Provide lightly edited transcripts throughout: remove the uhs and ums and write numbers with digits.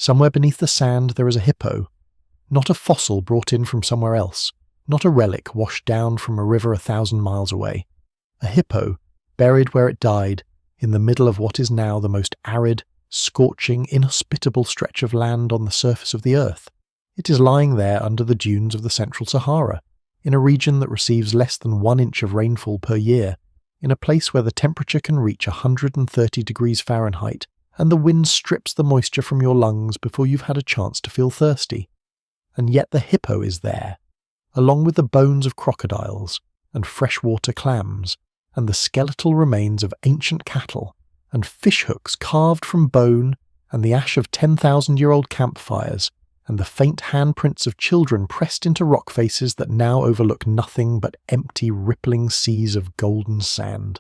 Somewhere beneath the sand there is a hippo, not a fossil brought in from somewhere else, not a relic washed down from a river 1,000 miles away. A hippo, buried where it died, in the middle of what is now the most arid, scorching, inhospitable stretch of land on the surface of the earth. It is lying there under the dunes of the Central Sahara, in a region that receives less than 1 inch of rainfall per year, in a place where the temperature can reach 130 degrees Fahrenheit, and the wind strips the moisture from your lungs before you've had a chance to feel thirsty. And yet the hippo is there, along with the bones of crocodiles, and freshwater clams, and the skeletal remains of ancient cattle, and fishhooks carved from bone, and the ash of 10,000-year-old campfires, and the faint handprints of children pressed into rock faces that now overlook nothing but empty, rippling seas of golden sand.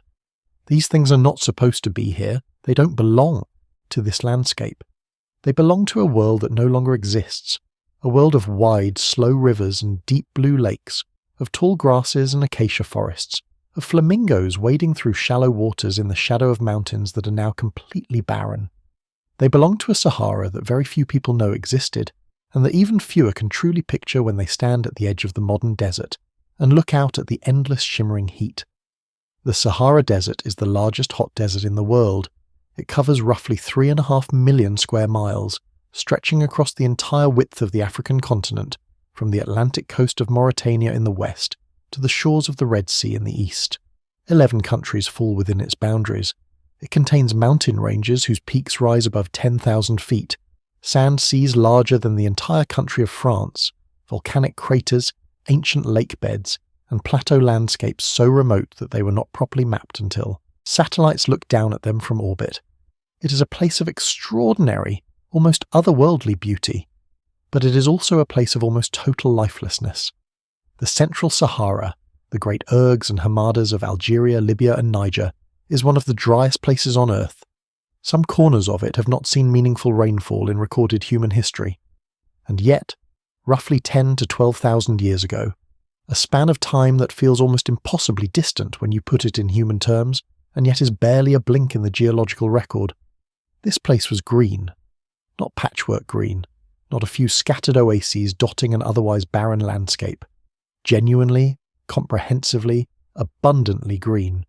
These things are not supposed to be here. They don't belong to this landscape. They belong to a world that no longer exists, a world of wide, slow rivers and deep blue lakes, of tall grasses and acacia forests, of flamingos wading through shallow waters in the shadow of mountains that are now completely barren. They belong to a Sahara that very few people know existed, and that even fewer can truly picture when they stand at the edge of the modern desert and look out at the endless shimmering heat. The Sahara Desert is the largest hot desert in the world. It covers roughly 3.5 million square miles, stretching across the entire width of the African continent, from the Atlantic coast of Mauritania in the west to the shores of the Red Sea in the east. 11 countries fall within its boundaries. It contains mountain ranges whose peaks rise above 10,000 feet, sand seas larger than the entire country of France, volcanic craters, ancient lake beds, and plateau landscapes so remote that they were not properly mapped until satellites looked down at them from orbit. It is a place of extraordinary, almost otherworldly beauty, but it is also a place of almost total lifelessness. The Central Sahara, the great ergs and hamadas of Algeria, Libya and Niger, is one of the driest places on Earth. Some corners of it have not seen meaningful rainfall in recorded human history. And yet, roughly 10 to 12,000 years ago, a span of time that feels almost impossibly distant when you put it in human terms, and yet is barely a blink in the geological record, this place was green. Not patchwork green, not a few scattered oases dotting an otherwise barren landscape. Genuinely, comprehensively, abundantly green.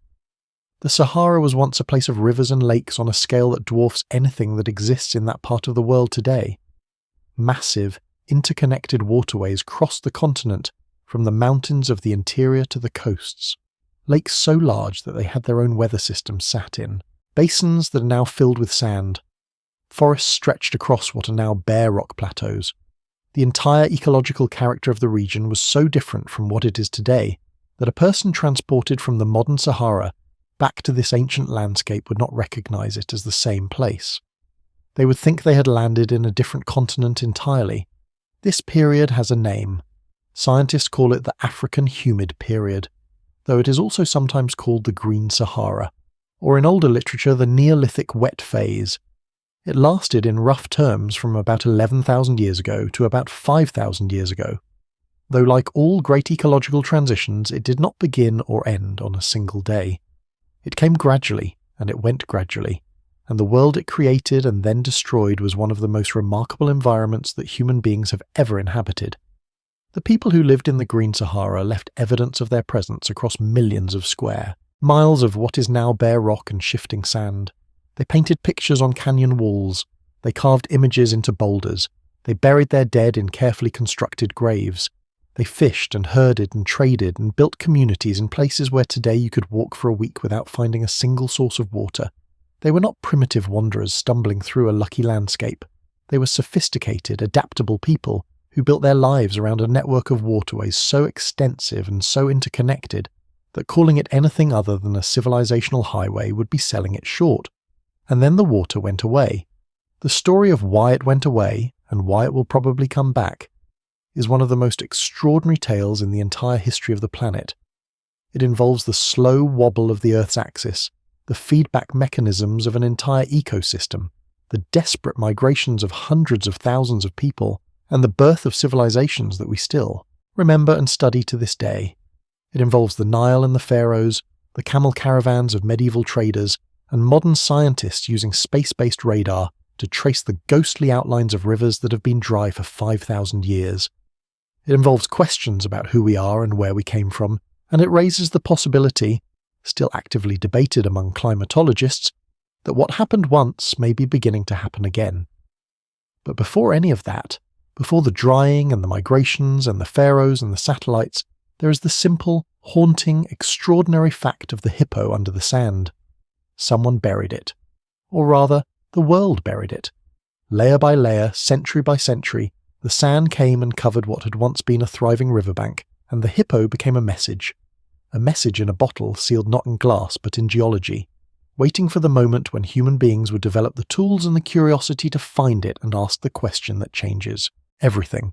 The Sahara was once a place of rivers and lakes on a scale that dwarfs anything that exists in that part of the world today. Massive, interconnected waterways crossed the continent from the mountains of the interior to the coasts. Lakes so large that they had their own weather system sat in. Basins that are now filled with sand. Forests stretched across what are now bare rock plateaus. The entire ecological character of the region was so different from what it is today that a person transported from the modern Sahara back to this ancient landscape would not recognize it as the same place. They would think they had landed in a different continent entirely. This period has a name. Scientists call it the African Humid Period, though it is also sometimes called the Green Sahara, or in older literature the Neolithic Wet Phase. It lasted in rough terms from about 11,000 years ago to about 5,000 years ago, though like all great ecological transitions it did not begin or end on a single day. It came gradually, and it went gradually, and the world it created and then destroyed was one of the most remarkable environments that human beings have ever inhabited. The people who lived in the Green Sahara left evidence of their presence across millions of square miles of what is now bare rock and shifting sand. They painted pictures on canyon walls, they carved images into boulders, they buried their dead in carefully constructed graves. They fished and herded and traded and built communities in places where today you could walk for a week without finding a single source of water. They were not primitive wanderers stumbling through a lucky landscape. They were sophisticated, adaptable people who built their lives around a network of waterways so extensive and so interconnected that calling it anything other than a civilizational highway would be selling it short. And then the water went away. The story of why it went away, and why it will probably come back, is one of the most extraordinary tales in the entire history of the planet. It involves the slow wobble of the Earth's axis, the feedback mechanisms of an entire ecosystem, the desperate migrations of hundreds of thousands of people, and the birth of civilizations that we still remember and study to this day. It involves the Nile and the pharaohs, the camel caravans of medieval traders, and modern scientists using space-based radar to trace the ghostly outlines of rivers that have been dry for 5,000 years. It involves questions about who we are and where we came from, and it raises the possibility, still actively debated among climatologists, that what happened once may be beginning to happen again. But before any of that, before the drying and the migrations and the pharaohs and the satellites, there is the simple, haunting, extraordinary fact of the hippo under the sand. Someone buried it. Or rather, the world buried it. Layer by layer, century by century, the sand came and covered what had once been a thriving riverbank, and the hippo became a message in a bottle sealed not in glass but in geology, waiting for the moment when human beings would develop the tools and the curiosity to find it and ask the question that changes everything.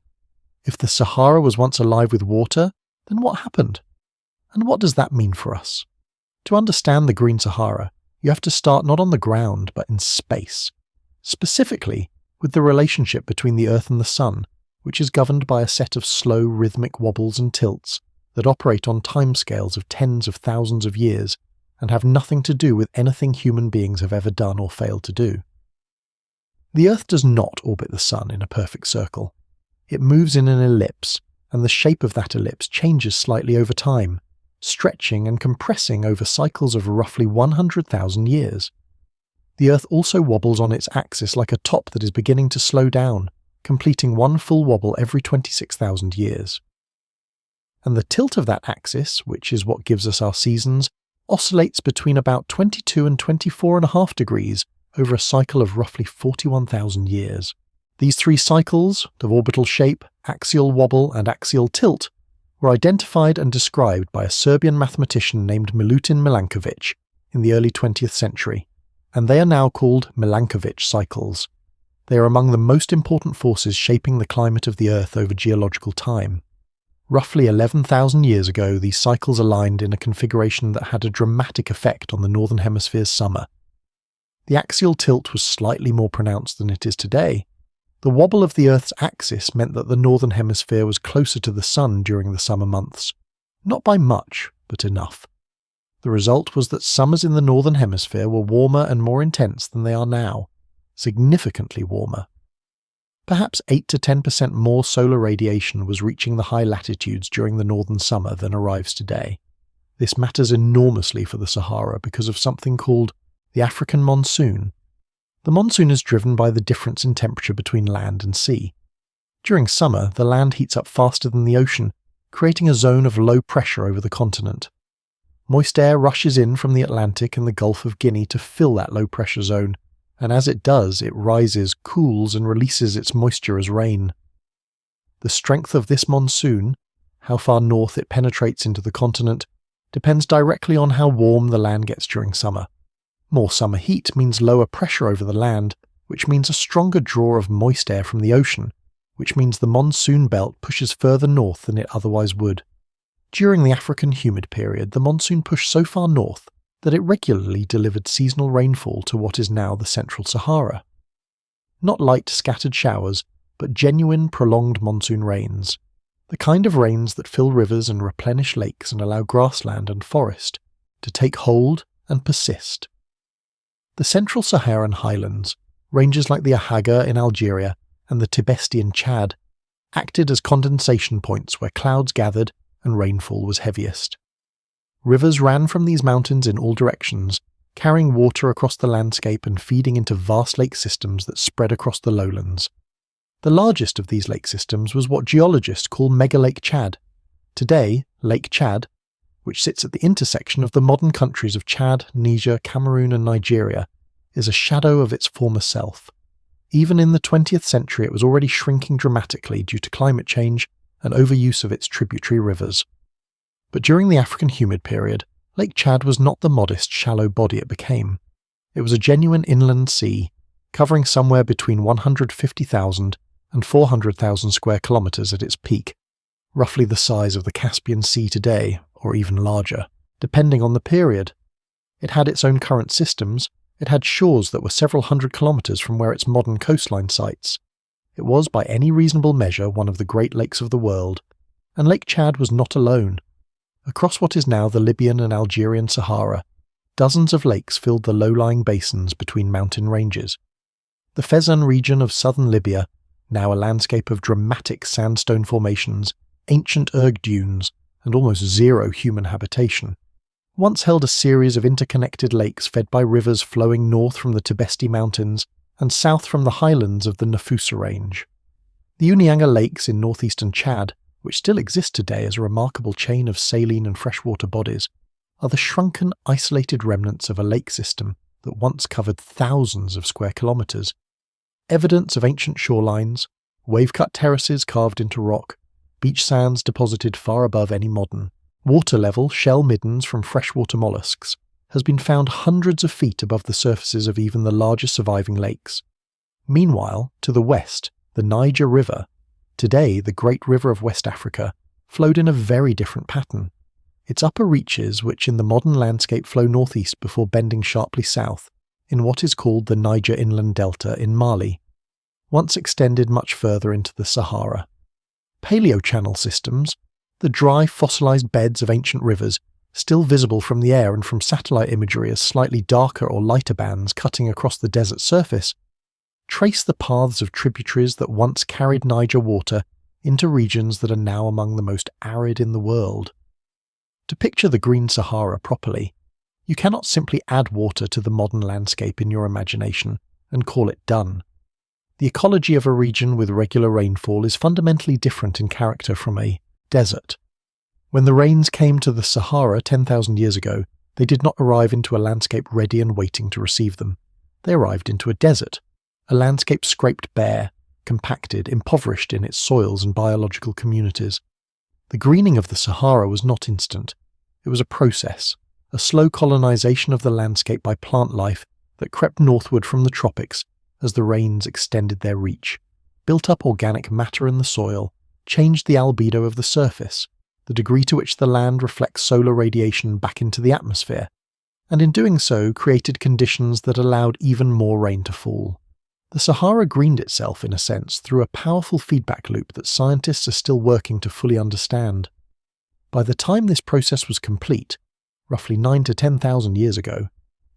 If the Sahara was once alive with water, then what happened? And what does that mean for us? To understand the Green Sahara, you have to start not on the ground but in space, specifically with the relationship between the Earth and the Sun, which is governed by a set of slow rhythmic wobbles and tilts that operate on timescales of tens of thousands of years and have nothing to do with anything human beings have ever done or failed to do. The Earth does not orbit the Sun in a perfect circle. It moves in an ellipse, and the shape of that ellipse changes slightly over time, stretching and compressing over cycles of roughly 100,000 years. The Earth also wobbles on its axis like a top that is beginning to slow down, completing one full wobble every 26,000 years. And the tilt of that axis, which is what gives us our seasons, oscillates between about 22 and 24.5 degrees over a cycle of roughly 41,000 years. These three cycles, of orbital shape, axial wobble and axial tilt, were identified and described by a Serbian mathematician named Milutin Milankovic in the early 20th century, and they are now called Milankovic cycles. They are among the most important forces shaping the climate of the Earth over geological time. Roughly 11,000 years ago, these cycles aligned in a configuration that had a dramatic effect on the Northern Hemisphere's summer. The axial tilt was slightly more pronounced than it is today. The wobble of the Earth's axis meant that the Northern Hemisphere was closer to the Sun during the summer months. Not by much, but enough. The result was that summers in the Northern Hemisphere were warmer and more intense than they are now, significantly warmer. Perhaps 8 to 10% more solar radiation was reaching the high latitudes during the northern summer than arrives today. This matters enormously for the Sahara because of something called the African monsoon. The monsoon is driven by the difference in temperature between land and sea. During summer, the land heats up faster than the ocean, creating a zone of low pressure over the continent. Moist air rushes in from the Atlantic and the Gulf of Guinea to fill that low pressure zone, and as it does, it rises, cools, and releases its moisture as rain. The strength of this monsoon, how far north it penetrates into the continent, depends directly on how warm the land gets during summer. More summer heat means lower pressure over the land, which means a stronger draw of moist air from the ocean, which means the monsoon belt pushes further north than it otherwise would. During the African humid period, the monsoon pushed so far north that it regularly delivered seasonal rainfall to what is now the Central Sahara. Not light scattered showers, but genuine prolonged monsoon rains. The kind of rains that fill rivers and replenish lakes and allow grassland and forest to take hold and persist. The Central Saharan highlands, ranges like the Ahaga in Algeria and the Tibesti in Chad, acted as condensation points where clouds gathered and rainfall was heaviest. Rivers ran from these mountains in all directions, carrying water across the landscape and feeding into vast lake systems that spread across the lowlands. The largest of these lake systems was what geologists call Mega Lake Chad. Today, Lake Chad, which sits at the intersection of the modern countries of Chad, Niger, Cameroon and Nigeria, is a shadow of its former self. Even in the 20th century it was already shrinking dramatically due to climate change and overuse of its tributary rivers. But during the African humid period, Lake Chad was not the modest, shallow body it became. It was a genuine inland sea, covering somewhere between 150,000 and 400,000 square kilometers at its peak, roughly the size of the Caspian Sea today, or even larger, depending on the period. It had its own current systems. It had shores that were several hundred kilometers from where its modern coastline sites. It was, by any reasonable measure, one of the great lakes of the world, and Lake Chad was not alone. Across what is now the Libyan and Algerian Sahara, dozens of lakes filled the low-lying basins between mountain ranges. The Fezzan region of southern Libya, now a landscape of dramatic sandstone formations, ancient erg dunes, and almost zero human habitation, once held a series of interconnected lakes fed by rivers flowing north from the Tibesti Mountains and south from the highlands of the Nafusa Range. The Unianga Lakes in northeastern Chad, which still exist today as a remarkable chain of saline and freshwater bodies, are the shrunken, isolated remnants of a lake system that once covered thousands of square kilometres. Evidence of ancient shorelines, wave-cut terraces carved into rock, beach sands deposited far above any modern, water-level shell middens from freshwater mollusks, has been found hundreds of feet above the surfaces of even the largest surviving lakes. Meanwhile, to the west, the Niger River, today the Great River of West Africa, flowed in a very different pattern. Its upper reaches, which in the modern landscape flow northeast before bending sharply south, in what is called the Niger Inland Delta in Mali, once extended much further into the Sahara. Paleochannel systems, the dry fossilized beds of ancient rivers, still visible from the air and from satellite imagery as slightly darker or lighter bands cutting across the desert surface, trace the paths of tributaries that once carried Niger water into regions that are now among the most arid in the world. To picture the Green Sahara properly, you cannot simply add water to the modern landscape in your imagination and call it done. The ecology of a region with regular rainfall is fundamentally different in character from a desert. When the rains came to the Sahara 10,000 years ago, they did not arrive into a landscape ready and waiting to receive them. They arrived into a desert, a landscape scraped bare, compacted, impoverished in its soils and biological communities. The greening of the Sahara was not instant. It was a process, a slow colonization of the landscape by plant life that crept northward from the tropics as the rains extended their reach, built up organic matter in the soil, changed the albedo of the surface, the degree to which the land reflects solar radiation back into the atmosphere, and in doing so created conditions that allowed even more rain to fall. The Sahara greened itself, in a sense, through a powerful feedback loop that scientists are still working to fully understand. By the time this process was complete, roughly 9,000 to 10,000 years ago,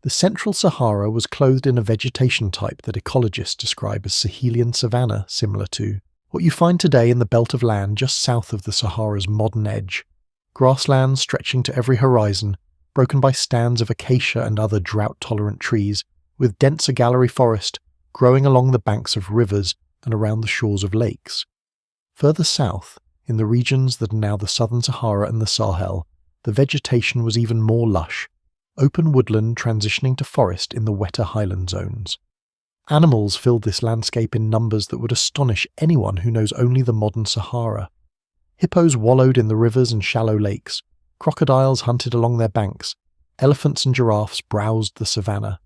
the central Sahara was clothed in a vegetation type that ecologists describe as Sahelian savanna, similar to what you find today in the belt of land just south of the Sahara's modern edge. Grasslands stretching to every horizon, broken by stands of acacia and other drought-tolerant trees, with denser gallery forest growing along the banks of rivers and around the shores of lakes. Further south, in the regions that are now the southern Sahara and the Sahel, the vegetation was even more lush, open woodland transitioning to forest in the wetter highland zones. Animals filled this landscape in numbers that would astonish anyone who knows only the modern Sahara. Hippos wallowed in the rivers and shallow lakes, crocodiles hunted along their banks, elephants and giraffes browsed the savanna.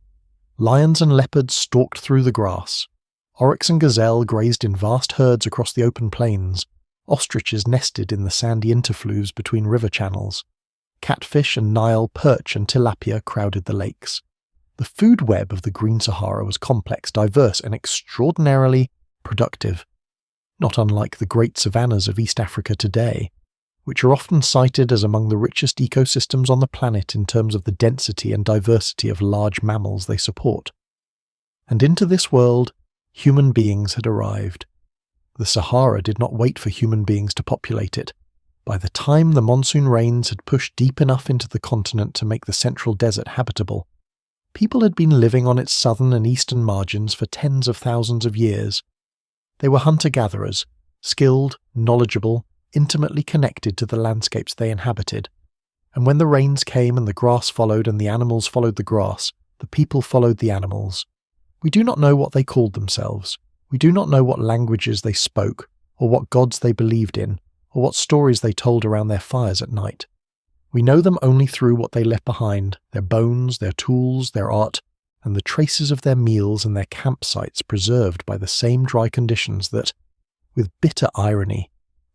Lions and leopards stalked through the grass. Oryx and gazelle grazed in vast herds across the open plains. Ostriches nested in the sandy interfluves between river channels. Catfish and Nile perch and tilapia crowded the lakes. The food web of the Green Sahara was complex, diverse, and extraordinarily productive, not unlike the great savannas of East Africa today, which are often cited as among the richest ecosystems on the planet in terms of the density and diversity of large mammals they support. And into this world, human beings had arrived. The Sahara did not wait for human beings to populate it. By the time the monsoon rains had pushed deep enough into the continent to make the central desert habitable, people had been living on its southern and eastern margins for tens of thousands of years. They were hunter-gatherers, skilled, knowledgeable, intimately connected to the landscapes they inhabited. And when the rains came and the grass followed and the animals followed the grass, the people followed the animals. We do not know what they called themselves. We do not know what languages they spoke, or what gods they believed in, or what stories they told around their fires at night. We know them only through what they left behind, their bones, their tools, their art, and the traces of their meals and their campsites preserved by the same dry conditions that, with bitter irony,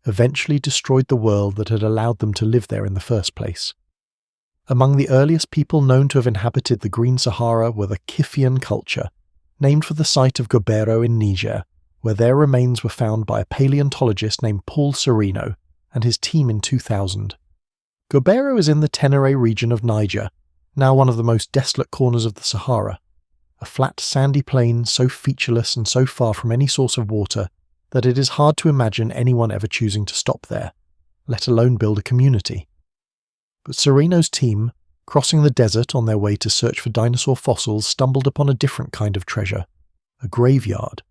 eventually destroyed the world that had allowed them to live there in the first place. Among the earliest people known to have inhabited the Green Sahara were the Kifian culture, named for the site of Gobero in Niger, where their remains were found by a paleontologist named Paul Sereno and his team in 2000. Gobero is in the Tenere region of Niger, now one of the most desolate corners of the Sahara, a flat sandy plain so featureless and so far from any source of water that it is hard to imagine anyone ever choosing to stop there, let alone build a community. But Sereno's team, crossing the desert on their way to search for dinosaur fossils, stumbled upon a different kind of treasure, a graveyard.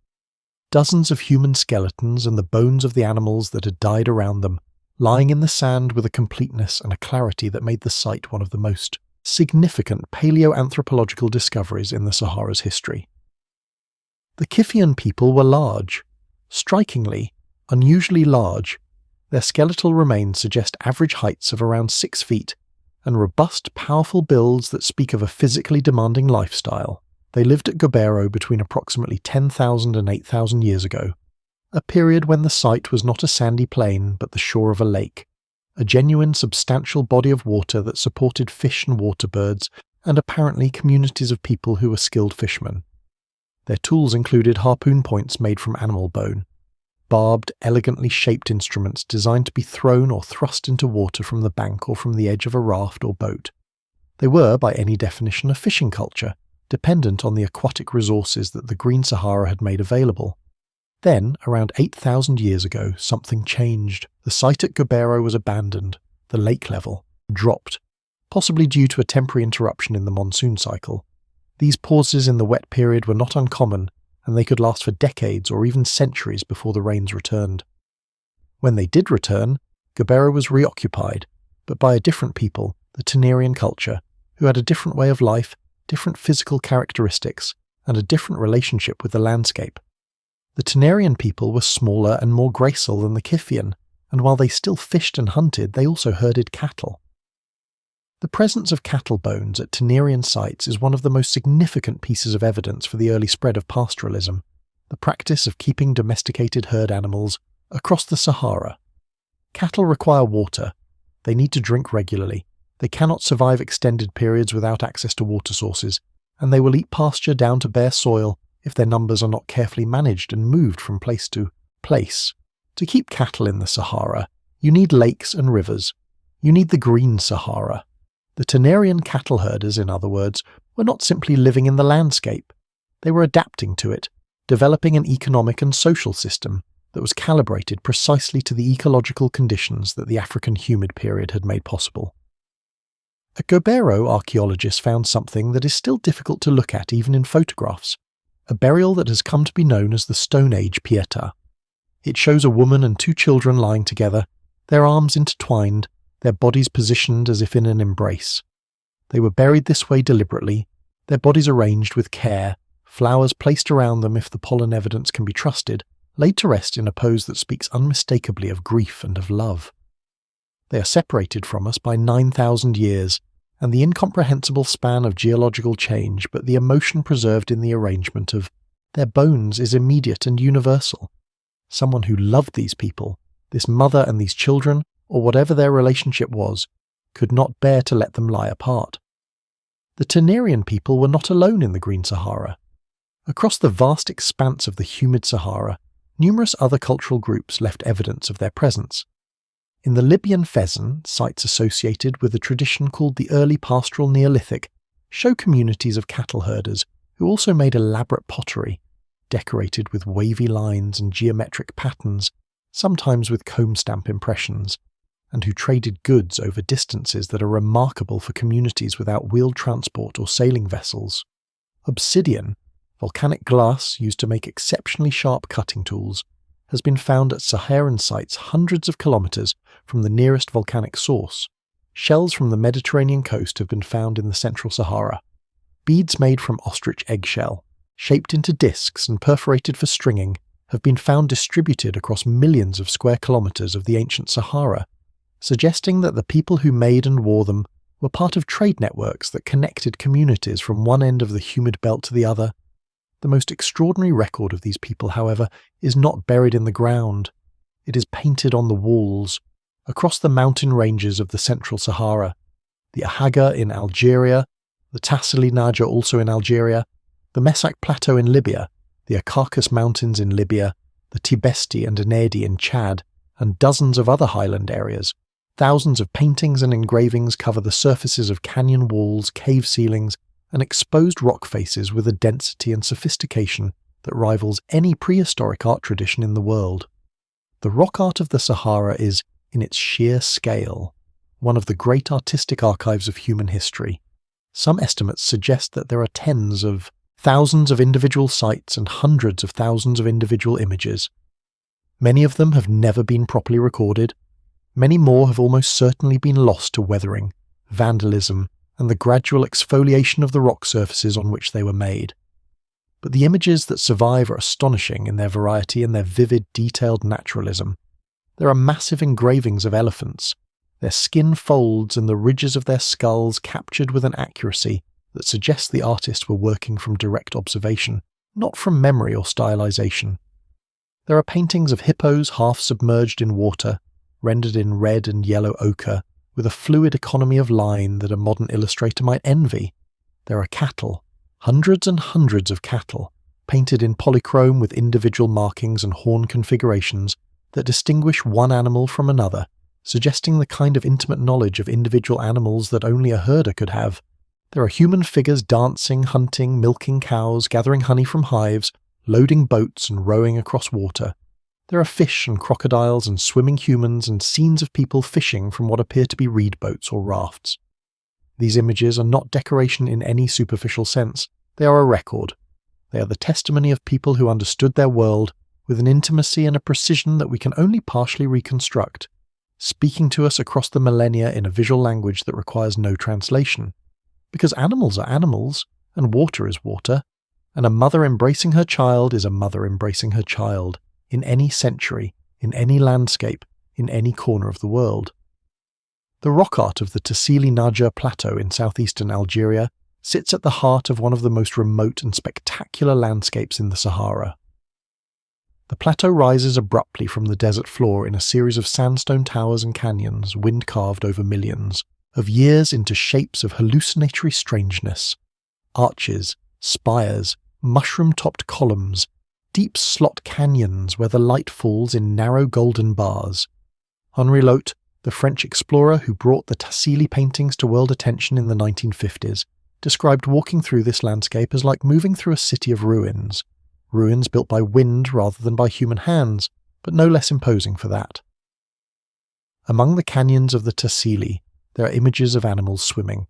Dozens of human skeletons and the bones of the animals that had died around them, lying in the sand with a completeness and a clarity that made the site one of the most significant paleoanthropological discoveries in the Sahara's history. The Kifian people were large, strikingly, unusually large. Their skeletal remains suggest average heights of around 6 feet, and robust, powerful builds that speak of a physically demanding lifestyle. They lived at Gobero between approximately 10,000 and 8,000 years ago, a period when the site was not a sandy plain but the shore of a lake, a genuine substantial body of water that supported fish and water birds, and apparently communities of people who were skilled fishermen. Their tools included harpoon points made from animal bone, barbed, elegantly shaped instruments designed to be thrown or thrust into water from the bank or from the edge of a raft or boat. They were, by any definition, a fishing culture, dependent on the aquatic resources that the Green Sahara had made available. Then, around 8,000 years ago, something changed. The site at Gobero was abandoned. The lake level dropped, possibly due to a temporary interruption in the monsoon cycle. These pauses in the wet period were not uncommon, and they could last for decades or even centuries before the rains returned. When they did return, Gobero was reoccupied, but by a different people, the Tenerian culture, who had a different way of life, different physical characteristics, and a different relationship with the landscape. The Tenerian people were smaller and more graceful than the Kifian, and while they still fished and hunted, they also herded cattle. The presence of cattle bones at Tenerian sites is one of the most significant pieces of evidence for the early spread of pastoralism, the practice of keeping domesticated herd animals across the Sahara. Cattle require water. They need to drink regularly. They cannot survive extended periods without access to water sources, and they will eat pasture down to bare soil if their numbers are not carefully managed and moved from place to place. To keep cattle in the Sahara, you need lakes and rivers. You need the Green Sahara. The Tenerian cattle herders, in other words, were not simply living in the landscape. They were adapting to it, developing an economic and social system that was calibrated precisely to the ecological conditions that the African humid period had made possible. At Gobero, archaeologists found something that is still difficult to look at even in photographs, a burial that has come to be known as the Stone Age Pieta. It shows a woman and 2 children lying together, their arms intertwined, their bodies positioned as if in an embrace. They were buried this way deliberately, their bodies arranged with care, flowers placed around them if the pollen evidence can be trusted, laid to rest in a pose that speaks unmistakably of grief and of love. They are separated from us by 9,000 years, and the incomprehensible span of geological change, but the emotion preserved in the arrangement of their bones is immediate and universal. Someone who loved these people, this mother and these children, or whatever their relationship was, could not bear to let them lie apart. The Tenerian people were not alone in the Green Sahara. Across the vast expanse of the humid Sahara, numerous other cultural groups left evidence of their presence. In the Libyan Fezzan, sites associated with a tradition called the Early Pastoral Neolithic show communities of cattle herders who also made elaborate pottery, decorated with wavy lines and geometric patterns, sometimes with comb stamp impressions, and who traded goods over distances that are remarkable for communities without wheeled transport or sailing vessels. Obsidian, volcanic glass used to make exceptionally sharp cutting tools, has been found at Saharan sites hundreds of kilometers from the nearest volcanic source. Shells from the Mediterranean coast have been found in the central Sahara. Beads made from ostrich eggshell, shaped into discs and perforated for stringing, have been found distributed across millions of square kilometers of the ancient Sahara, suggesting that the people who made and wore them were part of trade networks that connected communities from one end of the humid belt to the other. The most extraordinary record of these people, however, is not buried in the ground. It is painted on the walls, across the mountain ranges of the central Sahara, the Ahaga in Algeria, the Tassili Naja also in Algeria, the Mesak Plateau in Libya, the Akarkas Mountains in Libya, the Tibesti and Enedi in Chad, and dozens of other highland areas. Thousands of paintings and engravings cover the surfaces of canyon walls, cave ceilings, and exposed rock faces with a density and sophistication that rivals any prehistoric art tradition in the world. The rock art of the Sahara is, in its sheer scale, one of the great artistic archives of human history. Some estimates suggest that there are tens of thousands of individual sites and hundreds of thousands of individual images. Many of them have never been properly recorded. Many more have almost certainly been lost to weathering, vandalism, and the gradual exfoliation of the rock surfaces on which they were made. But the images that survive are astonishing in their variety and their vivid, detailed naturalism. There are massive engravings of elephants, their skin folds and the ridges of their skulls captured with an accuracy that suggests the artists were working from direct observation, not from memory or stylization. There are paintings of hippos half submerged in water, rendered in red and yellow ochre, with a fluid economy of line that a modern illustrator might envy. There are cattle, hundreds and hundreds of cattle, painted in polychrome with individual markings and horn configurations that distinguish one animal from another, suggesting the kind of intimate knowledge of individual animals that only a herder could have. There are human figures dancing, hunting, milking cows, gathering honey from hives, loading boats and rowing across water. There are fish and crocodiles and swimming humans and scenes of people fishing from what appear to be reed boats or rafts. These images are not decoration in any superficial sense. They are a record. They are the testimony of people who understood their world with an intimacy and a precision that we can only partially reconstruct, speaking to us across the millennia in a visual language that requires no translation. Because animals are animals, and water is water, and a mother embracing her child is a mother embracing her child, in any century, in any landscape, in any corner of the world. The rock art of the Tassili Najjar Plateau in southeastern Algeria sits at the heart of one of the most remote and spectacular landscapes in the Sahara. The plateau rises abruptly from the desert floor in a series of sandstone towers and canyons wind-carved over millions of years into shapes of hallucinatory strangeness. Arches, spires, mushroom-topped columns, deep slot canyons where the light falls in narrow golden bars. Henri Lot, the French explorer who brought the Tassili paintings to world attention in the 1950s, described walking through this landscape as like moving through a city of ruins. Ruins built by wind rather than by human hands, but no less imposing for that. Among the canyons of the Tassili, there are images of animals swimming.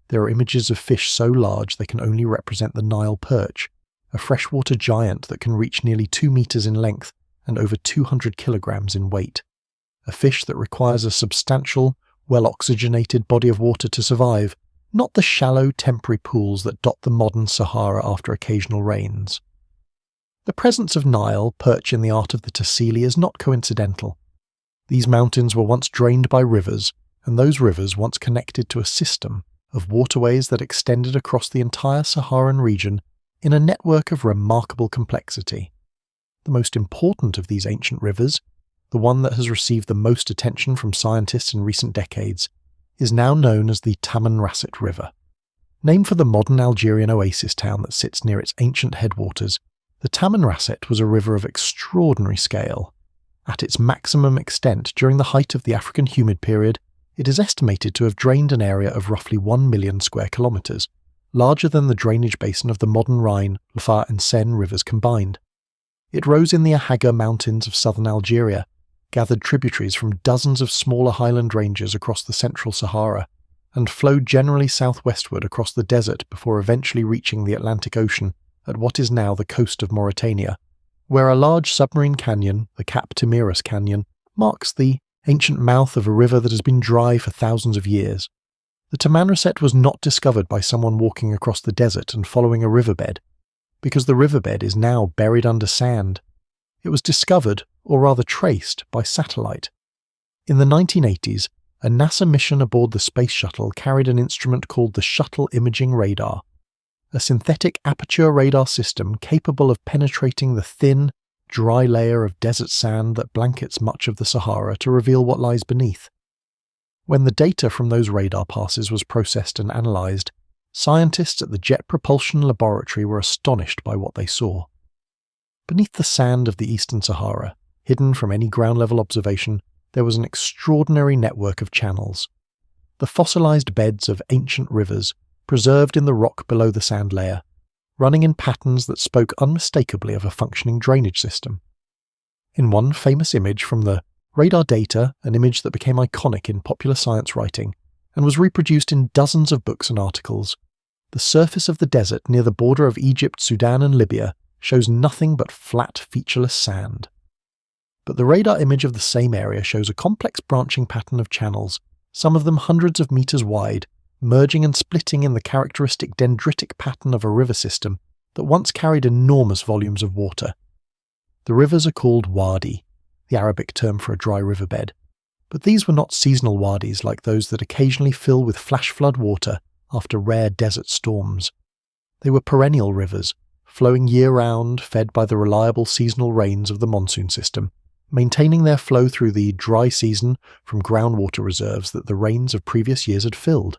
There are images of fish so large they can only represent the Nile perch, a freshwater giant that can reach nearly 2 meters in length and over 200 kilograms in weight. A fish that requires a substantial, well-oxygenated body of water to survive, not the shallow, temporary pools that dot the modern Sahara after occasional rains. The presence of Nile perch in the art of the Tassili is not coincidental. These mountains were once drained by rivers, and those rivers once connected to a system of waterways that extended across the entire Saharan region in a network of remarkable complexity. The most important of these ancient rivers, the one that has received the most attention from scientists in recent decades, is now known as the Tamanrasset River. Named for the modern Algerian oasis town that sits near its ancient headwaters, the Tamanrasset was a river of extraordinary scale. At its maximum extent during the height of the African humid period, it is estimated to have drained an area of roughly 1 million square kilometers, larger than the drainage basin of the modern Rhine, Loire and Seine rivers combined. It rose in the Ahaga Mountains of southern Algeria, gathered tributaries from dozens of smaller highland ranges across the central Sahara, and flowed generally southwestward across the desert before eventually reaching the Atlantic Ocean at what is now the coast of Mauritania, where a large submarine canyon, the Cap Timiras Canyon, marks the ancient mouth of a river that has been dry for thousands of years. The Tamanrasset was not discovered by someone walking across the desert and following a riverbed, because the riverbed is now buried under sand. It was discovered, or rather traced, by satellite. In the 1980s, a NASA mission aboard the space shuttle carried an instrument called the Shuttle Imaging Radar, a synthetic aperture radar system capable of penetrating the thin, dry layer of desert sand that blankets much of the Sahara to reveal what lies beneath. When the data from those radar passes was processed and analysed, scientists at the Jet Propulsion Laboratory were astonished by what they saw. Beneath the sand of the eastern Sahara, hidden from any ground-level observation, there was an extraordinary network of channels. The fossilised beds of ancient rivers, preserved in the rock below the sand layer, running in patterns that spoke unmistakably of a functioning drainage system. In one famous image from the radar data, an image that became iconic in popular science writing and was reproduced in dozens of books and articles, the surface of the desert near the border of Egypt, Sudan and Libya shows nothing but flat, featureless sand. But the radar image of the same area shows a complex branching pattern of channels, some of them hundreds of meters wide, merging and splitting in the characteristic dendritic pattern of a river system that once carried enormous volumes of water. The rivers are called wadi, the Arabic term for a dry riverbed, but these were not seasonal wadis like those that occasionally fill with flash flood water after rare desert storms. They were perennial rivers, flowing year-round, fed by the reliable seasonal rains of the monsoon system, maintaining their flow through the dry season from groundwater reserves that the rains of previous years had filled.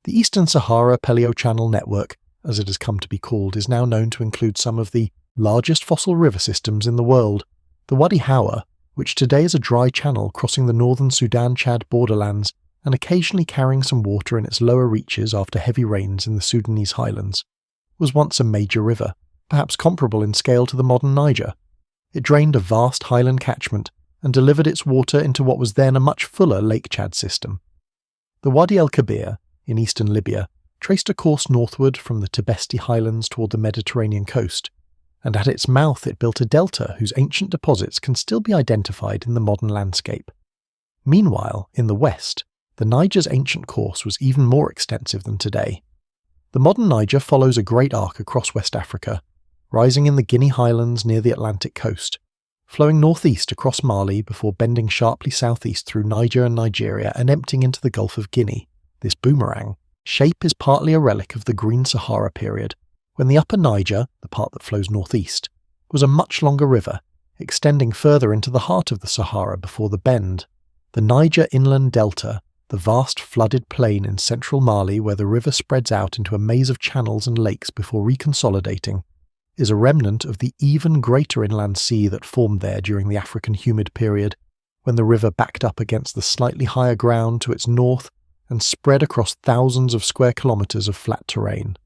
The Eastern Sahara Paleochannel Network, as it has come to be called, is now known to include some of the largest fossil river systems in the world. The Wadi Hawa, which today is a dry channel crossing the northern Sudan-Chad borderlands and occasionally carrying some water in its lower reaches after heavy rains in the Sudanese highlands, was once a major river, perhaps comparable in scale to the modern Niger. It drained a vast highland catchment and delivered its water into what was then a much fuller Lake Chad system. The Wadi el-Kabir, in eastern Libya, traced a course northward from the Tibesti highlands toward the Mediterranean coast, and at its mouth it built a delta whose ancient deposits can still be identified in the modern landscape. Meanwhile, in the west, the Niger's ancient course was even more extensive than today. The modern Niger follows a great arc across West Africa, rising in the Guinea highlands near the Atlantic coast, flowing northeast across Mali before bending sharply southeast through Niger and Nigeria and emptying into the Gulf of Guinea. This boomerang shape is partly a relic of the Green Sahara period, when the upper Niger, the part that flows northeast, was a much longer river, extending further into the heart of the Sahara before the bend. The Niger Inland Delta, the vast flooded plain in central Mali where the river spreads out into a maze of channels and lakes before reconsolidating, is a remnant of the even greater inland sea that formed there during the African humid period, when the river backed up against the slightly higher ground to its north and spread across thousands of square kilometers of flat terrain.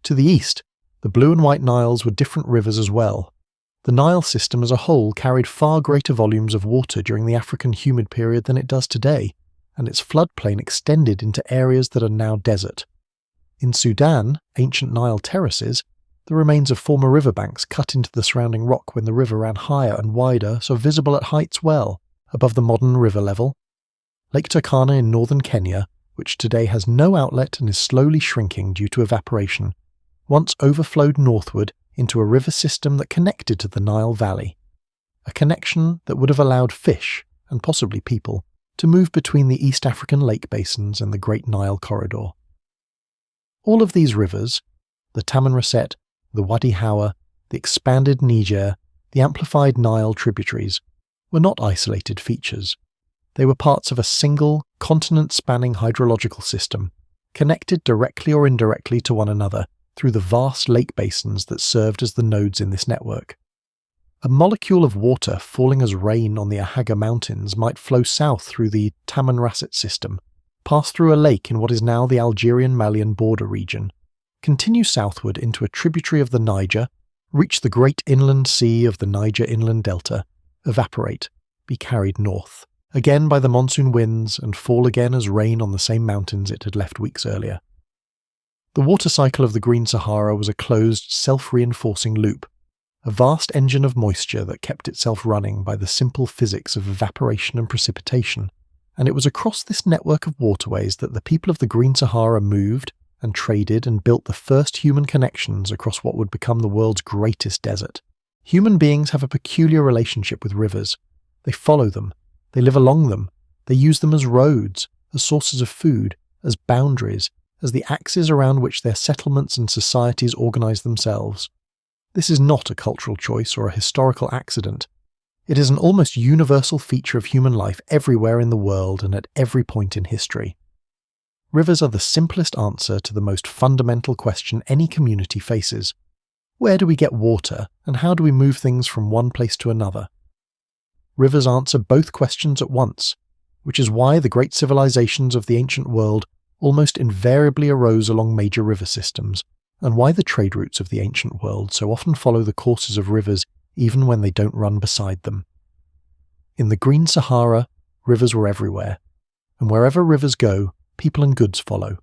To the east, the Blue and White Niles were different rivers as well. The Nile system as a whole carried far greater volumes of water during the African humid period than it does today, and its floodplain extended into areas that are now desert. In Sudan, ancient Nile terraces, the remains of former riverbanks cut into the surrounding rock when the river ran higher and wider, so visible at heights well above the modern river level. Lake Turkana in northern Kenya, which today has no outlet and is slowly shrinking due to evaporation, once overflowed northward into a river system that connected to the Nile Valley, a connection that would have allowed fish, and possibly people, to move between the East African lake basins and the Great Nile Corridor. All of these rivers, the Tamanrasset, the Wadi Hawa, the expanded Niger, the amplified Nile tributaries, were not isolated features. They were parts of a single, continent-spanning hydrological system, connected directly or indirectly to one another through the vast lake basins that served as the nodes in this network. A molecule of water falling as rain on the Ahaga Mountains might flow south through the Tamanrasset system, pass through a lake in what is now the Algerian-Malian border region, continue southward into a tributary of the Niger, reach the great inland sea of the Niger Inland Delta, evaporate, be carried north, again by the monsoon winds, and fall again as rain on the same mountains it had left weeks earlier. The water cycle of the Green Sahara was a closed, self-reinforcing loop, a vast engine of moisture that kept itself running by the simple physics of evaporation and precipitation, and it was across this network of waterways that the people of the Green Sahara moved and traded and built the first human connections across what would become the world's greatest desert. Human beings have a peculiar relationship with rivers. They follow them, they live along them, they use them as roads, as sources of food, as boundaries, as the axes around which their settlements and societies organize themselves. This is not a cultural choice or a historical accident. It is an almost universal feature of human life everywhere in the world and at every point in history. Rivers are the simplest answer to the most fundamental question any community faces. Where do we get water, and how do we move things from one place to another? Rivers answer both questions at once, which is why the great civilizations of the ancient world almost invariably arose along major river systems, and why the trade routes of the ancient world so often follow the courses of rivers even when they don't run beside them. In the Green Sahara, rivers were everywhere, and wherever rivers go, people and goods follow.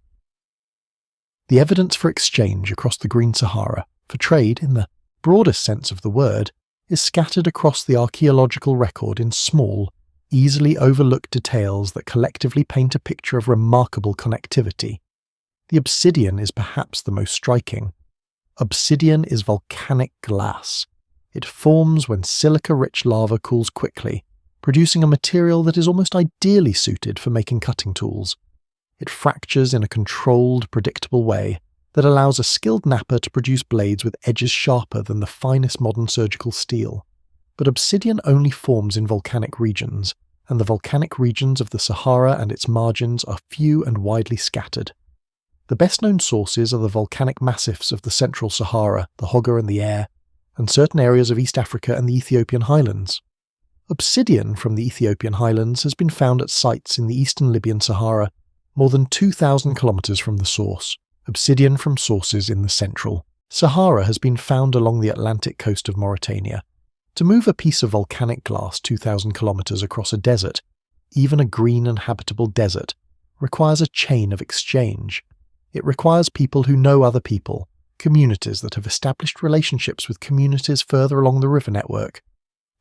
The evidence for exchange across the Green Sahara, for trade in the broadest sense of the word, is scattered across the archaeological record in small, easily overlooked details that collectively paint a picture of remarkable connectivity. The obsidian is perhaps the most striking. Obsidian is volcanic glass. It forms when silica-rich lava cools quickly, producing a material that is almost ideally suited for making cutting tools. It fractures in a controlled, predictable way that allows a skilled napper to produce blades with edges sharper than the finest modern surgical steel. But obsidian only forms in volcanic regions, and the volcanic regions of the Sahara and its margins are few and widely scattered. The best-known sources are the volcanic massifs of the central Sahara, the Hoggar and the Air, and certain areas of East Africa and the Ethiopian highlands. Obsidian from the Ethiopian highlands has been found at sites in the eastern Libyan Sahara, more than 2,000 kilometers from the source. Obsidian from sources in the central Sahara has been found along the Atlantic coast of Mauritania. To move a piece of volcanic glass 2,000 kilometers across a desert, even a green and habitable desert, requires a chain of exchange. It requires people who know other people, communities that have established relationships with communities further along the river network,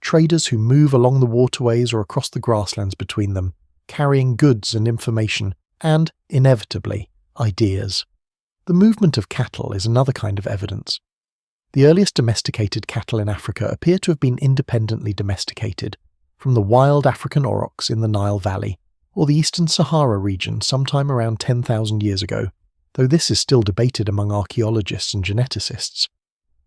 traders who move along the waterways or across the grasslands between them, carrying goods and information, and, inevitably, ideas. The movement of cattle is another kind of evidence. The earliest domesticated cattle in Africa appear to have been independently domesticated, from the wild African aurochs in the Nile Valley, or the eastern Sahara region sometime around 10,000 years ago, though this is still debated among archaeologists and geneticists.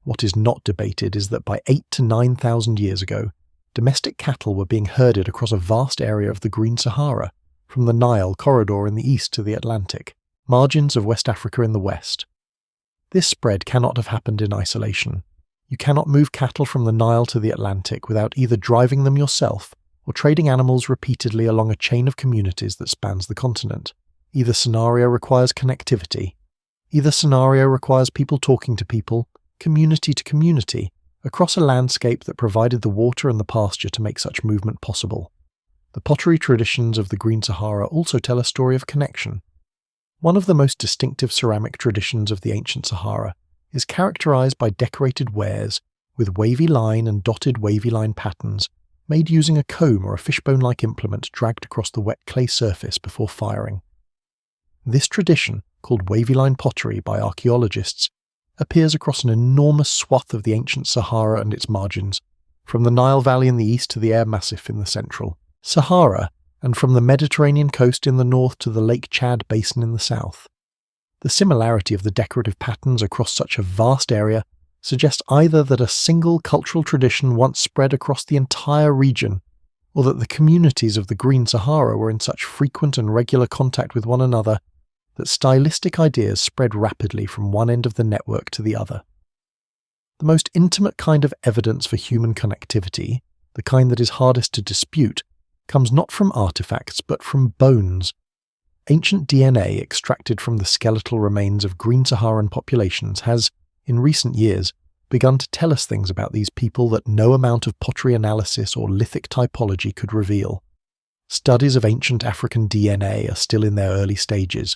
What is not debated is that by 8,000 to 9,000 years ago, domestic cattle were being herded across a vast area of the Green Sahara, from the Nile corridor in the east to the Atlantic, margins of West Africa in the west. This spread cannot have happened in isolation. You cannot move cattle from the Nile to the Atlantic without either driving them yourself or trading animals repeatedly along a chain of communities that spans the continent. Either scenario requires connectivity. Either scenario requires people talking to people, community to community, across a landscape that provided the water and the pasture to make such movement possible. The pottery traditions of the Green Sahara also tell a story of connection. One of the most distinctive ceramic traditions of the ancient Sahara is characterized by decorated wares with wavy line and dotted wavy line patterns made using a comb or a fishbone-like implement dragged across the wet clay surface before firing. This tradition, called wavy line pottery by archaeologists, appears across an enormous swath of the ancient Sahara and its margins, from the Nile Valley in the east to the Air Massif in the central Sahara, and from the Mediterranean coast in the north to the Lake Chad basin in the south. The similarity of the decorative patterns across such a vast area suggests either that a single cultural tradition once spread across the entire region, or that the communities of the Green Sahara were in such frequent and regular contact with one another that stylistic ideas spread rapidly from one end of the network to the other. The most intimate kind of evidence for human connectivity, the kind that is hardest to dispute, comes not from artifacts but from bones. Ancient DNA extracted from the skeletal remains of Green Saharan populations has, in recent years, begun to tell us things about these people that no amount of pottery analysis or lithic typology could reveal. Studies of ancient African DNA are still in their early stages.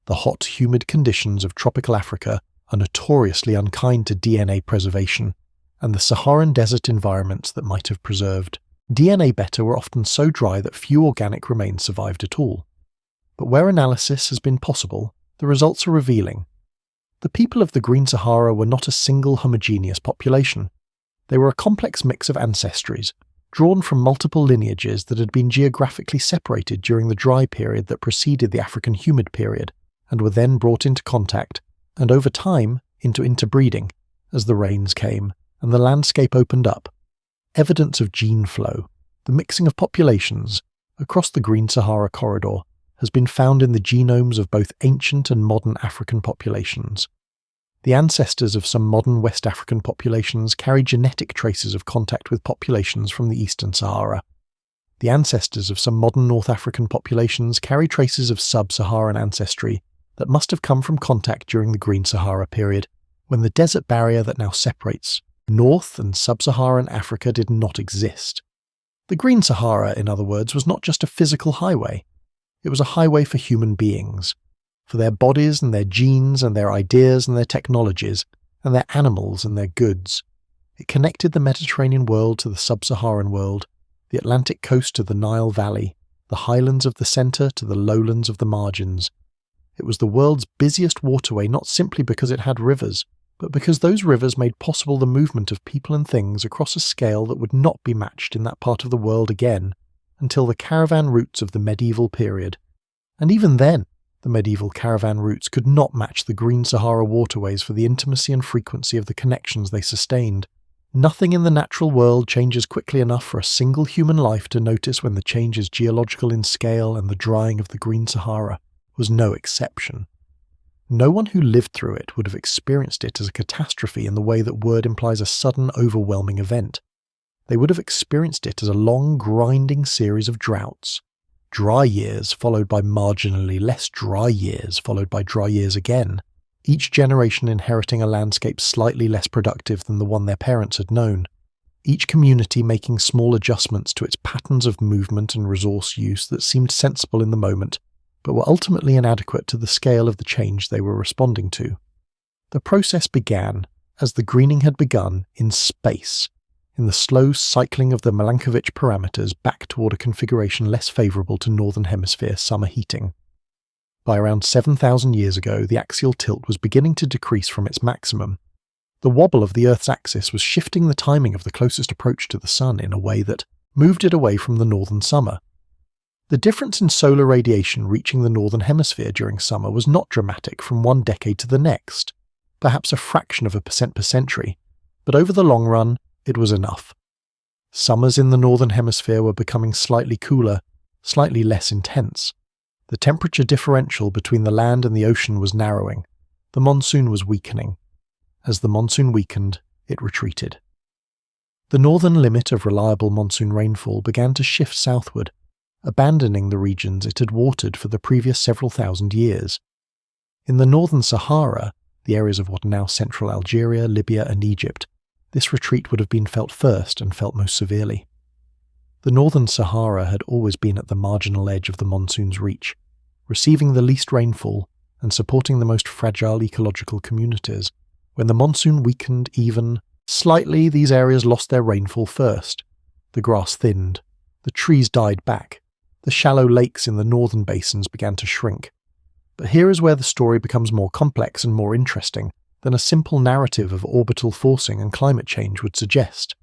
The hot, humid conditions of tropical Africa are notoriously unkind to DNA preservation, and the Saharan desert environments that might have preserved DNA better were often so dry that few organic remains survived at all. But where analysis has been possible, the results are revealing. The people of the Green Sahara were not a single homogeneous population. They were a complex mix of ancestries, drawn from multiple lineages that had been geographically separated during the dry period that preceded the African humid period, and were then brought into contact, and over time into interbreeding, as the rains came and the landscape opened up. Evidence of gene flow, the mixing of populations, across the Green Sahara corridor, has been found in the genomes of both ancient and modern African populations. The ancestors of some modern West African populations carry genetic traces of contact with populations from the Eastern Sahara. The ancestors of some modern North African populations carry traces of sub-Saharan ancestry that must have come from contact during the Green Sahara period, when the desert barrier that now separates North and Sub-Saharan Africa did not exist. The Green Sahara, in other words, was not just a physical highway. It was a highway for human beings, for their bodies and their genes and their ideas and their technologies, and their animals and their goods. It connected the Mediterranean world to the Sub-Saharan world, the Atlantic coast to the Nile Valley, the highlands of the centre to the lowlands of the margins. It was the world's busiest waterway not simply because it had rivers, but because those rivers made possible the movement of people and things across a scale that would not be matched in that part of the world again until the caravan routes of the medieval period. And even then, the medieval caravan routes could not match the Green Sahara waterways for the intimacy and frequency of the connections they sustained. Nothing in the natural world changes quickly enough for a single human life to notice when the change is geological in scale, and the drying of the Green Sahara was no exception. No one who lived through it would have experienced it as a catastrophe in the way that word implies a sudden, overwhelming event. They would have experienced it as a long, grinding series of droughts. Dry years followed by marginally less dry years followed by dry years again, each generation inheriting a landscape slightly less productive than the one their parents had known, each community making small adjustments to its patterns of movement and resource use that seemed sensible in the moment, but were ultimately inadequate to the scale of the change they were responding to. The process began, as the greening had begun, in space, in the slow cycling of the Milankovitch parameters back toward a configuration less favourable to Northern Hemisphere summer heating. By around 7,000 years ago, the axial tilt was beginning to decrease from its maximum. The wobble of the Earth's axis was shifting the timing of the closest approach to the Sun in a way that moved it away from the northern summer. The difference in solar radiation reaching the northern hemisphere during summer was not dramatic from one decade to the next, perhaps a fraction of a percent per century, but over the long run, it was enough. Summers in the northern hemisphere were becoming slightly cooler, slightly less intense. The temperature differential between the land and the ocean was narrowing. The monsoon was weakening. As the monsoon weakened, it retreated. The northern limit of reliable monsoon rainfall began to shift southward, abandoning the regions it had watered for the previous several thousand years. In the northern Sahara, the areas of what are now central Algeria, Libya and Egypt, this retreat would have been felt first and felt most severely. The northern Sahara had always been at the marginal edge of the monsoon's reach, receiving the least rainfall and supporting the most fragile ecological communities. When the monsoon weakened even slightly, these areas lost their rainfall first. The grass thinned, the trees died back, the shallow lakes in the northern basins began to shrink. But here is where the story becomes more complex and more interesting than a simple narrative of orbital forcing and climate change would suggest.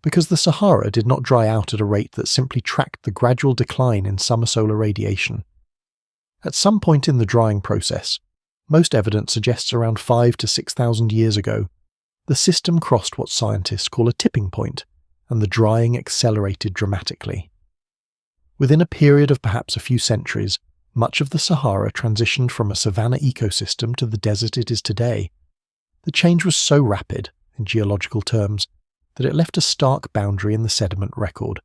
Because the Sahara did not dry out at a rate that simply tracked the gradual decline in summer solar radiation. At some point in the drying process, most evidence suggests around 5,000 to 6,000 years ago, the system crossed what scientists call a tipping point, and the drying accelerated dramatically. Within a period of perhaps a few centuries, much of the Sahara transitioned from a savanna ecosystem to the desert it is today. The change was so rapid, in geological terms, that it left a stark boundary in the sediment record,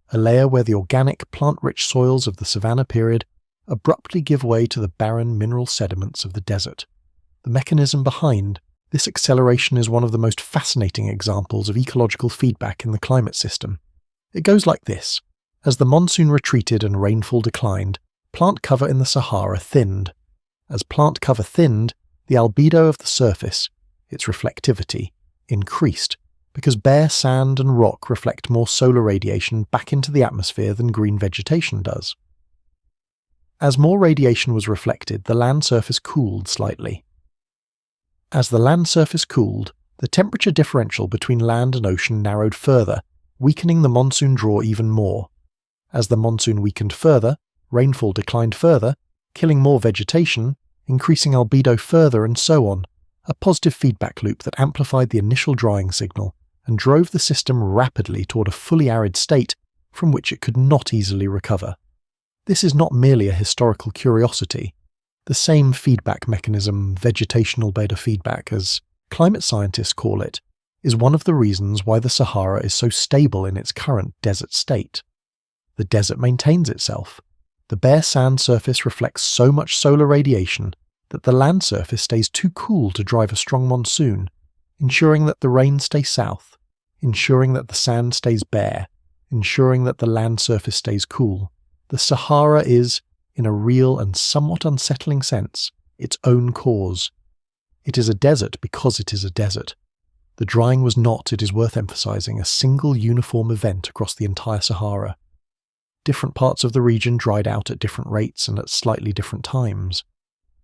a layer where the organic, plant-rich soils of the savanna period abruptly give way to the barren mineral sediments of the desert. The mechanism behind this acceleration is one of the most fascinating examples of ecological feedback in the climate system. It goes like this. As the monsoon retreated and rainfall declined, plant cover in the Sahara thinned. As plant cover thinned, the albedo of the surface, its reflectivity, increased, because bare sand and rock reflect more solar radiation back into the atmosphere than green vegetation does. As more radiation was reflected, the land surface cooled slightly. As the land surface cooled, the temperature differential between land and ocean narrowed further, weakening the monsoon draw even more. As the monsoon weakened further, rainfall declined further, killing more vegetation, increasing albedo further, and so on, a positive feedback loop that amplified the initial drying signal and drove the system rapidly toward a fully arid state from which it could not easily recover. This is not merely a historical curiosity. The same feedback mechanism, vegetational beta feedback, as climate scientists call it, is one of the reasons why the Sahara is so stable in its current desert state. The desert maintains itself. The bare sand surface reflects so much solar radiation that the land surface stays too cool to drive a strong monsoon, ensuring that the rain stays south, ensuring that the sand stays bare, ensuring that the land surface stays cool. The Sahara is, in a real and somewhat unsettling sense, its own cause. It is a desert because it is a desert. The drying was not, it is worth emphasizing, a single uniform event across the entire Sahara. Different parts of the region dried out at different rates and at slightly different times.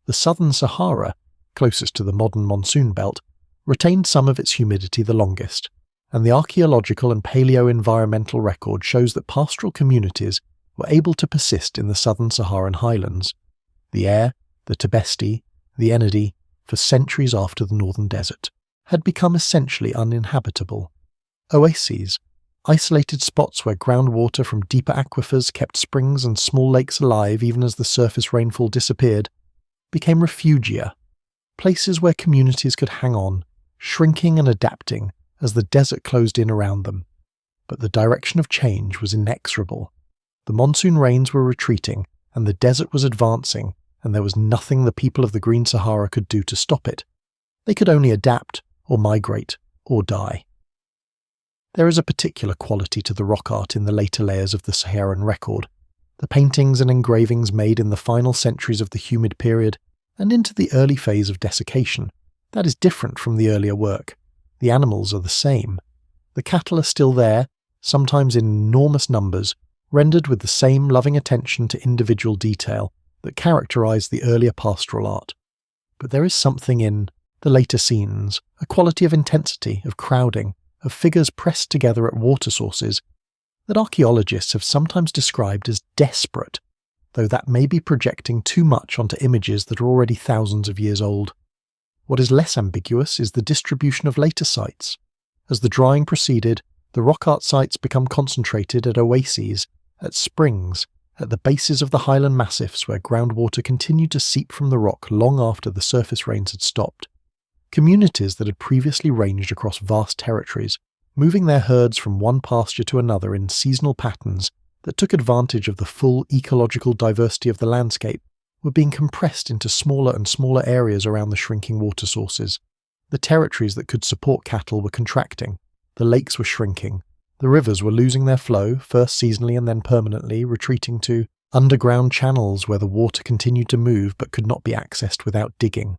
The southern Sahara, closest to the modern monsoon belt, retained some of its humidity the longest, and the archaeological and paleo-environmental record shows that pastoral communities were able to persist in the southern Saharan highlands, the Air, the Tibesti, the Enedi, for centuries after the northern desert, had become essentially uninhabitable. Oases, isolated spots where groundwater from deeper aquifers kept springs and small lakes alive even as the surface rainfall disappeared, became refugia, places where communities could hang on, shrinking and adapting as the desert closed in around them. But the direction of change was inexorable. The monsoon rains were retreating, and the desert was advancing, and there was nothing the people of the Green Sahara could do to stop it. They could only adapt, or migrate, or die. There is a particular quality to the rock art in the later layers of the Saharan record. The paintings and engravings made in the final centuries of the humid period and into the early phase of desiccation, that is different from the earlier work. The animals are the same. The cattle are still there, sometimes in enormous numbers, rendered with the same loving attention to individual detail that characterized the earlier pastoral art. But there is something in the later scenes, a quality of intensity, of crowding, of figures pressed together at water sources, that archaeologists have sometimes described as desperate, though that may be projecting too much onto images that are already thousands of years old. What is less ambiguous is the distribution of later sites. As the drying proceeded, the rock art sites become concentrated at oases, at springs, at the bases of the highland massifs where groundwater continued to seep from the rock long after the surface rains had stopped. Communities that had previously ranged across vast territories, moving their herds from one pasture to another in seasonal patterns that took advantage of the full ecological diversity of the landscape, were being compressed into smaller and smaller areas around the shrinking water sources. The territories that could support cattle were contracting, the lakes were shrinking, the rivers were losing their flow, first seasonally and then permanently, retreating to underground channels where the water continued to move but could not be accessed without digging.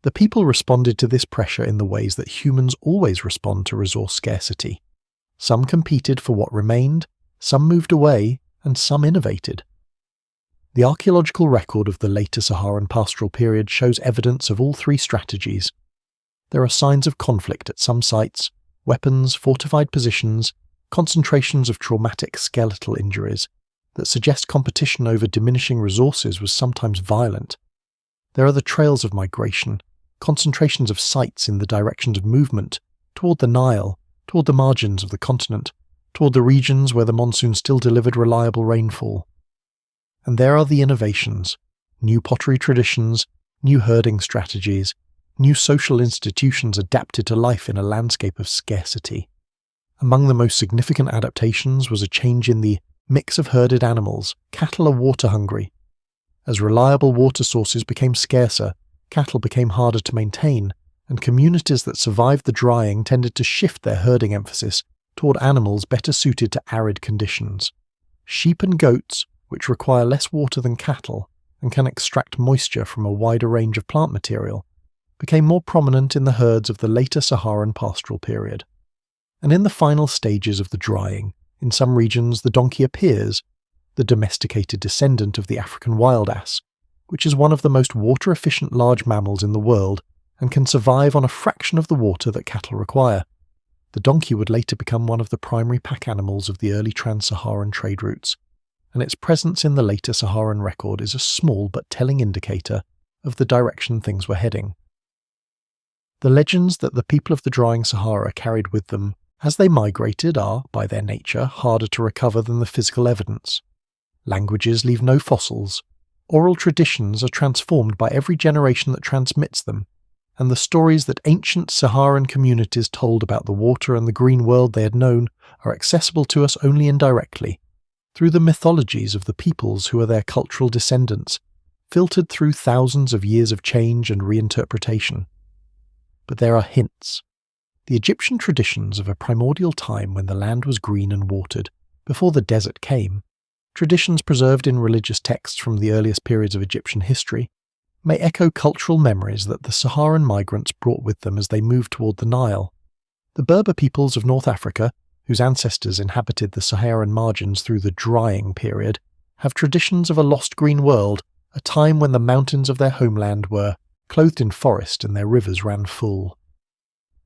The people responded to this pressure in the ways that humans always respond to resource scarcity. Some competed for what remained, some moved away, and some innovated. The archaeological record of the later Saharan pastoral period shows evidence of all three strategies. There are signs of conflict at some sites, weapons, fortified positions, concentrations of traumatic skeletal injuries that suggest competition over diminishing resources was sometimes violent. There are the trails of migration, concentrations of sites in the directions of movement, toward the Nile, toward the margins of the continent, toward the regions where the monsoon still delivered reliable rainfall. And there are the innovations, new pottery traditions, new herding strategies, new social institutions adapted to life in a landscape of scarcity. Among the most significant adaptations was a change in the mix of herded animals. Cattle are water-hungry. As reliable water sources became scarcer, cattle became harder to maintain, and communities that survived the drying tended to shift their herding emphasis toward animals better suited to arid conditions. Sheep and goats, which require less water than cattle and can extract moisture from a wider range of plant material, became more prominent in the herds of the later Saharan pastoral period. And in the final stages of the drying, in some regions the donkey appears, the domesticated descendant of the African wild ass, which is one of the most water-efficient large mammals in the world and can survive on a fraction of the water that cattle require. The donkey would later become one of the primary pack animals of the early trans-Saharan trade routes, and its presence in the later Saharan record is a small but telling indicator of the direction things were heading. The legends that the people of the drying Sahara carried with them as they migrated are, by their nature, harder to recover than the physical evidence. Languages leave no fossils. Oral traditions are transformed by every generation that transmits them, and the stories that ancient Saharan communities told about the water and the green world they had known are accessible to us only indirectly, through the mythologies of the peoples who are their cultural descendants, filtered through thousands of years of change and reinterpretation. But there are hints. The Egyptian traditions of a primordial time when the land was green and watered, before the desert came, traditions preserved in religious texts from the earliest periods of Egyptian history, may echo cultural memories that the Saharan migrants brought with them as they moved toward the Nile. The Berber peoples of North Africa, whose ancestors inhabited the Saharan margins through the drying period, have traditions of a lost green world, a time when the mountains of their homeland were clothed in forest and their rivers ran full.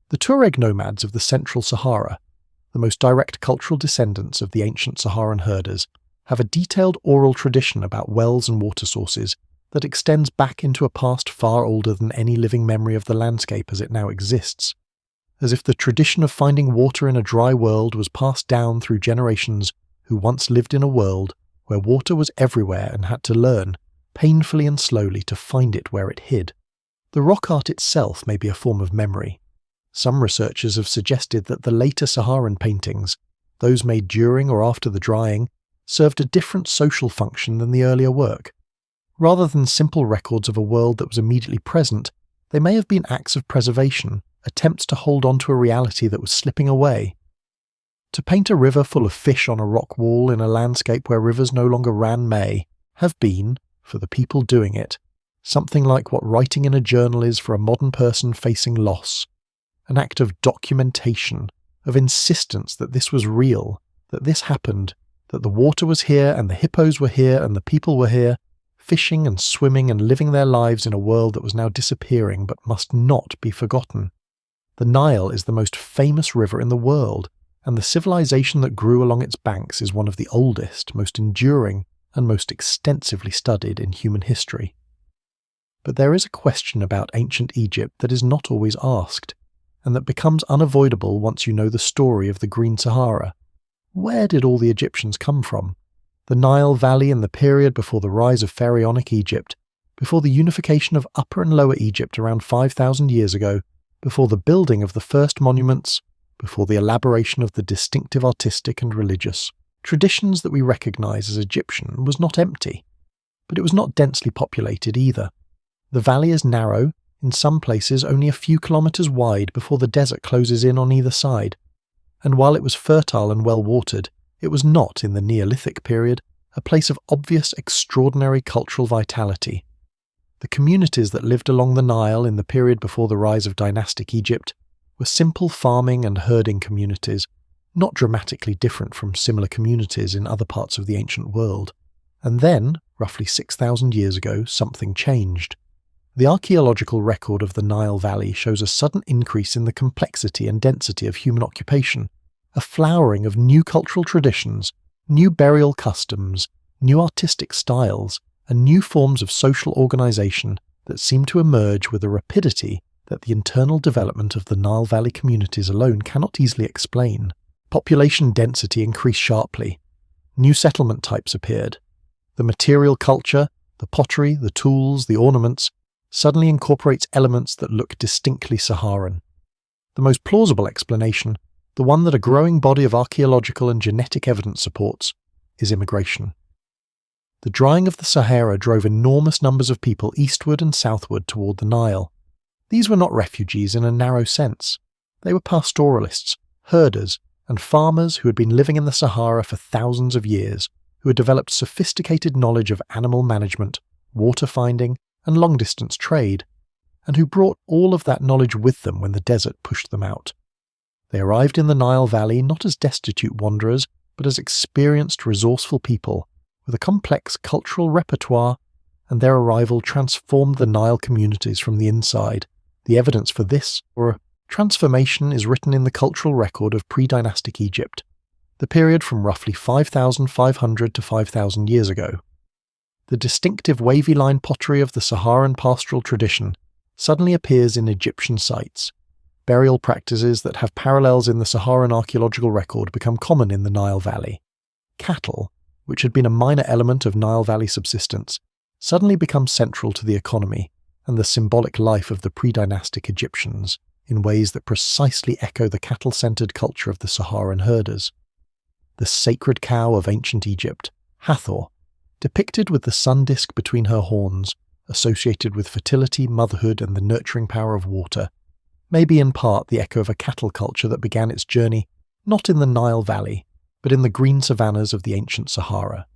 The Tuareg nomads of the Central Sahara, the most direct cultural descendants of the ancient Saharan herders, have a detailed oral tradition about wells and water sources that extends back into a past far older than any living memory of the landscape as it now exists. As if the tradition of finding water in a dry world was passed down through generations who once lived in a world where water was everywhere and had to learn, painfully and slowly, to find it where it hid. The rock art itself may be a form of memory. Some researchers have suggested that the later Saharan paintings, those made during or after the drying, served a different social function than the earlier work. Rather than simple records of a world that was immediately present, they may have been acts of preservation, attempts to hold on to a reality that was slipping away. To paint a river full of fish on a rock wall in a landscape where rivers no longer ran may have been, for the people doing it, something like what writing in a journal is for a modern person facing loss, an act of documentation, of insistence that this was real, that this happened, that the water was here and the hippos were here and the people were here, fishing and swimming and living their lives in a world that was now disappearing but must not be forgotten. The Nile is the most famous river in the world, and the civilization that grew along its banks is one of the oldest, most enduring, and most extensively studied in human history. But there is a question about ancient Egypt that is not always asked, and that becomes unavoidable once you know the story of the Green Sahara. Where did all the Egyptians come from? The Nile Valley in the period before the rise of pharaonic Egypt, before the unification of Upper and Lower Egypt around 5,000 years ago, before the building of the first monuments, before the elaboration of the distinctive artistic and religious, traditions that we recognize as Egyptian, was not empty. But it was not densely populated either. The valley is narrow, in some places only a few kilometers wide before the desert closes in on either side. And while it was fertile and well watered, it was not, in the Neolithic period, a place of obvious extraordinary cultural vitality. The communities that lived along the Nile in the period before the rise of dynastic Egypt were simple farming and herding communities, not dramatically different from similar communities in other parts of the ancient world. And then, roughly 6,000 years ago, something changed. The archaeological record of the Nile Valley shows a sudden increase in the complexity and density of human occupation, a flowering of new cultural traditions, new burial customs, new artistic styles, and new forms of social organization that seem to emerge with a rapidity that the internal development of the Nile Valley communities alone cannot easily explain. Population density increased sharply. New settlement types appeared. The material culture, the pottery, the tools, the ornaments, suddenly incorporates elements that look distinctly Saharan. The most plausible explanation, the one that a growing body of archaeological and genetic evidence supports, is immigration. The drying of the Sahara drove enormous numbers of people eastward and southward toward the Nile. These were not refugees in a narrow sense. They were pastoralists, herders, and farmers who had been living in the Sahara for thousands of years, who had developed sophisticated knowledge of animal management, water finding, and long-distance trade, and who brought all of that knowledge with them when the desert pushed them out. They arrived in the Nile Valley not as destitute wanderers, but as experienced, resourceful people, with a complex cultural repertoire, and their arrival transformed the Nile communities from the inside. The evidence for this, or transformation, is written in the cultural record of pre-dynastic Egypt, the period from roughly 5,500 to 5,000 years ago. The distinctive wavy line pottery of the Saharan pastoral tradition suddenly appears in Egyptian sites. Burial practices that have parallels in the Saharan archaeological record become common in the Nile Valley. Cattle, which had been a minor element of Nile Valley subsistence, suddenly become central to the economy and the symbolic life of the pre-dynastic Egyptians in ways that precisely echo the cattle-centered culture of the Saharan herders. the sacred cow of ancient Egypt, Hathor, depicted with the sun disk between her horns, associated with fertility, motherhood, and the nurturing power of water, may be in part the echo of a cattle culture that began its journey not in the Nile Valley, but in the green savannas of the ancient Sahara.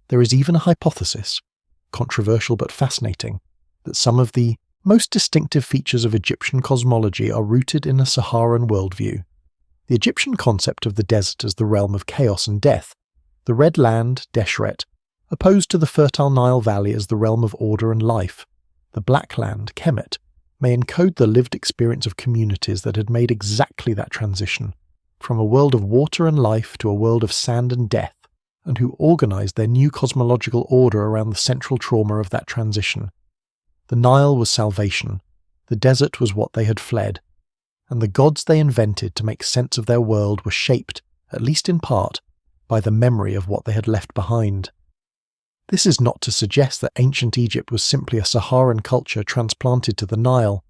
There is even a hypothesis, controversial but fascinating, that some of the most distinctive features of Egyptian cosmology are rooted in a Saharan worldview. The Egyptian concept of the desert as the realm of chaos and death, the red land, Deshret, opposed to the fertile Nile Valley as the realm of order and life, the black land, Kemet, may encode the lived experience of communities that had made exactly that transition, from a world of water and life to a world of sand and death, and who organized their new cosmological order around the central trauma of that transition. The Nile was salvation, the desert was what they had fled, and the gods they invented to make sense of their world were shaped, at least in part, by the memory of what they had left behind. This is not to suggest that ancient Egypt was simply a Saharan culture transplanted to the Nile.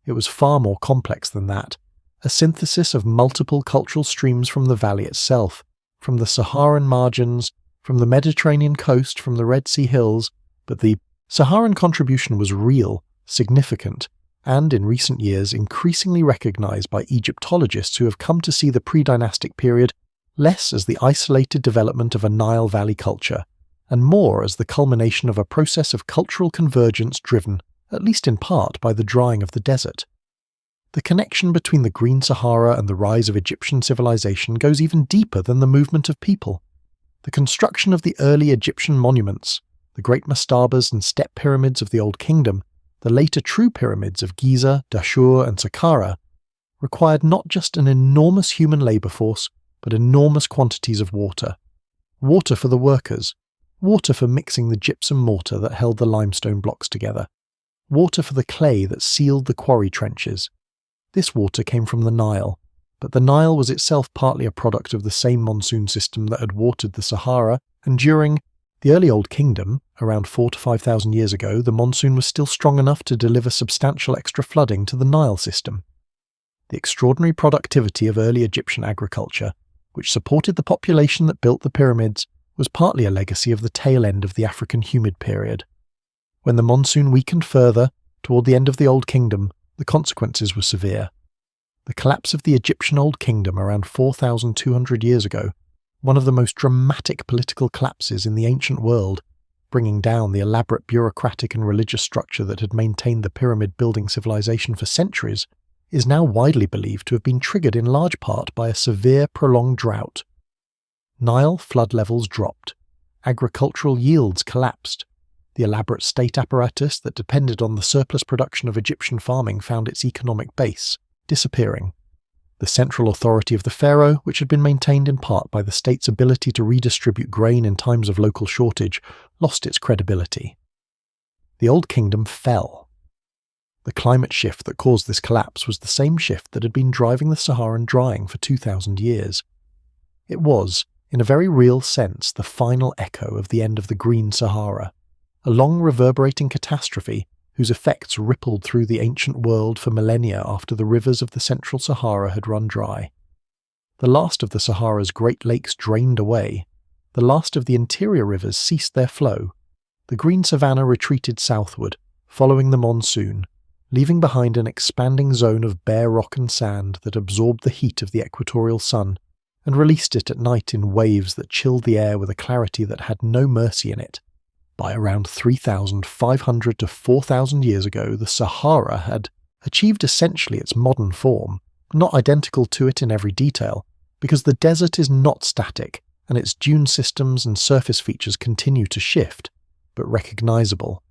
It was far more complex than that, a synthesis of multiple cultural streams from the valley itself, from the Saharan margins, from the Mediterranean coast, from the Red Sea hills, but the Saharan contribution was real, significant, and in recent years increasingly recognized by Egyptologists who have come to see the pre-dynastic period less as the isolated development of a Nile Valley culture, and more as the culmination of a process of cultural convergence driven, at least in part, by the drying of the desert. The connection between the Green Sahara and the rise of Egyptian civilization goes even deeper than the movement of people. The construction of the early Egyptian monuments, the great mastabas and step pyramids of the Old Kingdom, the later true pyramids of Giza, Dashur, and Saqqara, required not just an enormous human labour force, but enormous quantities of water. Water for the workers, water for mixing the gypsum mortar that held the limestone blocks together, water for the clay that sealed the quarry trenches. This water came from the Nile, but the Nile was itself partly a product of the same monsoon system that had watered the Sahara, and during the early Old Kingdom, around 4,000 to 5,000 years ago, the monsoon was still strong enough to deliver substantial extra flooding to the Nile system. The extraordinary productivity of early Egyptian agriculture, which supported the population that built the pyramids, was partly a legacy of the tail end of the African humid period. When the monsoon weakened further, toward the end of the Old Kingdom, the consequences were severe. The collapse of the Egyptian Old Kingdom around 4,200 years ago, one of the most dramatic political collapses in the ancient world, bringing down the elaborate bureaucratic and religious structure that had maintained the pyramid-building civilization for centuries, is now widely believed to have been triggered in large part by a severe, prolonged drought. Nile flood levels dropped, agricultural yields collapsed, the elaborate state apparatus that depended on the surplus production of Egyptian farming found its economic base, disappearing. The central authority of the pharaoh, which had been maintained in part by the state's ability to redistribute grain in times of local shortage, lost its credibility. The Old Kingdom fell. The climate shift that caused this collapse was the same shift that had been driving the Saharan drying for 2,000 years. It was, in a very real sense, the final echo of the end of the Green Sahara, a long reverberating catastrophe whose effects rippled through the ancient world for millennia after the rivers of the central Sahara had run dry. The last of the Sahara's great lakes drained away, the last of the interior rivers ceased their flow, the green savanna retreated southward, following the monsoon, leaving behind an expanding zone of bare rock and sand that absorbed the heat of the equatorial sun and released it at night in waves that chilled the air with a clarity that had no mercy in it. By around 3,500 to 4,000 years ago, the Sahara had achieved essentially its modern form, not identical to it in every detail, because the desert is not static and its dune systems and surface features continue to shift, but recognizable.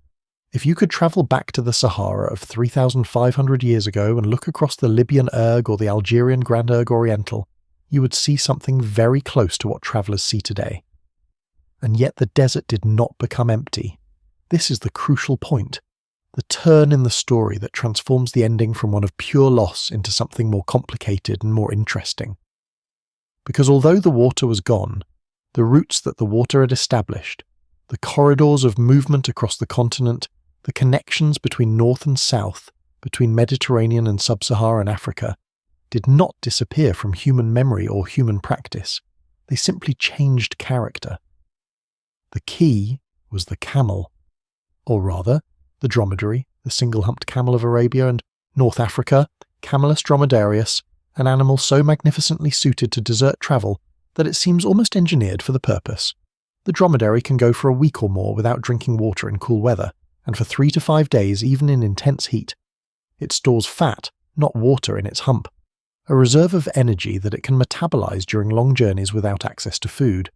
If you could travel back to the Sahara of 3,500 years ago and look across the Libyan Erg or the Algerian Grand Erg Oriental, you would see something very close to what travelers see today. And yet the desert did not become empty. This is the crucial point, the turn in the story that transforms the ending from one of pure loss into something more complicated and more interesting. Because although the water was gone, the routes that the water had established, the corridors of movement across the continent, the connections between north and south, between Mediterranean and sub-Saharan Africa, did not disappear from human memory or human practice. they simply changed character. The key was the camel, or rather, the dromedary, the single-humped camel of Arabia and North Africa, Camelus dromedarius, an animal so magnificently suited to desert travel that it seems almost engineered for the purpose. The dromedary can go for a week or more without drinking water in cool weather, and for 3 to 5 days even in intense heat. It stores fat, not water, in its hump, a reserve of energy that it can metabolize during long journeys without access to food.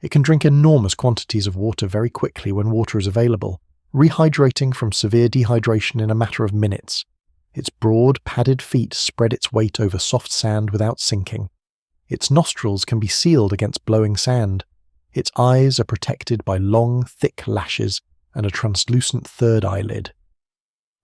It can drink enormous quantities of water very quickly when water is available, rehydrating from severe dehydration in a matter of minutes. Its broad, padded feet spread its weight over soft sand without sinking. Its nostrils can be sealed against blowing sand. Its eyes are protected by long, thick lashes and a translucent third eyelid.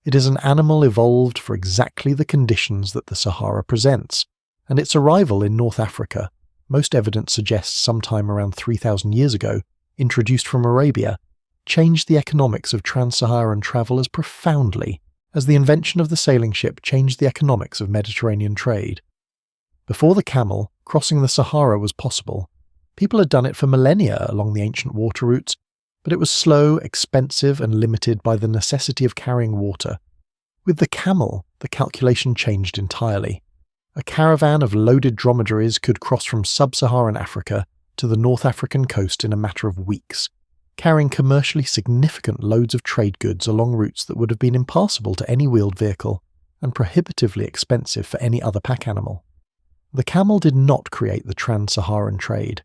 It is an animal evolved for exactly the conditions that the Sahara presents, and its arrival in North Africa, most evidence suggests sometime around 3,000 years ago, introduced from Arabia, changed the economics of trans-Saharan travel as profoundly as the invention of the sailing ship changed the economics of Mediterranean trade. Before the camel, crossing the Sahara was possible. People had done it for millennia along the ancient water routes, but it was slow, expensive, and limited by the necessity of carrying water. With the camel, the calculation changed entirely. A caravan of loaded dromedaries could cross from sub-Saharan Africa to the North African coast in a matter of weeks, carrying commercially significant loads of trade goods along routes that would have been impassable to any wheeled vehicle, and prohibitively expensive for any other pack animal. The camel did not create the trans-Saharan trade.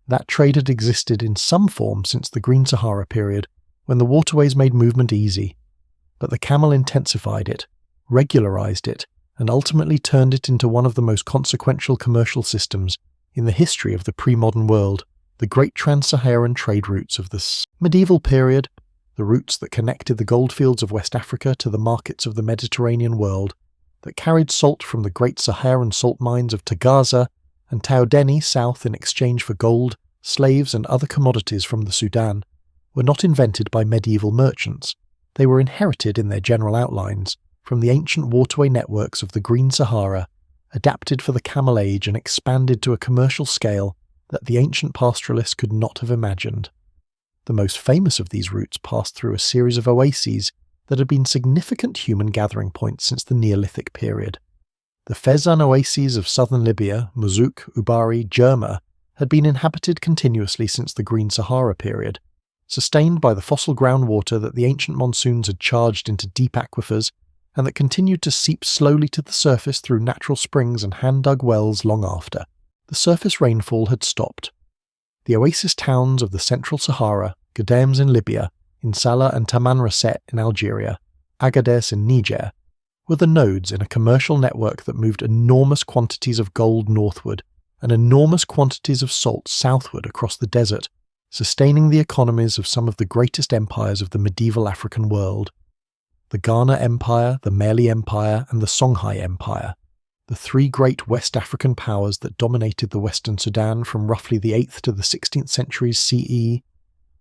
That trade had existed in some form since the Green Sahara period, when the waterways made movement easy. But the camel intensified it, regularized it, and ultimately turned it into one of the most consequential commercial systems in the history of the pre-modern world, the great trans-Saharan trade routes of the medieval period, the routes that connected the goldfields of West Africa to the markets of the Mediterranean world, that carried salt from the great Saharan salt mines of Tagaza and Taodeni south in exchange for gold, slaves and other commodities from the Sudan, were not invented by medieval merchants. They were inherited in their general outlines from the ancient waterway networks of the Green Sahara, adapted for the camel age and expanded to a commercial scale that the ancient pastoralists could not have imagined. The most famous of these routes passed through a series of oases that had been significant human gathering points since the Neolithic period. The Fezzan oases of southern Libya, Muzuk, Ubari, Jerma, had been inhabited continuously since the Green Sahara period, sustained by the fossil groundwater that the ancient monsoons had charged into deep aquifers and that continued to seep slowly to the surface through natural springs and hand-dug wells long after the surface rainfall had stopped. The oasis towns of the central Sahara, Ghadames in Libya, Insala and Tamanrasset in Algeria, Agadez in Niger, were the nodes in a commercial network that moved enormous quantities of gold northward and enormous quantities of salt southward across the desert, sustaining the economies of some of the greatest empires of the medieval African world. The Ghana Empire, the Mali Empire, and the Songhai Empire, the three great West African powers that dominated the Western Sudan from roughly the 8th to the 16th centuries CE,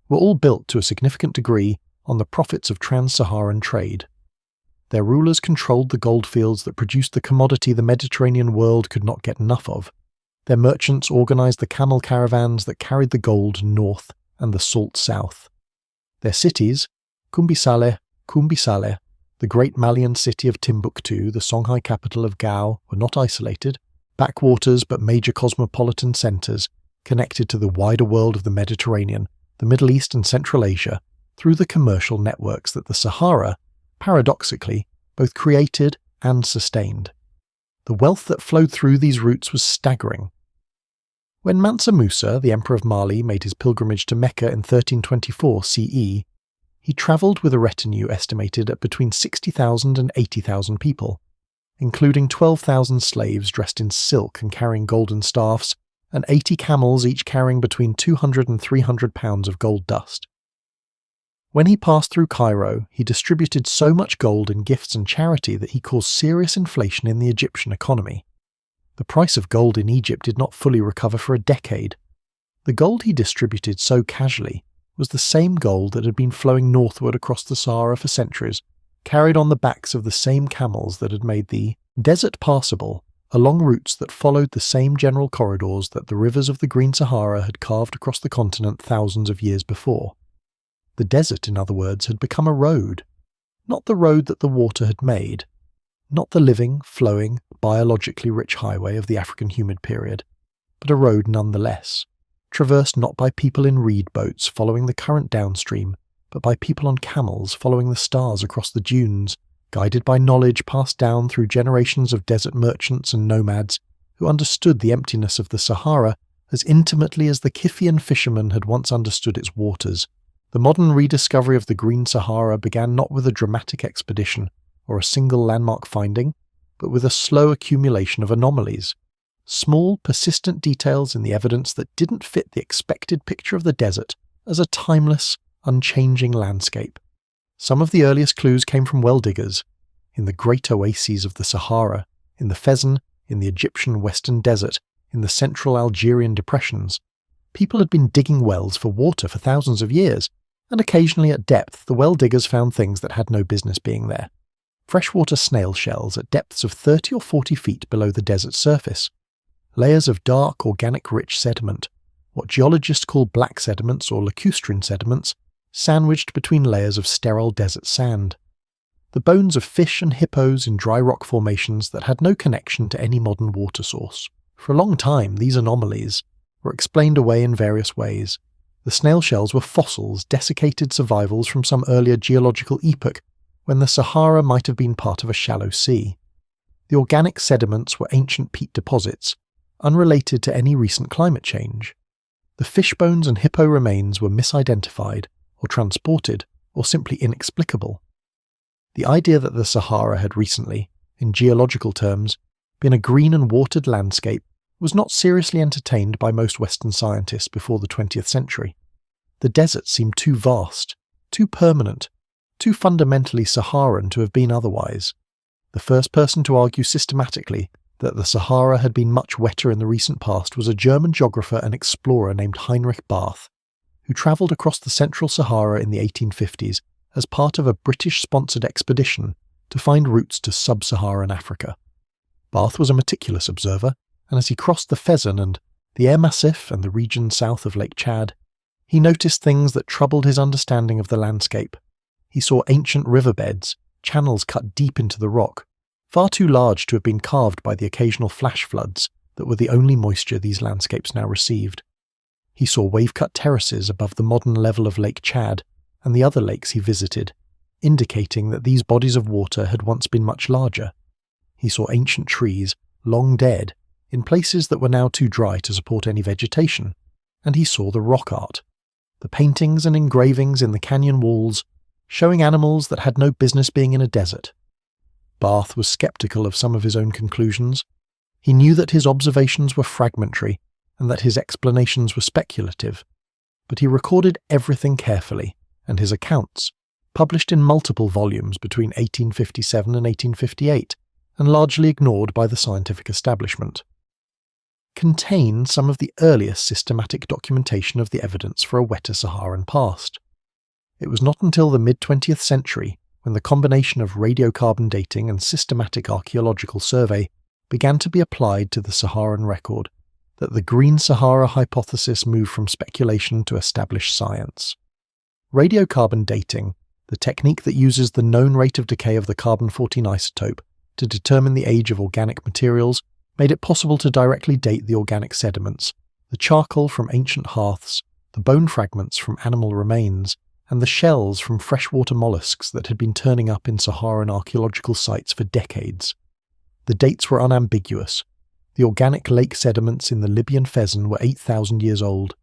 were all built to a significant degree on the profits of trans-Saharan trade. Their rulers controlled the goldfields that produced the commodity the Mediterranean world could not get enough of. Their merchants organized the camel caravans that carried the gold north and the salt south. Their cities, Kumbi Saleh, the great Malian city of Timbuktu, the Songhai capital of Gao, were not isolated, backwaters but major cosmopolitan centers, connected to the wider world of the Mediterranean, the Middle East and Central Asia, through the commercial networks that the Sahara, paradoxically, both created and sustained. The wealth that flowed through these routes was staggering. When Mansa Musa, the Emperor of Mali, made his pilgrimage to Mecca in 1324 CE, he travelled with a retinue estimated at between 60,000 and 80,000 people, including 12,000 slaves dressed in silk and carrying golden staffs, and 80 camels each carrying between 200 and 300 pounds of gold dust. When he passed through Cairo, he distributed so much gold in gifts and charity that he caused serious inflation in the Egyptian economy. The price of gold in Egypt did not fully recover for a decade. The gold he distributed so casually was the same gold that had been flowing northward across the Sahara for centuries, carried on the backs of the same camels that had made the desert passable along routes that followed the same general corridors that the rivers of the Green Sahara had carved across the continent thousands of years before. The desert, in other words, had become a road. Not the road that the water had made. Not the living, flowing, biologically rich highway of the African humid period, but a road nonetheless, traversed not by people in reed boats following the current downstream, but by people on camels following the stars across the dunes, guided by knowledge passed down through generations of desert merchants and nomads who understood the emptiness of the Sahara as intimately as the Kiffian fishermen had once understood its waters. The modern rediscovery of the Green Sahara began not with a dramatic expedition or a single landmark finding, but with a slow accumulation of anomalies. Small, persistent details in the evidence that didn't fit the expected picture of the desert as a timeless, unchanging landscape. Some of the earliest clues came from well diggers, in the great oases of the Sahara, in the Fezzan, in the Egyptian Western Desert, in the central Algerian depressions. People had been digging wells for water for thousands of years, and occasionally at depth the well diggers found things that had no business being there. Freshwater snail shells at depths of 30 or 40 feet below the desert surface. Layers of dark, organic-rich sediment, what geologists call black sediments or lacustrine sediments, sandwiched between layers of sterile desert sand. The bones of fish and hippos in dry rock formations that had no connection to any modern water source. For a long time, these anomalies were explained away in various ways. The snail shells were fossils, desiccated survivals from some earlier geological epoch when the Sahara might have been part of a shallow sea. The organic sediments were ancient peat deposits, unrelated to any recent climate change. The fish bones and hippo remains were misidentified, or transported, or simply inexplicable. The idea that the Sahara had recently, in geological terms, been a green and watered landscape was not seriously entertained by most Western scientists before the 20th century. The desert seemed too vast, too permanent, too fundamentally Saharan to have been otherwise. The first person to argue systematically that the Sahara had been much wetter in the recent past was a German geographer and explorer named Heinrich Barth, who travelled across the central Sahara in the 1850s as part of a British-sponsored expedition to find routes to sub-Saharan Africa. Barth was a meticulous observer, and as he crossed the Fezzan and the Air Massif and the region south of Lake Chad, he noticed things that troubled his understanding of the landscape. He saw ancient riverbeds, channels cut deep into the rock, far too large to have been carved by the occasional flash floods that were the only moisture these landscapes now received. He saw wave-cut terraces above the modern level of Lake Chad and the other lakes he visited, indicating that these bodies of water had once been much larger. He saw ancient trees, long dead, in places that were now too dry to support any vegetation, and he saw the rock art, the paintings and engravings in the canyon walls, showing animals that had no business being in a desert. Barth was sceptical of some of his own conclusions. He knew that his observations were fragmentary and that his explanations were speculative, but he recorded everything carefully, and his accounts, published in multiple volumes between 1857 and 1858, and largely ignored by the scientific establishment, contain some of the earliest systematic documentation of the evidence for a wetter Saharan past. It was not until the mid-20th century, when the combination of radiocarbon dating and systematic archaeological survey began to be applied to the Saharan record, that the Green Sahara hypothesis moved from speculation to established science. Radiocarbon dating, the technique that uses the known rate of decay of the carbon-14 isotope to determine the age of organic materials, made it possible to directly date the organic sediments, the charcoal from ancient hearths, the bone fragments from animal remains, and the shells from freshwater mollusks that had been turning up in Saharan archaeological sites for decades. The dates were unambiguous. The organic lake sediments in the Libyan Fezzan were 8,000 years old.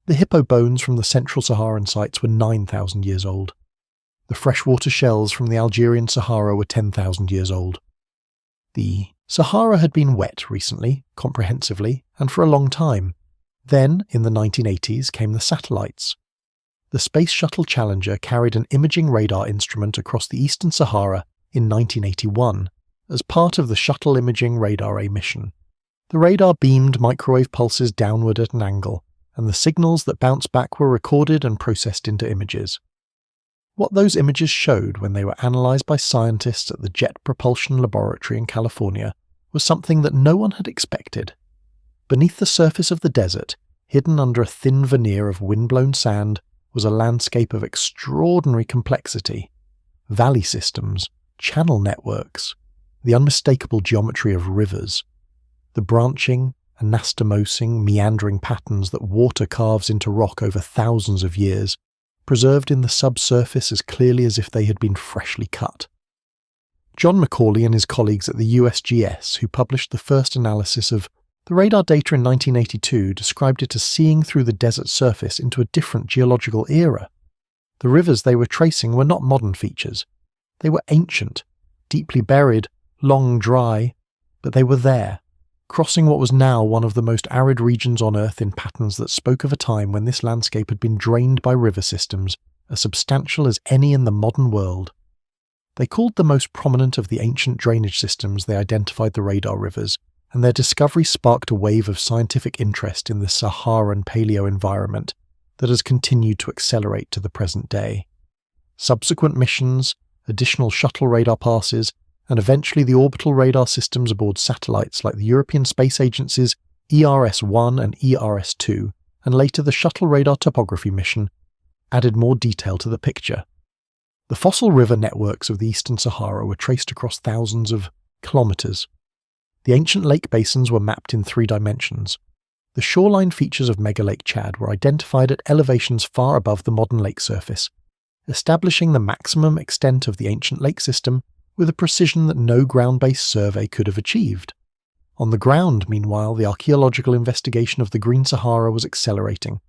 The hippo bones from the central Saharan sites were 9,000 years old. The freshwater shells from the Algerian Sahara were 10,000 years old. The Sahara had been wet recently, comprehensively, and for a long time. Then, in the 1980s, came the satellites. The Space Shuttle Challenger carried an imaging radar instrument across the eastern Sahara in 1981 as part of the Shuttle Imaging Radar A mission. The radar beamed microwave pulses downward at an angle, and the signals that bounced back were recorded and processed into images. What those images showed when they were analysed by scientists at the Jet Propulsion Laboratory in California was something that no one had expected. Beneath the surface of the desert, hidden under a thin veneer of windblown sand, was a landscape of extraordinary complexity. Valley systems, channel networks, the unmistakable geometry of rivers, the branching, anastomosing, meandering patterns that water carves into rock over thousands of years, preserved in the subsurface as clearly as if they had been freshly cut. John Macaulay and his colleagues at the USGS, who published the first analysis of the radar data in 1982, described it as seeing through the desert surface into a different geological era. The rivers they were tracing were not modern features. They were ancient, deeply buried, long dry, but they were there, crossing what was now one of the most arid regions on Earth in patterns that spoke of a time when this landscape had been drained by river systems as substantial as any in the modern world. They called the most prominent of the ancient drainage systems they identified the radar rivers, and their discovery sparked a wave of scientific interest in the Saharan paleo environment that has continued to accelerate to the present day. Subsequent missions, additional shuttle radar passes, and eventually the orbital radar systems aboard satellites like the European Space Agency's ERS-1 and ERS-2, and later the shuttle radar topography mission, added more detail to the picture. The fossil river networks of the Eastern Sahara were traced across thousands of kilometers. The ancient lake basins were mapped in 3 dimensions. The shoreline features of Mega Lake Chad were identified at elevations far above the modern lake surface, establishing the maximum extent of the ancient lake system with a precision that no ground-based survey could have achieved. On the ground, meanwhile, the archaeological investigation of the Green Sahara was accelerating.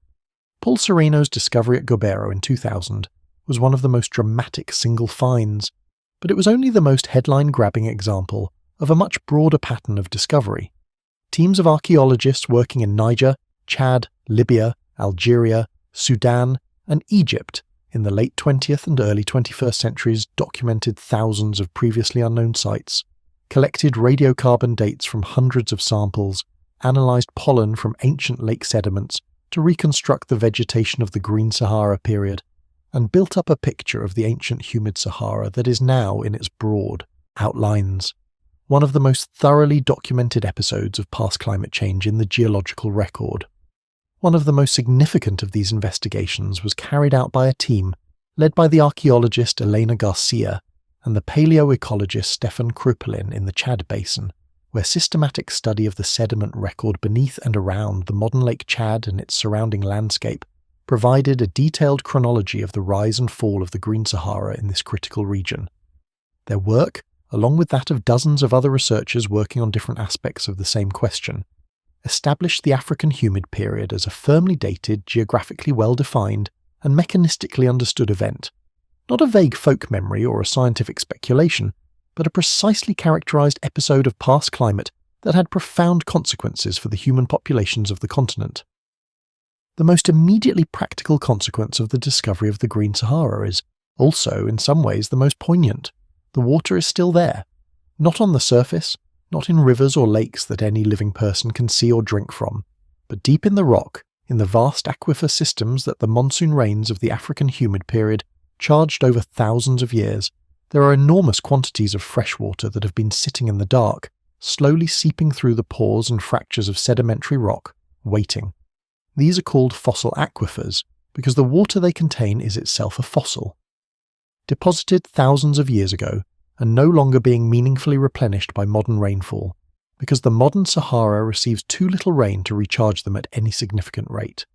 Paul Sereno's discovery at Gobero in 2000 was one of the most dramatic single finds, but it was only the most headline-grabbing example of a much broader pattern of discovery. Teams of archaeologists working in Niger, Chad, Libya, Algeria, Sudan, and Egypt in the late 20th and early 21st centuries documented thousands of previously unknown sites, collected radiocarbon dates from hundreds of samples, analysed pollen from ancient lake sediments to reconstruct the vegetation of the Green Sahara period, and built up a picture of the ancient humid Sahara that is now, in its broad outlines, one of the most thoroughly documented episodes of past climate change in the geological record. One of the most significant of these investigations was carried out by a team led by the archaeologist Elena Garcia and the paleoecologist Stefan Kruppelin in the Chad Basin, where systematic study of the sediment record beneath and around the modern Lake Chad and its surrounding landscape provided a detailed chronology of the rise and fall of the Green Sahara in this critical region. Their work, along with that of dozens of other researchers working on different aspects of the same question, established the African humid period as a firmly dated, geographically well-defined, and mechanistically understood event, not a vague folk memory or a scientific speculation, but a precisely characterized episode of past climate that had profound consequences for the human populations of the continent. The most immediately practical consequence of the discovery of the Green Sahara is also, in some ways, the most poignant. The water is still there, not on the surface, not in rivers or lakes that any living person can see or drink from, but deep in the rock, in the vast aquifer systems that the monsoon rains of the African humid period charged over thousands of years. There are enormous quantities of fresh water that have been sitting in the dark, slowly seeping through the pores and fractures of sedimentary rock, waiting. These are called fossil aquifers because the water they contain is itself a fossil. Deposited thousands of years ago, and no longer being meaningfully replenished by modern rainfall, because the modern Sahara receives too little rain to recharge them at any significant rate.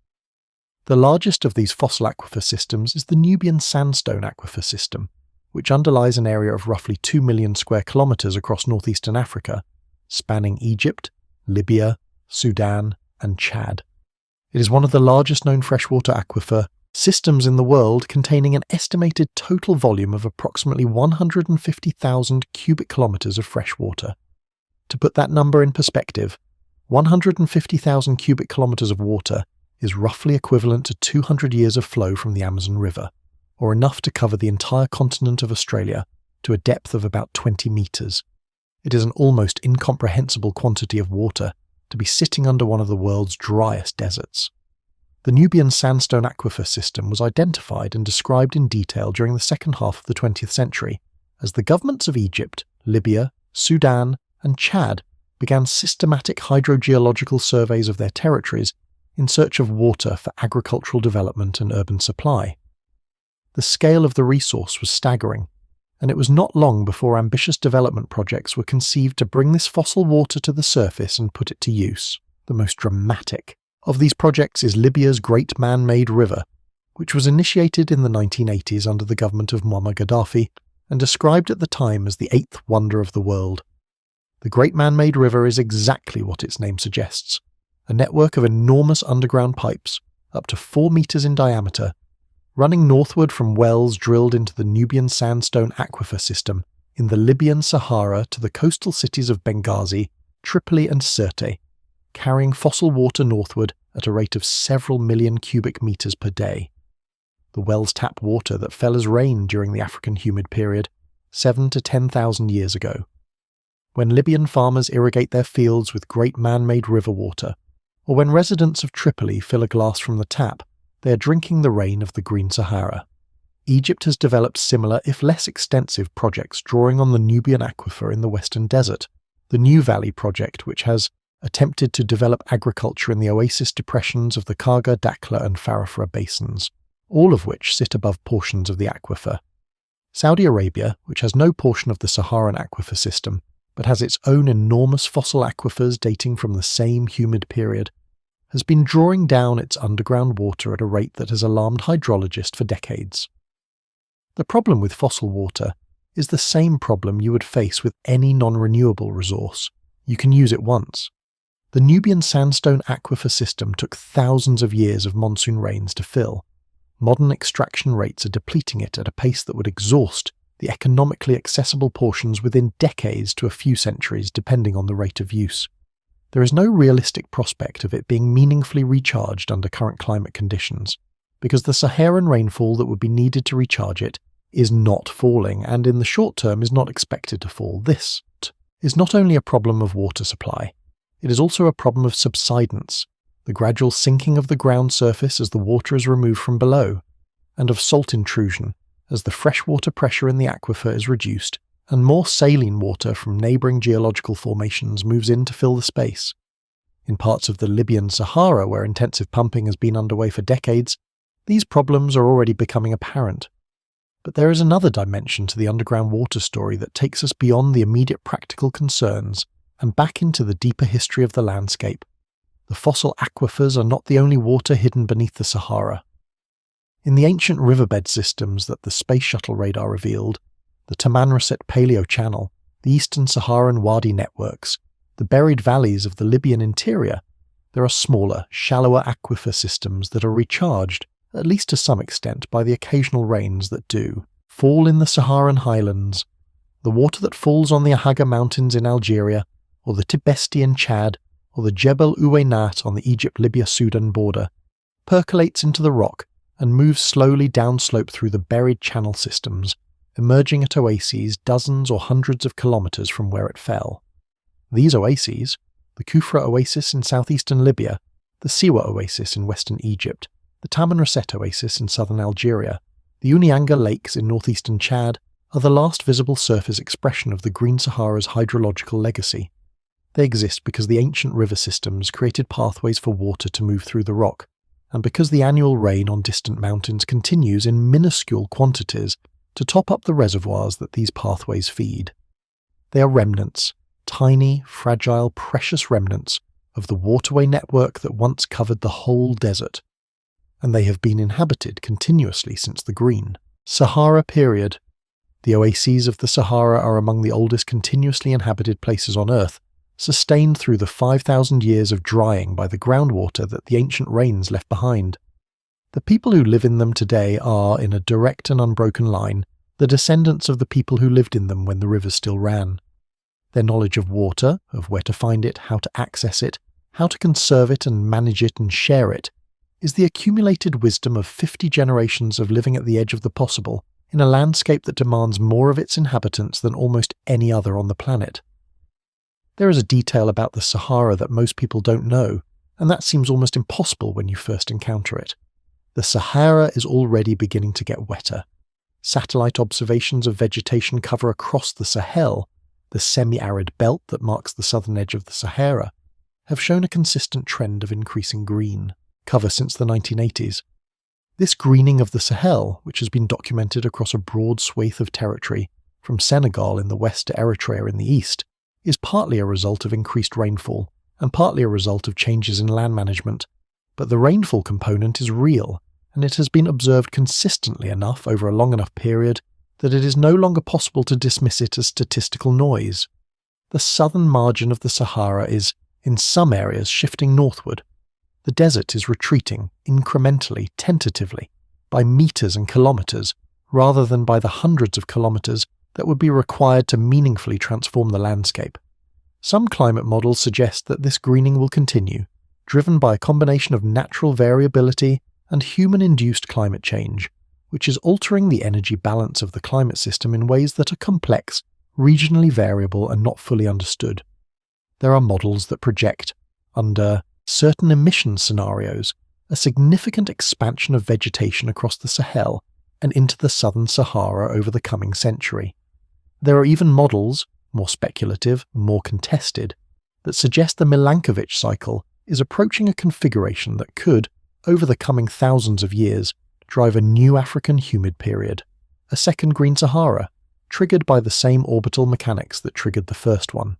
The largest of these fossil aquifer systems is the Nubian sandstone aquifer system, which underlies an area of roughly 2 million square kilometres across northeastern Africa, spanning Egypt, Libya, Sudan, and Chad. It is one of the largest known freshwater aquifer systems in the world, containing an estimated total volume of approximately 150,000 cubic kilometres of fresh water. To put that number in perspective, 150,000 cubic kilometres of water is roughly equivalent to 200 years of flow from the Amazon River, or enough to cover the entire continent of Australia to a depth of about 20 metres. It is an almost incomprehensible quantity of water to be sitting under one of the world's driest deserts. The Nubian sandstone aquifer system was identified and described in detail during the second half of the 20th century as the governments of Egypt, Libya, Sudan, and Chad began systematic hydrogeological surveys of their territories in search of water for agricultural development and urban supply. The scale of the resource was staggering, and it was not long before ambitious development projects were conceived to bring this fossil water to the surface and put it to use. The most dramatic of these projects is Libya's Great Man-Made River, which was initiated in the 1980s under the government of Muammar Gaddafi and described at the time as the eighth wonder of the world. The Great Man-Made River is exactly what its name suggests, a network of enormous underground pipes, up to 4 meters in diameter, running northward from wells drilled into the Nubian sandstone aquifer system in the Libyan Sahara to the coastal cities of Benghazi, Tripoli and Sirte, carrying fossil water northward at a rate of several million cubic meters per day. The wells tap water that fell as rain during the African humid period, 7,000 to 10,000 years ago. When Libyan farmers irrigate their fields with great man-made river water, or when residents of Tripoli fill a glass from the tap, they are drinking the rain of the Green Sahara. Egypt has developed similar, if less extensive, projects drawing on the Nubian aquifer in the Western Desert. The New Valley project, which has attempted to develop agriculture in the oasis depressions of the Karga, Dakhla and Farafra basins, all of which sit above portions of the aquifer. Saudi Arabia, which has no portion of the Saharan aquifer system, but has its own enormous fossil aquifers dating from the same humid period, has been drawing down its underground water at a rate that has alarmed hydrologists for decades. The problem with fossil water is the same problem you would face with any non-renewable resource. You can use it once. The Nubian sandstone aquifer system took thousands of years of monsoon rains to fill. Modern extraction rates are depleting it at a pace that would exhaust the economically accessible portions within decades to a few centuries, depending on the rate of use. There is no realistic prospect of it being meaningfully recharged under current climate conditions, because the Saharan rainfall that would be needed to recharge it is not falling, and in the short term is not expected to fall. This is not only a problem of water supply, it is also a problem of subsidence, the gradual sinking of the ground surface as the water is removed from below, and of salt intrusion as the freshwater pressure in the aquifer is reduced and more saline water from neighbouring geological formations moves in to fill the space. In parts of the Libyan Sahara, where intensive pumping has been underway for decades, these problems are already becoming apparent. But there is another dimension to the underground water story that takes us beyond the immediate practical concerns and back into the deeper history of the landscape. The fossil aquifers are not the only water hidden beneath the Sahara. In the ancient riverbed systems that the Space Shuttle radar revealed, the Tamanrasset Paleo Channel, the Eastern Saharan Wadi networks, the buried valleys of the Libyan interior, there are smaller, shallower aquifer systems that are recharged, at least to some extent, by the occasional rains that do fall in the Saharan highlands. The water that falls on the Ahaga Mountains in Algeria, or the Tibesti in Chad, or the Jebel Uweinat on the Egypt-Libya-Sudan border, percolates into the rock and moves slowly downslope through the buried channel systems, emerging at oases dozens or hundreds of kilometers from where it fell. These oases, the Kufra Oasis in southeastern Libya, the Siwa Oasis in western Egypt, the Tamanrasset Oasis in southern Algeria, the Unianga Lakes in northeastern Chad, are the last visible surface expression of the Green Sahara's hydrological legacy. They exist because the ancient river systems created pathways for water to move through the rock, and because the annual rain on distant mountains continues in minuscule quantities to top up the reservoirs that these pathways feed. They are remnants, tiny, fragile, precious remnants of the waterway network that once covered the whole desert, and they have been inhabited continuously since the Green Sahara period. The oases of the Sahara are among the oldest continuously inhabited places on Earth, sustained through the 5,000 years of drying by the groundwater that the ancient rains left behind. The people who live in them today are, in a direct and unbroken line, the descendants of the people who lived in them when the rivers still ran. Their knowledge of water, of where to find it, how to access it, how to conserve it and manage it and share it, is the accumulated wisdom of 50 generations of living at the edge of the possible, in a landscape that demands more of its inhabitants than almost any other on the planet. There is a detail about the Sahara that most people don't know, and that seems almost impossible when you first encounter it. The Sahara is already beginning to get wetter. Satellite observations of vegetation cover across the Sahel the semi-arid belt that marks the southern edge of the Sahara, have shown a consistent trend of increasing green cover since the 1980s. This greening of the Sahel, which has been documented across a broad swathe of territory, from Senegal in the west to Eritrea in the east, is partly a result of increased rainfall and partly a result of changes in land management. But the rainfall component is real, and it has been observed consistently enough over a long enough period that it is no longer possible to dismiss it as statistical noise. The southern margin of the Sahara is, in some areas, shifting northward. The desert is retreating, incrementally, tentatively, by meters and kilometers, rather than by the hundreds of kilometers that would be required to meaningfully transform the landscape. Some climate models suggest that this greening will continue, driven by a combination of natural variability and human-induced climate change, which is altering the energy balance of the climate system in ways that are complex, regionally variable, and not fully understood. There are models that project, under certain emission scenarios, a significant expansion of vegetation across the Sahel and into the southern Sahara over the coming century. There are even models, more speculative, more contested, that suggest the Milankovitch cycle is approaching a configuration that could, over the coming thousands of years, drive a new African humid period, a second Green Sahara, triggered by the same orbital mechanics that triggered the first one.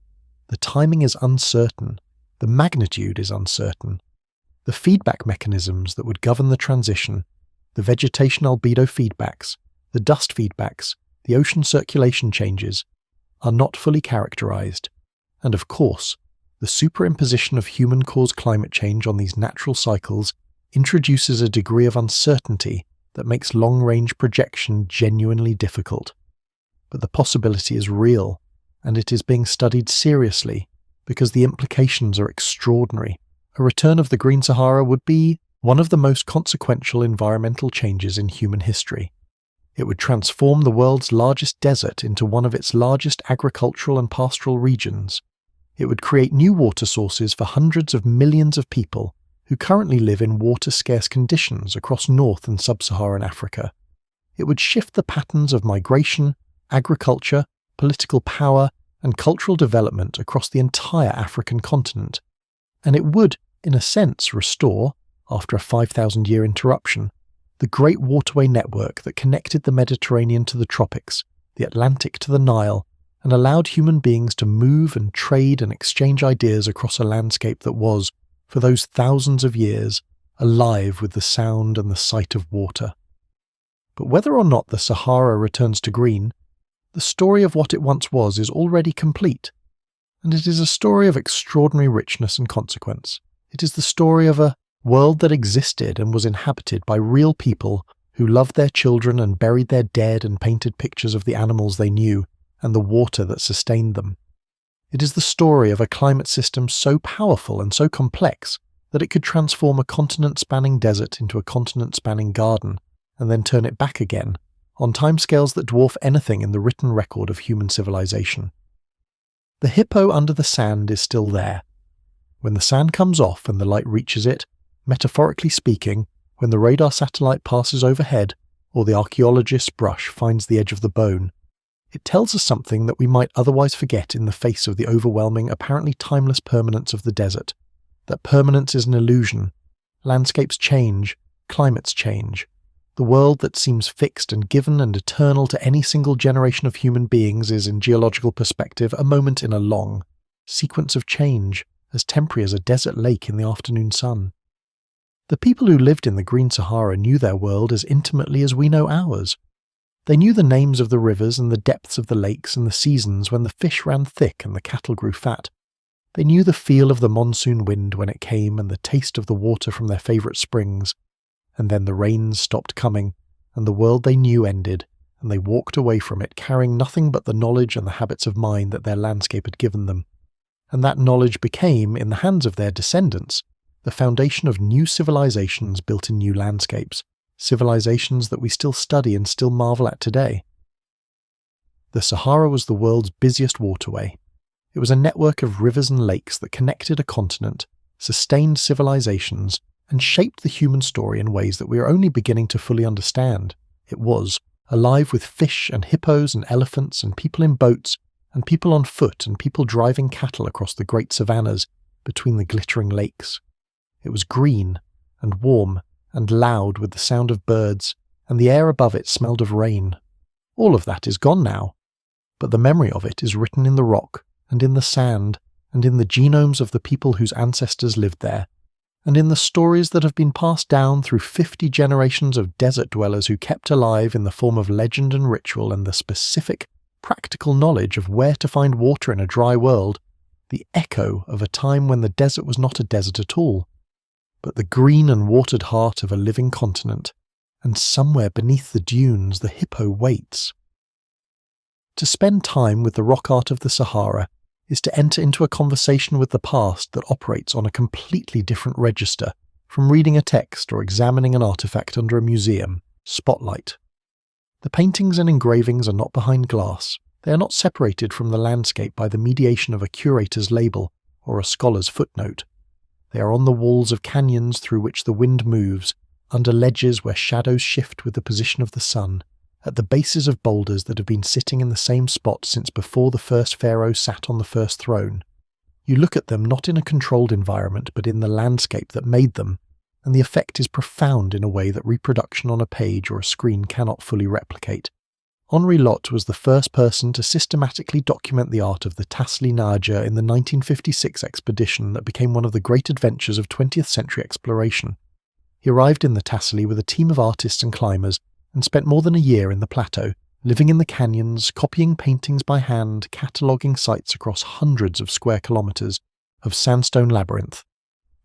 The timing is uncertain, the magnitude is uncertain. The feedback mechanisms that would govern the transition, the vegetation albedo feedbacks, the dust feedbacks, the ocean circulation changes, are not fully characterized, and of course, the superimposition of human-caused climate change on these natural cycles introduces a degree of uncertainty that makes long-range projection genuinely difficult. But the possibility is real, and it is being studied seriously because the implications are extraordinary. A return of the Green Sahara would be one of the most consequential environmental changes in human history. It would transform the world's largest desert into one of its largest agricultural and pastoral regions. It would create new water sources for hundreds of millions of people who currently live in water-scarce conditions across North and Sub-Saharan Africa. It would shift the patterns of migration, agriculture, political power, and cultural development across the entire African continent. And it would, in a sense, restore, after a 5,000-year interruption, the great waterway network that connected the Mediterranean to the tropics, the Atlantic to the Nile, and allowed human beings to move and trade and exchange ideas across a landscape that was, for those thousands of years, alive with the sound and the sight of water. But whether or not the Sahara returns to green, the story of what it once was is already complete, and it is a story of extraordinary richness and consequence. It is the story of a world that existed and was inhabited by real people who loved their children and buried their dead and painted pictures of the animals they knew and the water that sustained them. It is the story of a climate system so powerful and so complex that it could transform a continent-spanning desert into a continent-spanning garden and then turn it back again, on timescales that dwarf anything in the written record of human civilization. The hippo under the sand is still there. When the sand comes off and the light reaches it, metaphorically speaking, when the radar satellite passes overhead or the archaeologist's brush finds the edge of the bone, it tells us something that we might otherwise forget in the face of the overwhelming, apparently timeless permanence of the desert. That permanence is an illusion. Landscapes change, climates change. The world that seems fixed and given and eternal to any single generation of human beings is, in geological perspective, a moment in a long sequence of change, as temporary as a desert lake in the afternoon sun. The people who lived in the Green Sahara knew their world as intimately as we know ours. They knew the names of the rivers and the depths of the lakes and the seasons when the fish ran thick and the cattle grew fat. They knew the feel of the monsoon wind when it came and the taste of the water from their favourite springs. And then the rains stopped coming, and the world they knew ended, and they walked away from it carrying nothing but the knowledge and the habits of mind that their landscape had given them. And that knowledge became, in the hands of their descendants, the foundation of new civilizations built in new landscapes, civilizations that we still study and still marvel at today. The Sahara was the world's busiest waterway. It was a network of rivers and lakes that connected a continent, sustained civilizations, and shaped the human story in ways that we are only beginning to fully understand. It was alive with fish and hippos and elephants and people in boats and people on foot and people driving cattle across the great savannas between the glittering lakes. It was green and warm and loud with the sound of birds, and the air above it smelled of rain. All of that is gone now, but the memory of it is written in the rock and in the sand and in the genomes of the people whose ancestors lived there, and in the stories that have been passed down through 50 generations of desert dwellers who kept alive in the form of legend and ritual and the specific, practical knowledge of where to find water in a dry world, the echo of a time when the desert was not a desert at all, but the green and watered heart of a living continent, and somewhere beneath the dunes the hippo waits. To spend time with the rock art of the Sahara is to enter into a conversation with the past that operates on a completely different register from reading a text or examining an artifact under a museum spotlight. The paintings and engravings are not behind glass. They are not separated from the landscape by the mediation of a curator's label or a scholar's footnote. They are on the walls of canyons through which the wind moves, under ledges where shadows shift with the position of the sun, at the bases of boulders that have been sitting in the same spot since before the first pharaoh sat on the first throne. You look at them not in a controlled environment but in the landscape that made them, and the effect is profound in a way that reproduction on a page or a screen cannot fully replicate. Henri Lot was the first person to systematically document the art of the Tassili Naja in the 1956 expedition that became one of the great adventures of 20th century exploration. He arrived in the Tassili with a team of artists and climbers and spent more than a year in the plateau, living in the canyons, copying paintings by hand, cataloguing sites across hundreds of square kilometres of sandstone labyrinth.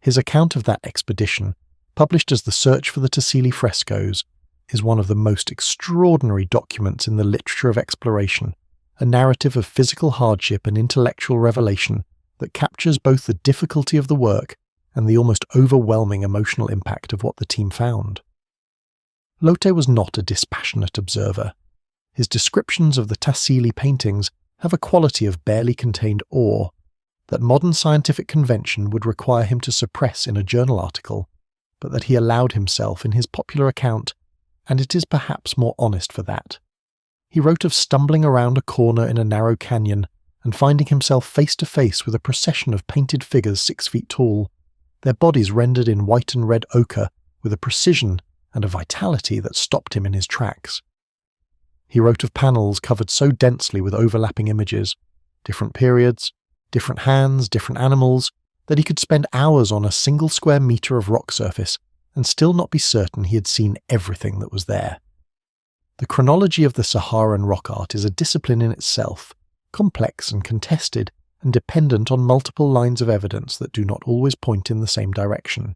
His account of that expedition, published as The Search for the Tassili Frescoes, is one of the most extraordinary documents in the literature of exploration, a narrative of physical hardship and intellectual revelation that captures both the difficulty of the work and the almost overwhelming emotional impact of what the team found. Lotte was not a dispassionate observer. His descriptions of the Tassili paintings have a quality of barely contained awe that modern scientific convention would require him to suppress in a journal article, but that he allowed himself in his popular account, and it is perhaps more honest for that. He wrote of stumbling around a corner in a narrow canyon and finding himself face to face with a procession of painted figures 6 feet tall, their bodies rendered in white and red ochre with a precision and a vitality that stopped him in his tracks. He wrote of panels covered so densely with overlapping images, different periods, different hands, different animals, that he could spend hours on a single square metre of rock surface and still not be certain he had seen everything that was there. The chronology of the Saharan rock art is a discipline in itself, complex and contested, and dependent on multiple lines of evidence that do not always point in the same direction.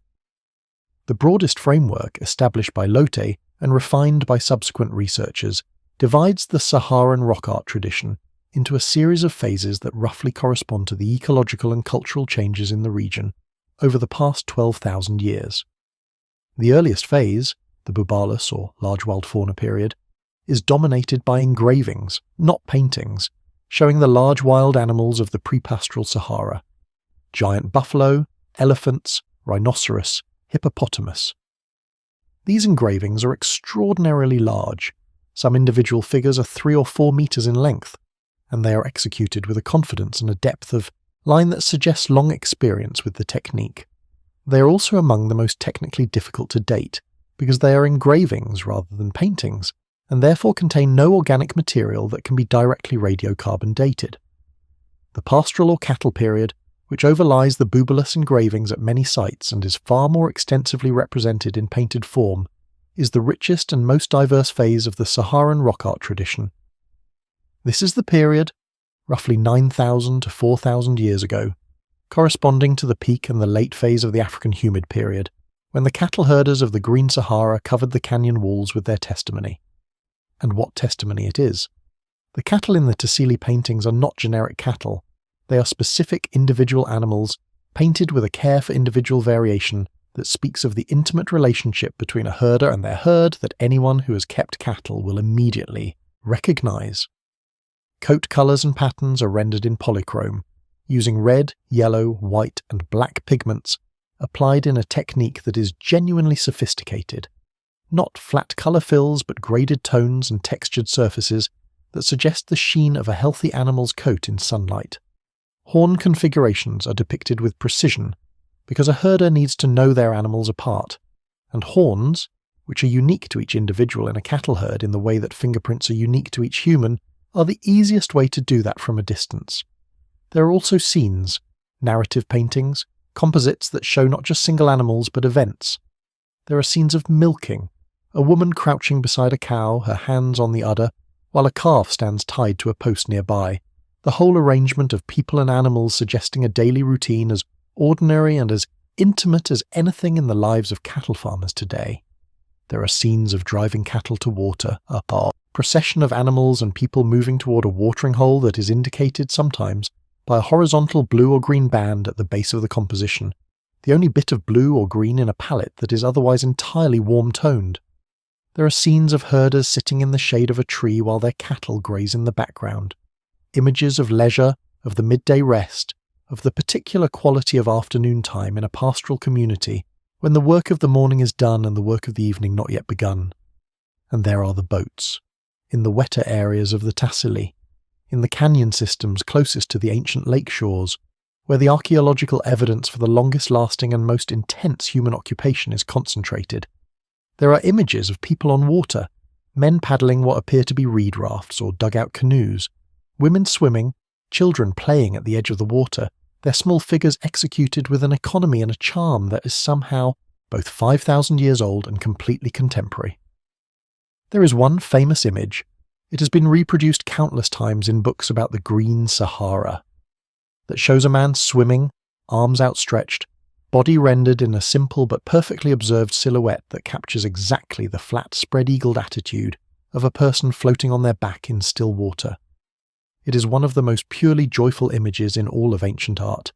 The broadest framework, established by Lotte and refined by subsequent researchers, divides the Saharan rock art tradition into a series of phases that roughly correspond to the ecological and cultural changes in the region over the past 12,000 years. The earliest phase, the Bubalus or large wild fauna period, is dominated by engravings, not paintings, showing the large wild animals of the pre-pastoral Sahara: giant buffalo, elephants, rhinoceros, hippopotamus. These engravings are extraordinarily large. Some individual figures are 3 or 4 meters in length, and they are executed with a confidence and a depth of line that suggests long experience with the technique. They are also among the most technically difficult to date, because they are engravings rather than paintings, and therefore contain no organic material that can be directly radiocarbon dated. The pastoral or cattle period, which overlies the Bubalus engravings at many sites and is far more extensively represented in painted form, is the richest and most diverse phase of the Saharan rock art tradition. This is the period, roughly 9,000 to 4,000 years ago, corresponding to the peak and the late phase of the African humid period, when the cattle herders of the Green Sahara covered the canyon walls with their testimony. And what testimony it is. The cattle in the Tassili paintings are not generic cattle. They are specific individual animals, painted with a care for individual variation that speaks of the intimate relationship between a herder and their herd that anyone who has kept cattle will immediately recognize. Coat colours and patterns are rendered in polychrome, using red, yellow, white and black pigments applied in a technique that is genuinely sophisticated. Not flat colour fills but graded tones and textured surfaces that suggest the sheen of a healthy animal's coat in sunlight. Horn configurations are depicted with precision because a herder needs to know their animals apart, and horns, which are unique to each individual in a cattle herd in the way that fingerprints are unique to each human, are the easiest way to do that from a distance. There are also scenes, narrative paintings, composites that show not just single animals but events. There are scenes of milking, a woman crouching beside a cow, her hands on the udder, while a calf stands tied to a post nearby, the whole arrangement of people and animals suggesting a daily routine as ordinary and as intimate as anything in the lives of cattle farmers today. There are scenes of driving cattle to water, a procession of animals and people moving toward a watering hole that is indicated sometimes by a horizontal blue or green band at the base of the composition, the only bit of blue or green in a palette that is otherwise entirely warm-toned. There are scenes of herders sitting in the shade of a tree while their cattle graze in the background, images of leisure, of the midday rest, of the particular quality of afternoon time in a pastoral community when the work of the morning is done and the work of the evening not yet begun. And there are the boats, in the wetter areas of the Tassili, in the canyon systems closest to the ancient lake shores, where the archaeological evidence for the longest-lasting and most intense human occupation is concentrated. There are images of people on water, men paddling what appear to be reed rafts or dugout canoes, women swimming, children playing at the edge of the water, their small figures executed with an economy and a charm that is somehow both 5,000 years old and completely contemporary. There is one famous image. It has been reproduced countless times in books about the Green Sahara, that shows a man swimming, arms outstretched, body rendered in a simple but perfectly observed silhouette that captures exactly the flat, spread-eagled attitude of a person floating on their back in still water. It is one of the most purely joyful images in all of ancient art,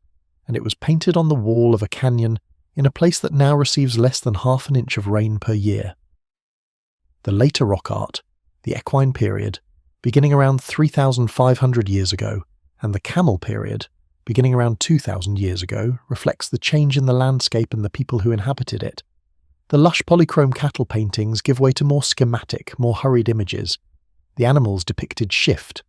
and it was painted on the wall of a canyon in a place that now receives less than half an inch of rain per year. The later rock art, the equine period, beginning around 3,500 years ago, and the camel period, beginning around 2,000 years ago, reflects the change in the landscape and the people who inhabited it. The lush polychrome cattle paintings give way to more schematic, more hurried images. The animals depicted shift.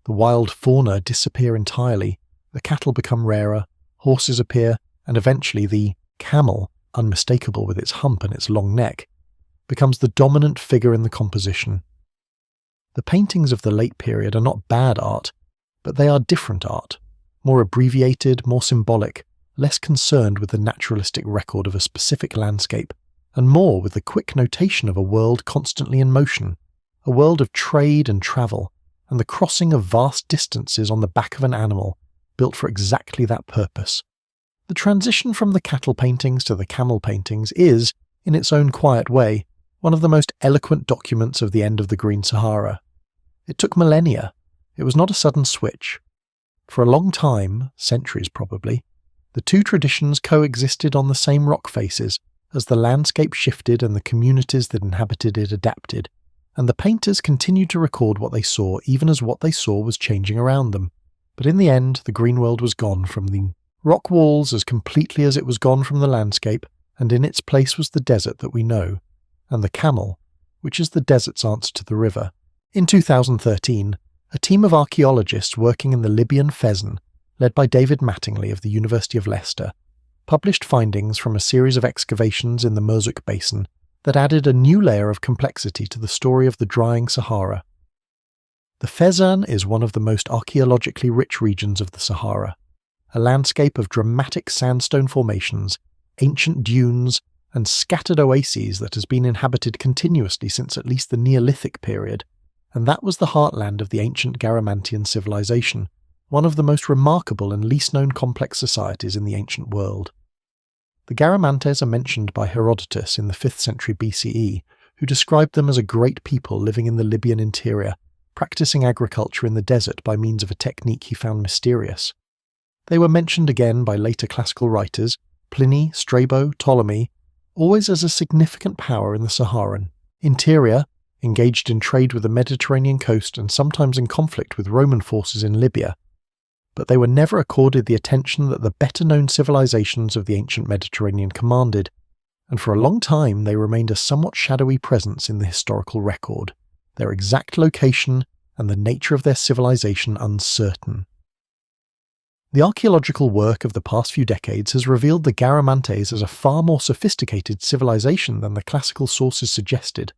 The wild fauna disappear entirely, the cattle become rarer, horses appear, and eventually the camel, unmistakable with its hump and its long neck, becomes the dominant figure in the composition. The paintings of the late period are not bad art, but they are different art, more abbreviated, more symbolic, less concerned with the naturalistic record of a specific landscape, and more with the quick notation of a world constantly in motion, a world of trade and travel, and the crossing of vast distances on the back of an animal, built for exactly that purpose. The transition from the cattle paintings to the camel paintings is, in its own quiet way, one of the most eloquent documents of the end of the Green Sahara. It took millennia. It was not a sudden switch. For a long time, centuries probably, the two traditions coexisted on the same rock faces as the landscape shifted and the communities that inhabited it adapted, and the painters continued to record what they saw even as what they saw was changing around them. But in the end, the green world was gone from the rock walls as completely as it was gone from the landscape, and in its place was the desert that we know, and the camel, which is the desert's answer to the river. In 2013, a team of archaeologists working in the Libyan Fezzan, led by David Mattingly of the University of Leicester, published findings from a series of excavations in the Merzuk Basin that added a new layer of complexity to the story of the drying Sahara. The Fezzan is one of the most archaeologically rich regions of the Sahara, a landscape of dramatic sandstone formations, ancient dunes, and scattered oases that has been inhabited continuously since at least the Neolithic period, and that was the heartland of the ancient Garamantian civilization, one of the most remarkable and least known complex societies in the ancient world. The Garamantes are mentioned by Herodotus in the 5th century BCE, who described them as a great people living in the Libyan interior, practicing agriculture in the desert by means of a technique he found mysterious. They were mentioned again by later classical writers, Pliny, Strabo, Ptolemy, always as a significant power in the Saharan interior, engaged in trade with the Mediterranean coast and sometimes in conflict with Roman forces in Libya. But they were never accorded the attention that the better-known civilizations of the ancient Mediterranean commanded, and for a long time they remained a somewhat shadowy presence in the historical record. Their exact location and the nature of their civilization uncertain. The archaeological work of the past few decades has revealed the Garamantes as a far more sophisticated civilization than the classical sources suggested.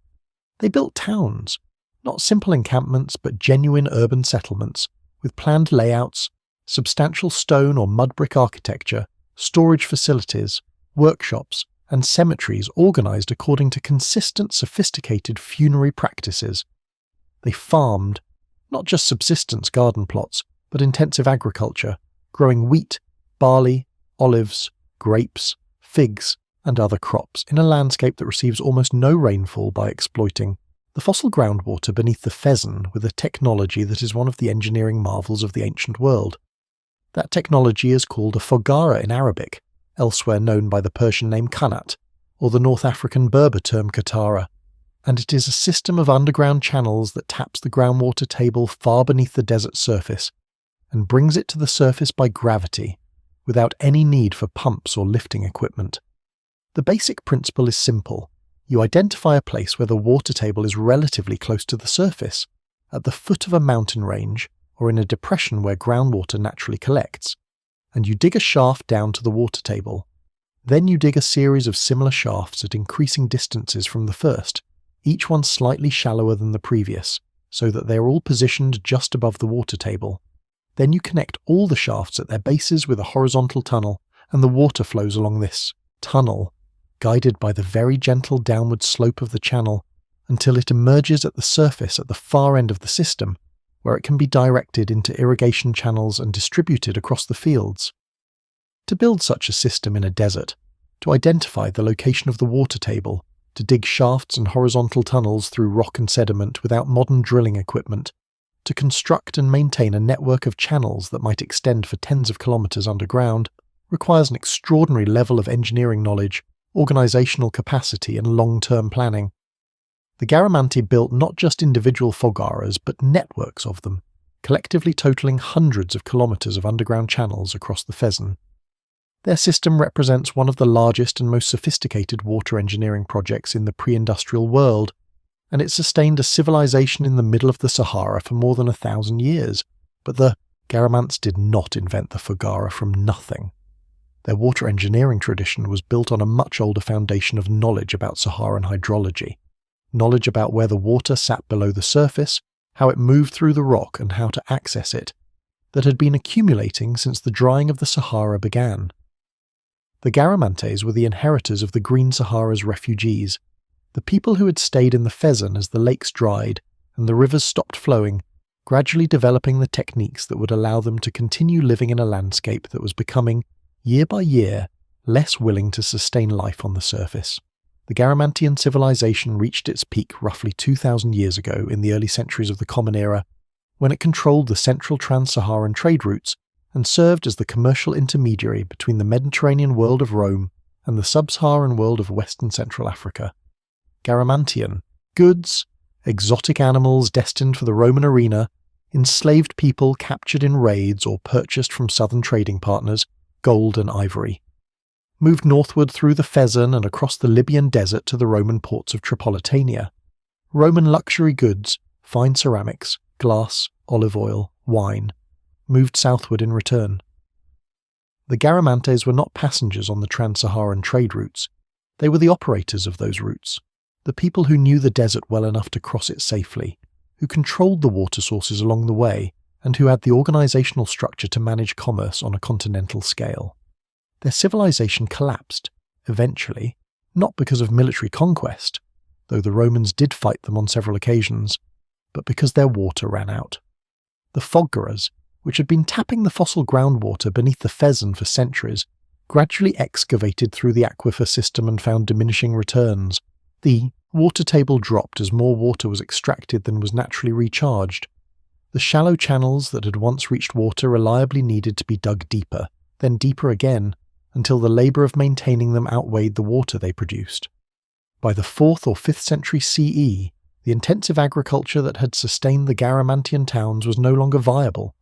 They built towns, not simple encampments but genuine urban settlements, with planned layouts, substantial stone or mud brick architecture, storage facilities, workshops, and cemeteries organized according to consistent, sophisticated funerary practices. They farmed, not just subsistence garden plots, but intensive agriculture, growing wheat, barley, olives, grapes, figs, and other crops in a landscape that receives almost no rainfall by exploiting the fossil groundwater beneath the Fezzan with a technology that is one of the engineering marvels of the ancient world. That technology is called a foggara in Arabic, elsewhere known by the Persian name Qanat, or the North African Berber term Katara, and it is a system of underground channels that taps the groundwater table far beneath the desert surface and brings it to the surface by gravity, without any need for pumps or lifting equipment. The basic principle is simple. You identify a place where the water table is relatively close to the surface, at the foot of a mountain range or in a depression where groundwater naturally collects, and you dig a shaft down to the water table. Then you dig a series of similar shafts at increasing distances from the first, each one slightly shallower than the previous, so that they are all positioned just above the water table. Then you connect all the shafts at their bases with a horizontal tunnel, and the water flows along this tunnel, guided by the very gentle downward slope of the channel, until it emerges at the surface at the far end of the system, where it can be directed into irrigation channels and distributed across the fields. To build such a system in a desert, to identify the location of the water table, to dig shafts and horizontal tunnels through rock and sediment without modern drilling equipment, to construct and maintain a network of channels that might extend for tens of kilometers underground, requires an extraordinary level of engineering knowledge, organizational capacity, and long-term planning. The Garamanti built not just individual foggaras, but networks of them, collectively totaling hundreds of kilometers of underground channels across the Fezzan. Their system represents one of the largest and most sophisticated water engineering projects in the pre-industrial world, and it sustained a civilization in the middle of the Sahara for more than 1,000 years. But the Garamants did not invent the foggara from nothing. Their water engineering tradition was built on a much older foundation of knowledge about Saharan hydrology, knowledge about where the water sat below the surface, how it moved through the rock and how to access it, that had been accumulating since the drying of the Sahara began. The Garamantes were the inheritors of the Green Sahara's refugees, the people who had stayed in the Fezzan as the lakes dried and the rivers stopped flowing, gradually developing the techniques that would allow them to continue living in a landscape that was becoming, year by year, less willing to sustain life on the surface. The Garamantian civilization reached its peak roughly 2,000 years ago in the early centuries of the Common Era, when it controlled the central trans-Saharan trade routes and served as the commercial intermediary between the Mediterranean world of Rome and the sub-Saharan world of West and Central Africa. Garamantian goods, exotic animals destined for the Roman arena, enslaved people captured in raids or purchased from southern trading partners, gold and ivory. Moved northward through the Fezzan and across the Libyan desert to the Roman ports of Tripolitania. Roman luxury goods, fine ceramics, glass, olive oil, wine, moved southward in return. The Garamantes were not passengers on the trans-Saharan trade routes. They were the operators of those routes, the people who knew the desert well enough to cross it safely, who controlled the water sources along the way, and who had the organizational structure to manage commerce on a continental scale. Their civilization collapsed, eventually, not because of military conquest, though the Romans did fight them on several occasions, but because their water ran out. The foggaras, which had been tapping the fossil groundwater beneath the Fezzan for centuries, gradually excavated through the aquifer system and found diminishing returns. The water table dropped as more water was extracted than was naturally recharged. The shallow channels that had once reached water reliably needed to be dug deeper, then deeper again, until the labour of maintaining them outweighed the water they produced. By the 4th or 5th century CE, the intensive agriculture that had sustained the Garamantian towns was no longer viable,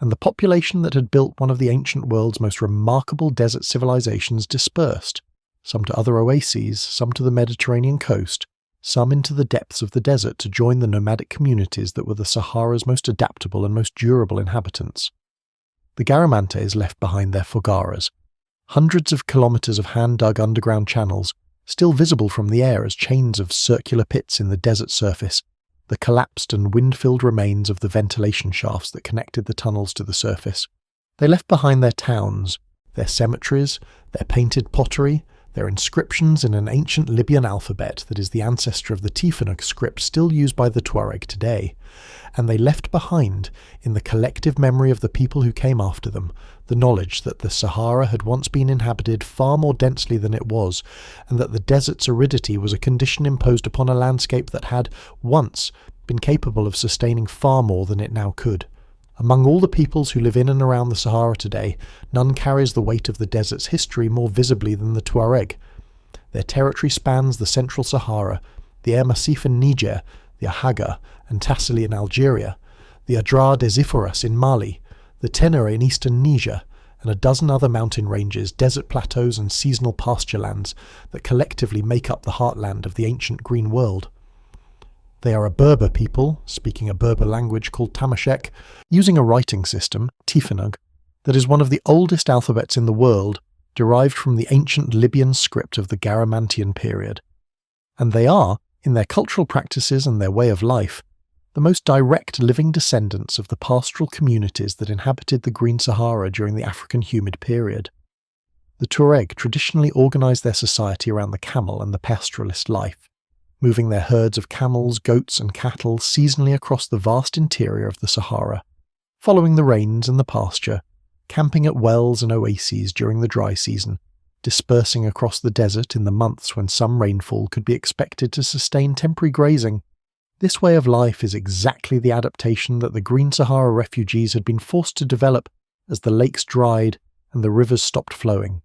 and the population that had built one of the ancient world's most remarkable desert civilizations dispersed, some to other oases, some to the Mediterranean coast, some into the depths of the desert to join the nomadic communities that were the Sahara's most adaptable and most durable inhabitants. The Garamantes left behind their fogaras, hundreds of kilometers of hand-dug underground channels, still visible from the air as chains of circular pits in the desert surface, the collapsed and wind-filled remains of the ventilation shafts that connected the tunnels to the surface. They left behind their towns, their cemeteries, their painted pottery, their inscriptions in an ancient Libyan alphabet that is the ancestor of the Tifinagh script still used by the Tuareg today, and they left behind, in the collective memory of the people who came after them, the knowledge that the Sahara had once been inhabited far more densely than it was, and that the desert's aridity was a condition imposed upon a landscape that had, once, been capable of sustaining far more than it now could. Among all the peoples who live in and around the Sahara today, none carries the weight of the desert's history more visibly than the Tuareg. Their territory spans the central Sahara, the Air Massif in Niger, the Ahaga and Tassili in Algeria, the Adrar des Iforas in Mali, the Tenere in eastern Niger, and a dozen other mountain ranges, desert plateaus and seasonal pasture lands that collectively make up the heartland of the ancient green world. They are a Berber people, speaking a Berber language called Tamashek, using a writing system, Tifinagh, that is one of the oldest alphabets in the world, derived from the ancient Libyan script of the Garamantian period. And they are, in their cultural practices and their way of life, the most direct living descendants of the pastoral communities that inhabited the Green Sahara during the African humid period. The Tuareg traditionally organised their society around the camel and the pastoralist life, moving their herds of camels, goats and cattle seasonally across the vast interior of the Sahara, following the rains and the pasture, camping at wells and oases during the dry season, dispersing across the desert in the months when some rainfall could be expected to sustain temporary grazing. This way of life is exactly the adaptation that the Green Sahara refugees had been forced to develop as the lakes dried and the rivers stopped flowing.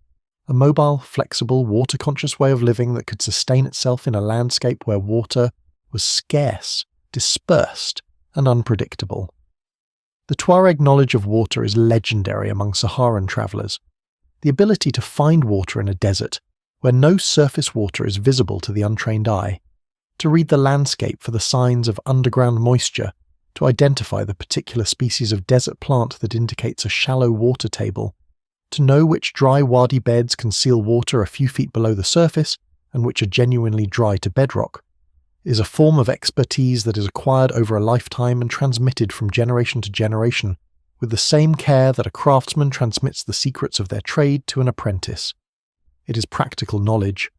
A mobile, flexible, water-conscious way of living that could sustain itself in a landscape where water was scarce, dispersed, and unpredictable. The Tuareg knowledge of water is legendary among Saharan travellers. The ability to find water in a desert, where no surface water is visible to the untrained eye, to read the landscape for the signs of underground moisture, to identify the particular species of desert plant that indicates a shallow water table, to know which dry wadi beds conceal water a few feet below the surface and which are genuinely dry to bedrock, is a form of expertise that is acquired over a lifetime and transmitted from generation to generation, with the same care that a craftsman transmits the secrets of their trade to an apprentice. It is practical knowledge,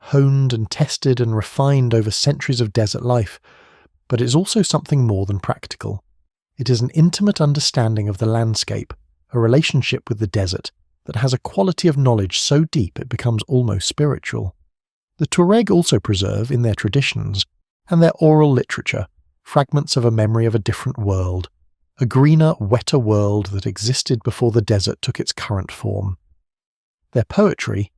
honed and tested and refined over centuries of desert life, but it is also something more than practical. It is an intimate understanding of the landscape, a relationship with the desert that has a quality of knowledge so deep it becomes almost spiritual. The Tuareg also preserve, in their traditions and their oral literature, fragments of a memory of a different world, a greener, wetter world that existed before the desert took its current form. Their poetry,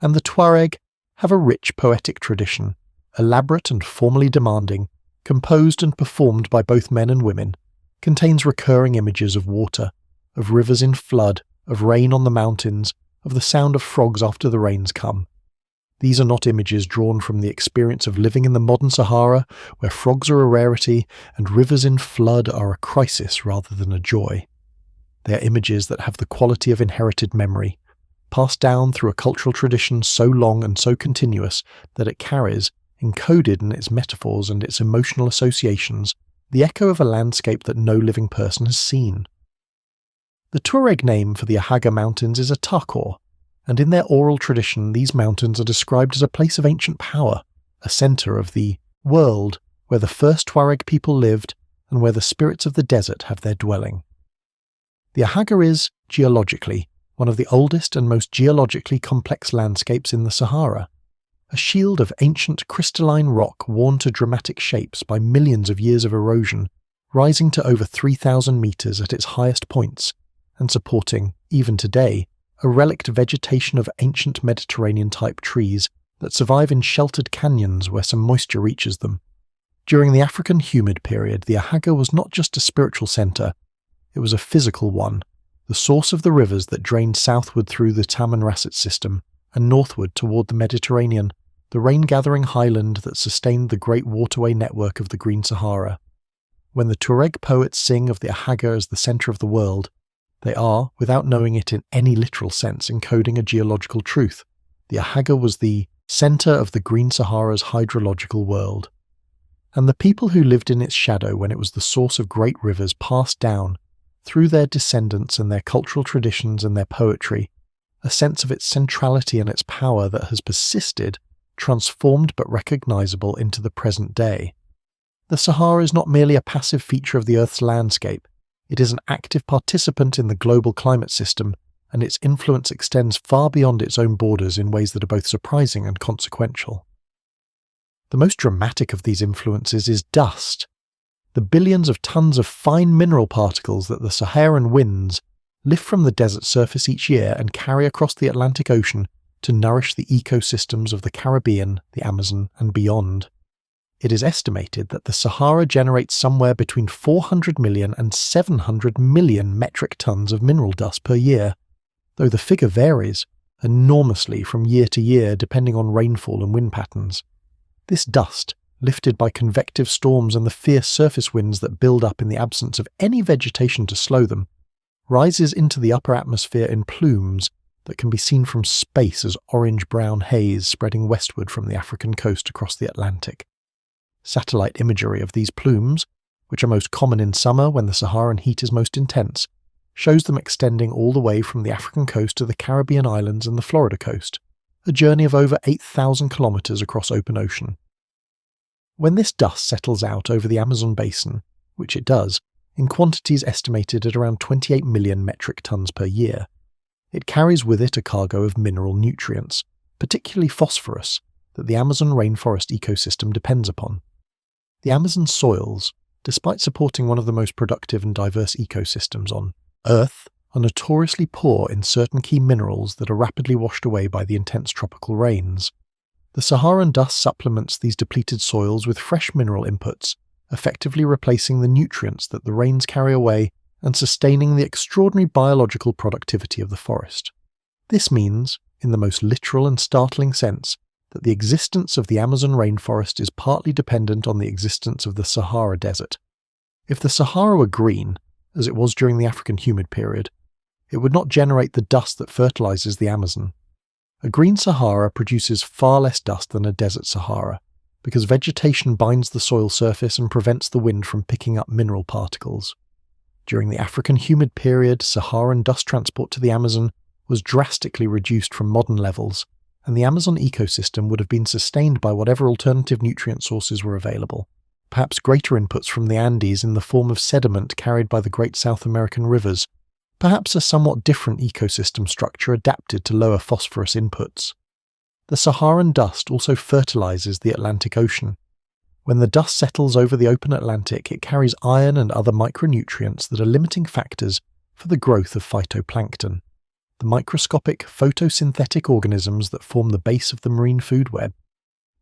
and the Tuareg have a rich poetic tradition, elaborate and formally demanding, composed and performed by both men and women, contains recurring images of water, of rivers in flood, of rain on the mountains, of the sound of frogs after the rains come. These are not images drawn from the experience of living in the modern Sahara, where frogs are a rarity and rivers in flood are a crisis rather than a joy. They are images that have the quality of inherited memory, passed down through a cultural tradition so long and so continuous that it carries, encoded in its metaphors and its emotional associations, the echo of a landscape that no living person has seen. The Tuareg name for the Ahaga Mountains is Atakor, and in their oral tradition these mountains are described as a place of ancient power, a centre of the world where the first Tuareg people lived and where the spirits of the desert have their dwelling. The Ahaga is, geologically, one of the oldest and most geologically complex landscapes in the Sahara, a shield of ancient crystalline rock worn to dramatic shapes by millions of years of erosion, rising to over 3,000 metres at its highest points, and supporting, even today, a relict vegetation of ancient Mediterranean-type trees that survive in sheltered canyons where some moisture reaches them. During the African humid period, the Ahaga was not just a spiritual centre, it was a physical one, the source of the rivers that drained southward through the Tamanrasset system and northward toward the Mediterranean, the rain-gathering highland that sustained the great waterway network of the Green Sahara. When the Tuareg poets sing of the Ahaga as the centre of the world, they are, without knowing it in any literal sense, encoding a geological truth. The Ahaga was the centre of the Green Sahara's hydrological world. And the people who lived in its shadow when it was the source of great rivers passed down, through their descendants and their cultural traditions and their poetry, a sense of its centrality and its power that has persisted, transformed but recognisable into the present day. The Sahara is not merely a passive feature of the Earth's landscape, it is an active participant in the global climate system, and its influence extends far beyond its own borders in ways that are both surprising and consequential. The most dramatic of these influences is dust. The billions of tons of fine mineral particles that the Saharan winds lift from the desert surface each year and carry across the Atlantic Ocean to nourish the ecosystems of the Caribbean, the Amazon, and beyond. It is estimated that the Sahara generates somewhere between 400 million and 700 million metric tons of mineral dust per year, though the figure varies enormously from year to year depending on rainfall and wind patterns. This dust, lifted by convective storms and the fierce surface winds that build up in the absence of any vegetation to slow them, rises into the upper atmosphere in plumes that can be seen from space as orange-brown haze spreading westward from the African coast across the Atlantic. Satellite imagery of these plumes, which are most common in summer when the Saharan heat is most intense, shows them extending all the way from the African coast to the Caribbean islands and the Florida coast, a journey of over 8,000 kilometers across open ocean. When this dust settles out over the Amazon basin, which it does, in quantities estimated at around 28 million metric tons per year, it carries with it a cargo of mineral nutrients, particularly phosphorus, that the Amazon rainforest ecosystem depends upon. The Amazon soils, despite supporting one of the most productive and diverse ecosystems on Earth, are notoriously poor in certain key minerals that are rapidly washed away by the intense tropical rains. The Saharan dust supplements these depleted soils with fresh mineral inputs, effectively replacing the nutrients that the rains carry away and sustaining the extraordinary biological productivity of the forest. This means, in the most literal and startling sense, that the existence of the Amazon rainforest is partly dependent on the existence of the Sahara Desert. If the Sahara were green, as it was during the African humid period, it would not generate the dust that fertilizes the Amazon. A green Sahara produces far less dust than a desert Sahara, because vegetation binds the soil surface and prevents the wind from picking up mineral particles. During the African humid period, Saharan dust transport to the Amazon was drastically reduced from modern levels, and the Amazon ecosystem would have been sustained by whatever alternative nutrient sources were available, perhaps greater inputs from the Andes in the form of sediment carried by the great South American rivers, perhaps a somewhat different ecosystem structure adapted to lower phosphorus inputs. The Saharan dust also fertilizes the Atlantic Ocean. When the dust settles over the open Atlantic, it carries iron and other micronutrients that are limiting factors for the growth of phytoplankton, the microscopic photosynthetic organisms that form the base of the marine food web.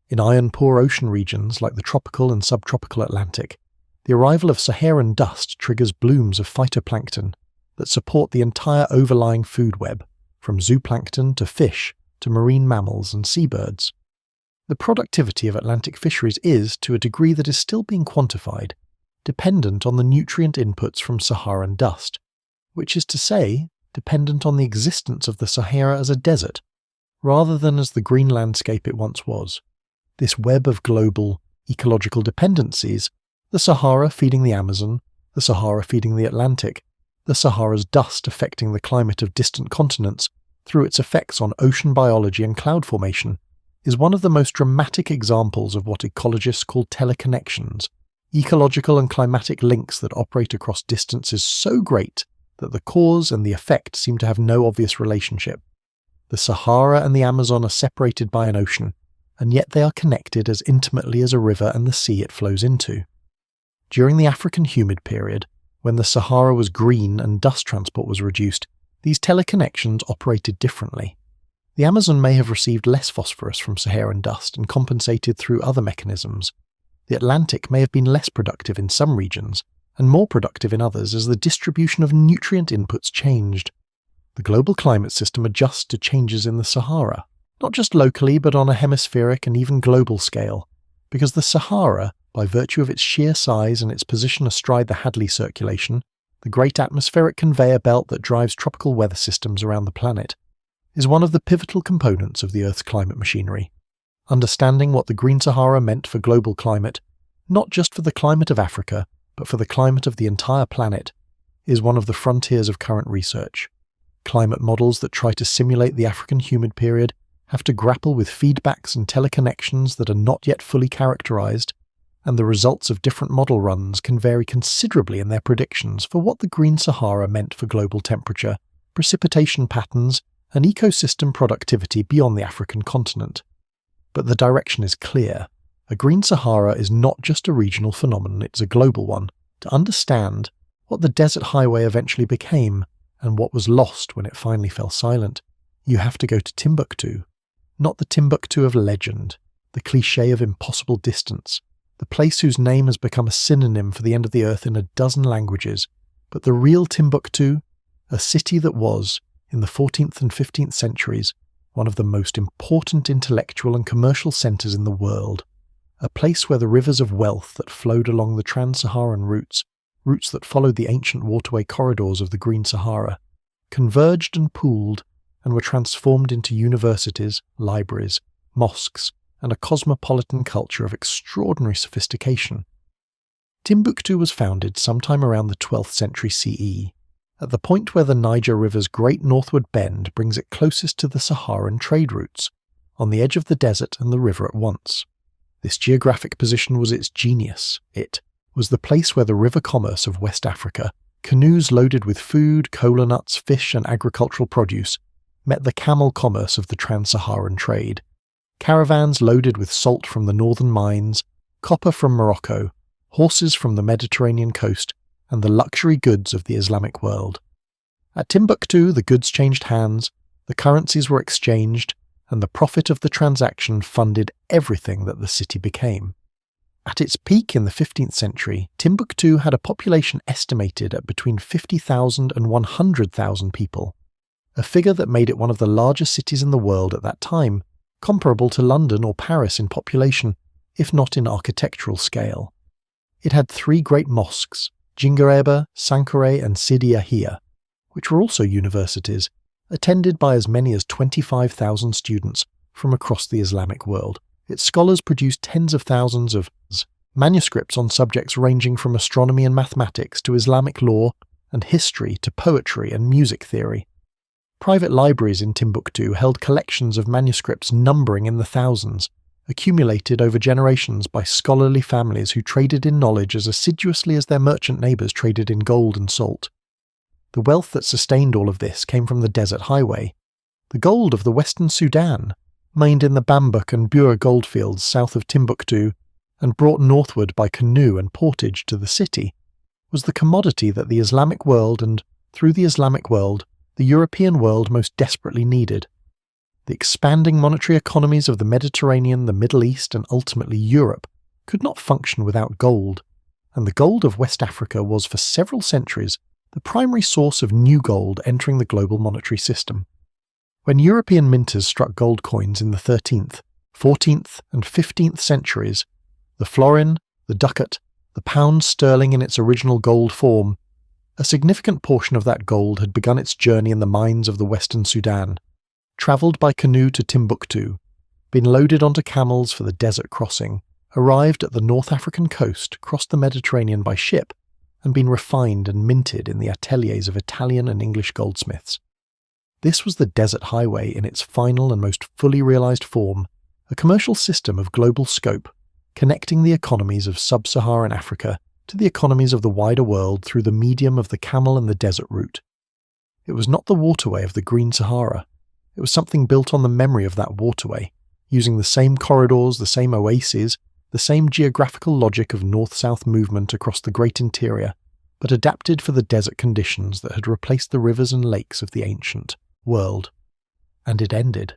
In iron-poor ocean regions like the tropical and subtropical Atlantic, the arrival of Saharan dust triggers blooms of phytoplankton that support the entire overlying food web, from zooplankton to fish to marine mammals and seabirds. The productivity of Atlantic fisheries is, to a degree that is still being quantified, dependent on the nutrient inputs from Saharan dust, which is to say, dependent on the existence of the Sahara as a desert, rather than as the green landscape it once was. This web of global ecological dependencies, the Sahara feeding the Amazon, the Sahara feeding the Atlantic, the Sahara's dust affecting the climate of distant continents through its effects on ocean biology and cloud formation, is one of the most dramatic examples of what ecologists call teleconnections, ecological and climatic links that operate across distances so great that the cause and the effect seem to have no obvious relationship. The Sahara and the Amazon are separated by an ocean, and yet they are connected as intimately as a river and the sea it flows into. During the African humid period, when the Sahara was green and dust transport was reduced, these teleconnections operated differently. The Amazon may have received less phosphorus from Saharan dust and compensated through other mechanisms. The Atlantic may have been less productive in some regions, and more productive in others as the distribution of nutrient inputs changed. The global climate system adjusts to changes in the Sahara. not just locally but on a hemispheric and even global scale, because the Sahara, by virtue of its sheer size and its position astride the Hadley circulation, the great atmospheric conveyor belt that drives tropical weather systems around the planet, is one of the pivotal components of the Earth's climate machinery. Understanding what the Green Sahara meant for global climate, not just for the climate of Africa, but for the climate of the entire planet, is one of the frontiers of current research. Climate models that try to simulate the African humid period have to grapple with feedbacks and teleconnections that are not yet fully characterized, and the results of different model runs can vary considerably in their predictions for what the Green Sahara meant for global temperature, precipitation patterns, and ecosystem productivity beyond the African continent. But the direction is clear. A Green Sahara is not just a regional phenomenon, it's a global one. To understand what the desert highway eventually became, and what was lost when it finally fell silent, you have to go to Timbuktu. Not the Timbuktu of legend, the cliché of impossible distance, the place whose name has become a synonym for the end of the earth in a dozen languages, but the real Timbuktu, a city that was, in the 14th and 15th centuries, one of the most important intellectual and commercial centres in the world, a place where the rivers of wealth that flowed along the trans-Saharan routes that followed the ancient waterway corridors of the Green Sahara, converged and pooled and were transformed into universities, libraries, mosques, and a cosmopolitan culture of extraordinary sophistication. Timbuktu was founded sometime around the 12th century CE, at the point where the Niger River's great northward bend brings it closest to the Saharan trade routes, on the edge of the desert and the river at once. This geographic position was its genius. It was the place where the river commerce of West Africa, canoes loaded with food, cola nuts, fish, and agricultural produce, met the camel commerce of the trans-Saharan trade. Caravans loaded with salt from the northern mines, copper from Morocco, horses from the Mediterranean coast, and the luxury goods of the Islamic world. At Timbuktu, the goods changed hands, the currencies were exchanged, and the profit of the transaction funded everything that the city became. At its peak in the 15th century, Timbuktu had a population estimated at between 50,000 and 100,000 people, a figure that made it one of the largest cities in the world at that time, comparable to London or Paris in population, if not in architectural scale. It had 3 great mosques, Djingareba, Sankore and Sidi Yahia, which were also universities, attended by as many as 25,000 students from across the Islamic world. Its scholars produced tens of thousands of manuscripts on subjects ranging from astronomy and mathematics to Islamic law and history to poetry and music theory. Private libraries in Timbuktu held collections of manuscripts numbering in the thousands, accumulated over generations by scholarly families who traded in knowledge as assiduously as their merchant neighbours traded in gold and salt. The wealth that sustained all of this came from the desert highway. The gold of the Western Sudan, mined in the Bambouk and Bua goldfields south of Timbuktu and brought northward by canoe and portage to the city, was the commodity that the Islamic world and, through the Islamic world, the European world most desperately needed. The expanding monetary economies of the Mediterranean, the Middle East, and ultimately Europe could not function without gold, and the gold of West Africa was for several centuries the primary source of new gold entering the global monetary system. When European minters struck gold coins in the 13th, 14th, and 15th centuries, the florin, the ducat, the pound sterling in its original gold form, a significant portion of that gold had begun its journey in the mines of the Western Sudan, travelled by canoe to Timbuktu, been loaded onto camels for the desert crossing, arrived at the North African coast, crossed the Mediterranean by ship, and been refined and minted in the ateliers of Italian and English goldsmiths. This was the desert highway in its final and most fully realised form, a commercial system of global scope, connecting the economies of sub-Saharan Africa to the economies of the wider world through the medium of the camel and the desert route. It was not the waterway of the Green Sahara. It was something built on the memory of that waterway, using the same corridors, the same oases, the same geographical logic of north-south movement across the great interior, but adapted for the desert conditions that had replaced the rivers and lakes of the ancient world. And it ended.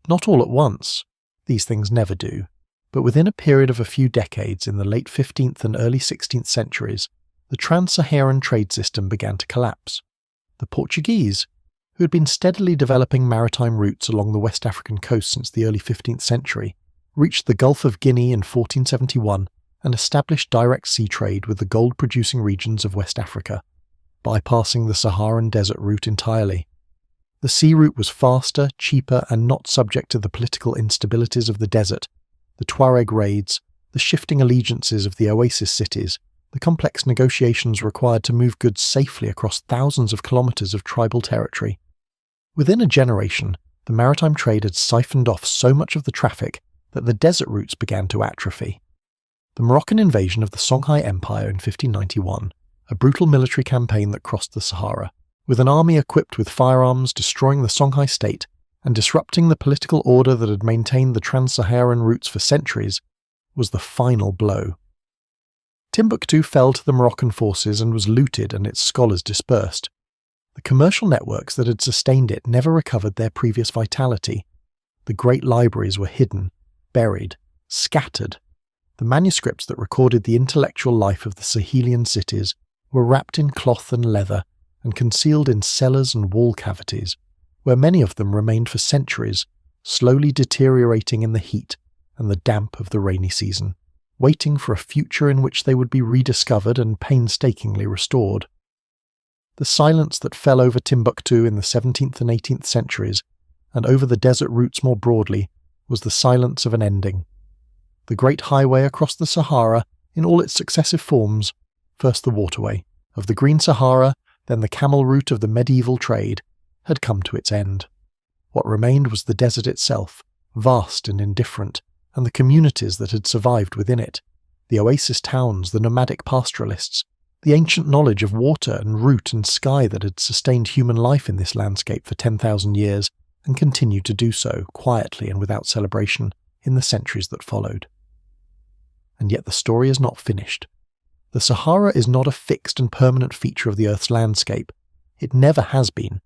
Not all at once. These things never do. But within a period of a few decades in the late 15th and early 16th centuries, the trans-Saharan trade system began to collapse. The Portuguese, who had been steadily developing maritime routes along the West African coast since the early 15th century, reached the Gulf of Guinea in 1471 and established direct sea trade with the gold-producing regions of West Africa, bypassing the Saharan Desert route entirely. The sea route was faster, cheaper, and not subject to the political instabilities of the desert, the Tuareg raids, the shifting allegiances of the oasis cities, the complex negotiations required to move goods safely across thousands of kilometers of tribal territory. Within a generation, the maritime trade had siphoned off so much of the traffic that the desert routes began to atrophy. The Moroccan invasion of the Songhai Empire in 1591, a brutal military campaign that crossed the Sahara, with an army equipped with firearms destroying the Songhai state and disrupting the political order that had maintained the trans-Saharan routes for centuries, was the final blow. Timbuktu fell to the Moroccan forces and was looted and its scholars dispersed. The commercial networks that had sustained it never recovered their previous vitality. The great libraries were hidden, buried, scattered. The manuscripts that recorded the intellectual life of the Sahelian cities were wrapped in cloth and leather and concealed in cellars and wall cavities, where many of them remained for centuries, slowly deteriorating in the heat and the damp of the rainy season, waiting for a future in which they would be rediscovered and painstakingly restored. The silence that fell over Timbuktu in the 17th and 18th centuries, and over the desert routes more broadly, was the silence of an ending. The great highway across the Sahara, in all its successive forms, first the Waterway, of the Green Sahara, then the camel route of the medieval trade, had come to its end. What remained was the desert itself, vast and indifferent, and the communities that had survived within it, the oasis towns, the nomadic pastoralists, the ancient knowledge of water and root and sky that had sustained human life in this landscape for 10,000 years and continued to do so, quietly and without celebration, in the centuries that followed. And yet the story is not finished. The Sahara is not a fixed and permanent feature of the Earth's landscape. It never has been,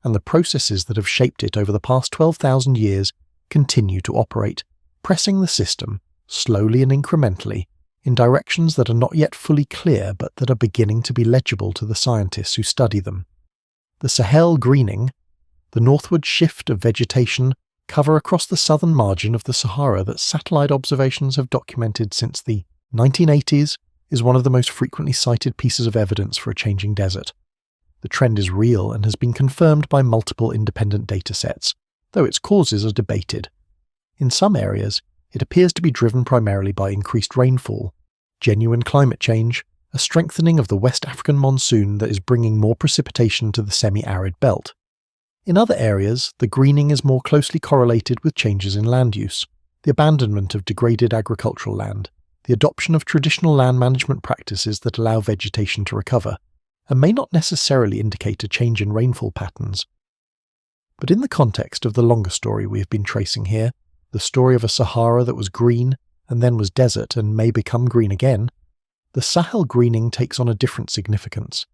and the processes that have shaped it over the past 12,000 years continue to operate, pressing the system, slowly and incrementally, in directions that are not yet fully clear but that are beginning to be legible to the scientists who study them. The Sahel greening, the northward shift of vegetation, cover across the southern margin of the Sahara that satellite observations have documented since the 1980s, is one of the most frequently cited pieces of evidence for a changing desert. The trend is real and has been confirmed by multiple independent datasets, though its causes are debated. In some areas, it appears to be driven primarily by increased rainfall, genuine climate change, a strengthening of the West African monsoon that is bringing more precipitation to the semi-arid belt. In other areas, the greening is more closely correlated with changes in land use, the abandonment of degraded agricultural land, the adoption of traditional land management practices that allow vegetation to recover, and may not necessarily indicate a change in rainfall patterns. But in the context of the longer story we have been tracing here, the story of a Sahara that was green and then was desert and may become green again, the Sahel greening takes on a different significance.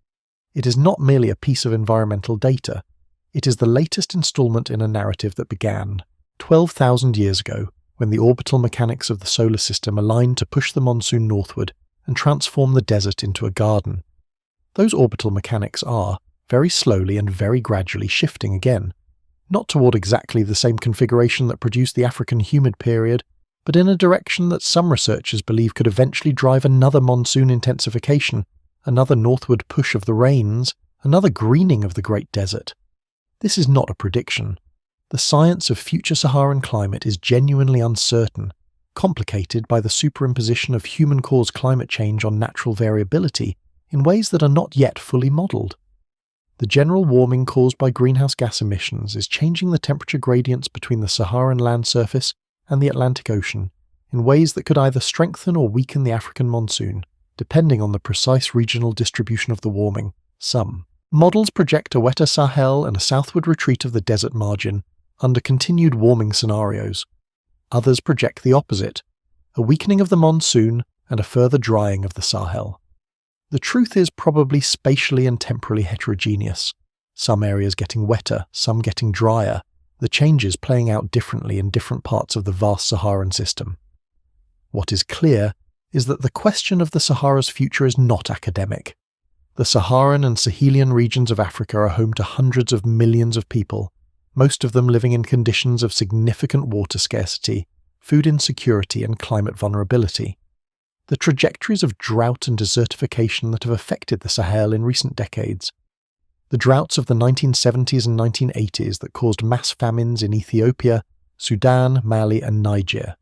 It is not merely a piece of environmental data, it is the latest installment in a narrative that began 12,000 years ago when the orbital mechanics of the solar system aligned to push the monsoon northward and transform the desert into a garden. Those orbital mechanics are, very slowly and very gradually, shifting again, not toward exactly the same configuration that produced the African humid period, but in a direction that some researchers believe could eventually drive another monsoon intensification, another northward push of the rains, another greening of the Great Desert. This is not a prediction. The science of future Saharan climate is genuinely uncertain, complicated by the superimposition of human-caused climate change on natural variability in ways that are not yet fully modelled. The general warming caused by greenhouse gas emissions is changing the temperature gradients between the Saharan land surface and the Atlantic Ocean in ways that could either strengthen or weaken the African monsoon, depending on the precise regional distribution of the warming. Some models project a wetter Sahel and a southward retreat of the desert margin under continued warming scenarios. Others project the opposite, a weakening of the monsoon and a further drying of the Sahel. The truth is probably spatially and temporally heterogeneous, some areas getting wetter, some getting drier, the changes playing out differently in different parts of the vast Saharan system. What is clear is that the question of the Sahara's future is not academic. The Saharan and Sahelian regions of Africa are home to hundreds of millions of people, most of them living in conditions of significant water scarcity, food insecurity, and climate vulnerability. The trajectories of drought and desertification that have affected the Sahel in recent decades. The droughts of the 1970s and 1980s that caused mass famines in Ethiopia, Sudan, Mali, and Niger.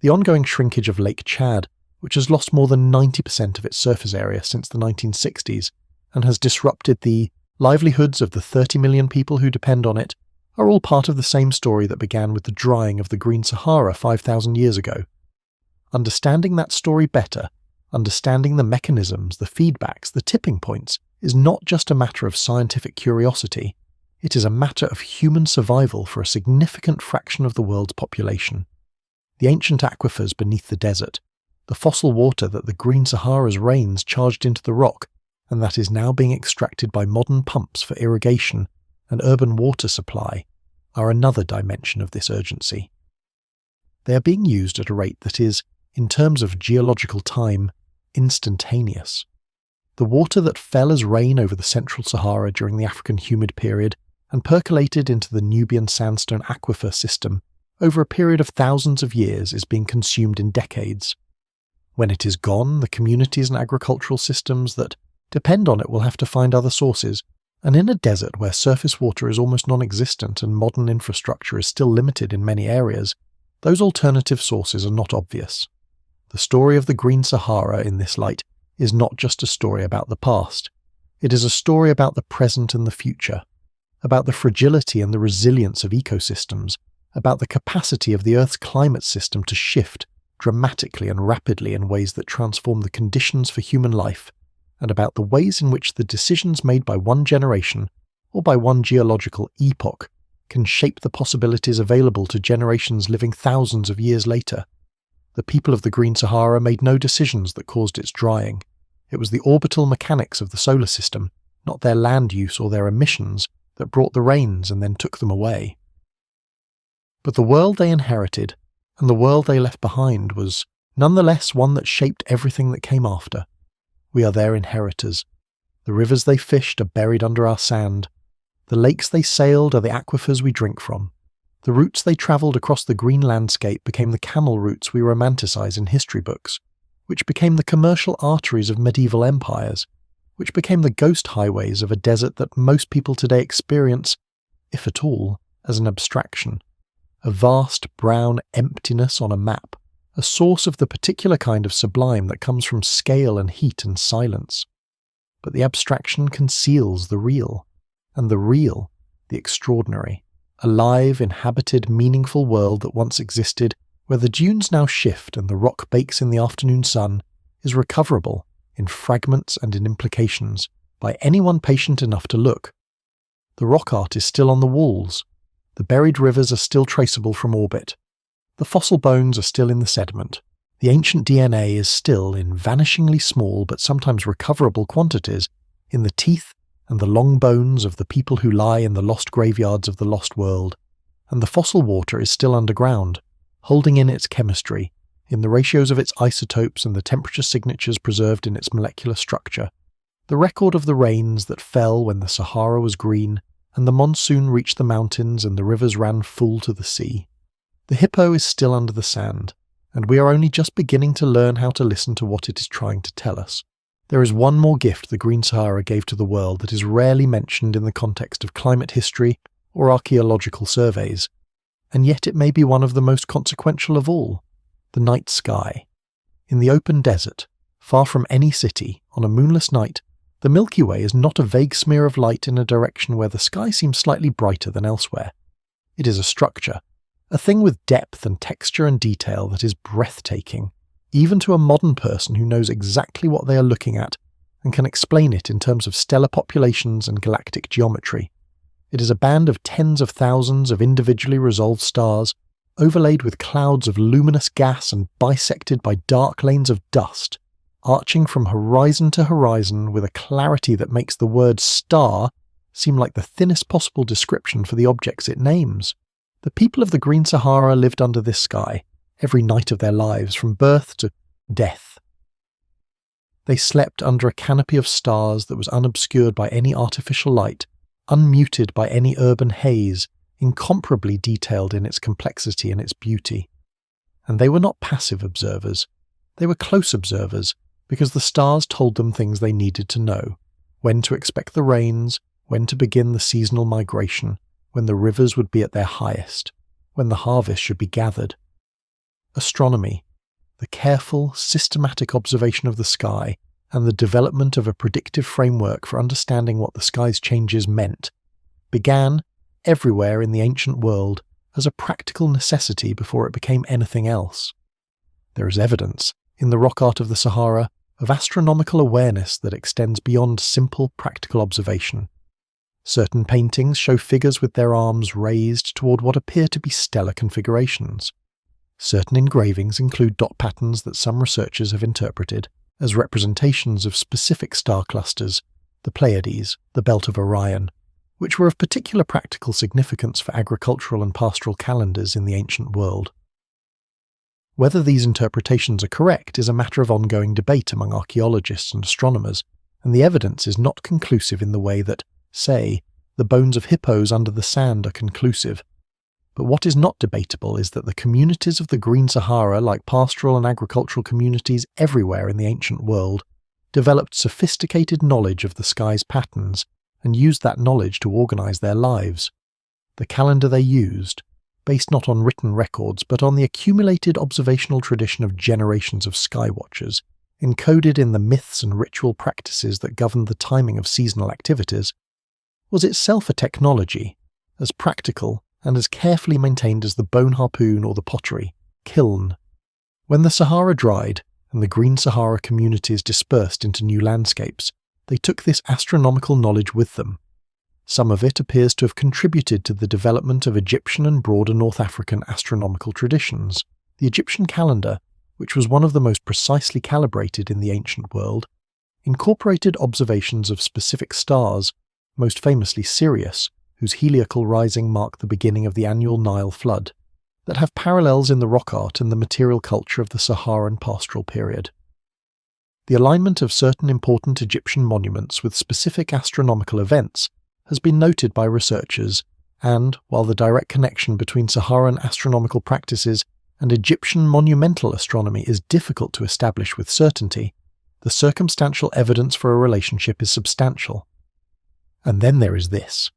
The ongoing shrinkage of Lake Chad, which has lost more than 90% of its surface area since the 1960s and has disrupted the livelihoods of the 30 million people who depend on it, are all part of the same story that began with the drying of the Green Sahara 5,000 years ago. Understanding that story better, understanding the mechanisms, the feedbacks, the tipping points, is not just a matter of scientific curiosity, it is a matter of human survival for a significant fraction of the world's population. The ancient aquifers beneath the desert, the fossil water that the Green Sahara's rains charged into the rock, and that is now being extracted by modern pumps for irrigation and urban water supply, are another dimension of this urgency. They are being used at a rate that is, in terms of geological time, instantaneous. The water that fell as rain over the Central Sahara during the African humid period and percolated into the Nubian sandstone aquifer system over a period of thousands of years is being consumed in decades. When it is gone, the communities and agricultural systems that depend on it will have to find other sources, and in a desert where surface water is almost non-existent and modern infrastructure is still limited in many areas, those alternative sources are not obvious. The story of the Green Sahara in this light is not just a story about the past. It is a story about the present and the future, about the fragility and the resilience of ecosystems, about the capacity of the Earth's climate system to shift dramatically and rapidly in ways that transform the conditions for human life, and about the ways in which the decisions made by one generation or by one geological epoch can shape the possibilities available to generations living thousands of years later. The people of the Green Sahara made no decisions that caused its drying. It was the orbital mechanics of the solar system, not their land use or their emissions, that brought the rains and then took them away. But the world they inherited, and the world they left behind, was nonetheless one that shaped everything that came after. We are their inheritors. The rivers they fished are buried under our sand. The lakes they sailed are the aquifers we drink from. The routes they travelled across the green landscape became the camel routes we romanticize in history books, which became the commercial arteries of medieval empires, which became the ghost highways of a desert that most people today experience, if at all, as an abstraction. A vast brown emptiness on a map, a source of the particular kind of sublime that comes from scale and heat and silence. But the abstraction conceals the real, and the real, the extraordinary. A live, inhabited, meaningful world that once existed, where the dunes now shift and the rock bakes in the afternoon sun, is recoverable in fragments and in implications by anyone patient enough to look. The rock art is still on the walls. The buried rivers are still traceable from orbit. The fossil bones are still in the sediment. The ancient DNA is still, in vanishingly small but sometimes recoverable quantities, in the teeth and the long bones of the people who lie in the lost graveyards of the lost world. And the fossil water is still underground, holding in its chemistry, in the ratios of its isotopes and the temperature signatures preserved in its molecular structure. The record of the rains that fell when the Sahara was green, and the monsoon reached the mountains and the rivers ran full to the sea. The hippo is still under the sand, and we are only just beginning to learn how to listen to what it is trying to tell us. There is one more gift the Green Sahara gave to the world that is rarely mentioned in the context of climate history or archaeological surveys, and yet it may be one of the most consequential of all: the night sky. In the open desert, far from any city, on a moonless night, the Milky Way is not a vague smear of light in a direction where the sky seems slightly brighter than elsewhere. It is a structure, a thing with depth and texture and detail that is breathtaking, even to a modern person who knows exactly what they are looking at and can explain it in terms of stellar populations and galactic geometry. It is a band of tens of thousands of individually resolved stars, overlaid with clouds of luminous gas and bisected by dark lanes of dust, arching from horizon to horizon with a clarity that makes the word star seem like the thinnest possible description for the objects it names. The people of the Green Sahara lived under this sky every night of their lives, from birth to death. They slept under a canopy of stars that was unobscured by any artificial light, unmuted by any urban haze, incomparably detailed in its complexity and its beauty. And they were not passive observers. They were close observers, because the stars told them things they needed to know: when to expect the rains, when to begin the seasonal migration, when the rivers would be at their highest, when the harvest should be gathered. Astronomy, the careful, systematic observation of the sky, and the development of a predictive framework for understanding what the sky's changes meant, began, everywhere in the ancient world, as a practical necessity before it became anything else. There is evidence, in the rock art of the Sahara, of astronomical awareness that extends beyond simple practical observation. Certain paintings show figures with their arms raised toward what appear to be stellar configurations. Certain engravings include dot patterns that some researchers have interpreted as representations of specific star clusters, the Pleiades, the Belt of Orion, which were of particular practical significance for agricultural and pastoral calendars in the ancient world. Whether these interpretations are correct is a matter of ongoing debate among archaeologists and astronomers, and the evidence is not conclusive in the way that, say, the bones of hippos under the sand are conclusive. But what is not debatable is that the communities of the Green Sahara, like pastoral and agricultural communities everywhere in the ancient world, developed sophisticated knowledge of the sky's patterns and used that knowledge to organize their lives. The calendar they used, based not on written records but on the accumulated observational tradition of generations of skywatchers, encoded in the myths and ritual practices that governed the timing of seasonal activities, was itself a technology, as practical and as carefully maintained as the bone harpoon or the pottery, kiln. When the Sahara dried and the Green Sahara communities dispersed into new landscapes, they took this astronomical knowledge with them. Some of it appears to have contributed to the development of Egyptian and broader North African astronomical traditions. The Egyptian calendar, which was one of the most precisely calibrated in the ancient world, incorporated observations of specific stars, most famously Sirius, whose heliacal rising marked the beginning of the annual Nile flood, that have parallels in the rock art and the material culture of the Saharan pastoral period. The alignment of certain important Egyptian monuments with specific astronomical events has been noted by researchers, and, while the direct connection between Saharan astronomical practices and Egyptian monumental astronomy is difficult to establish with certainty, the circumstantial evidence for a relationship is substantial. And then there is this.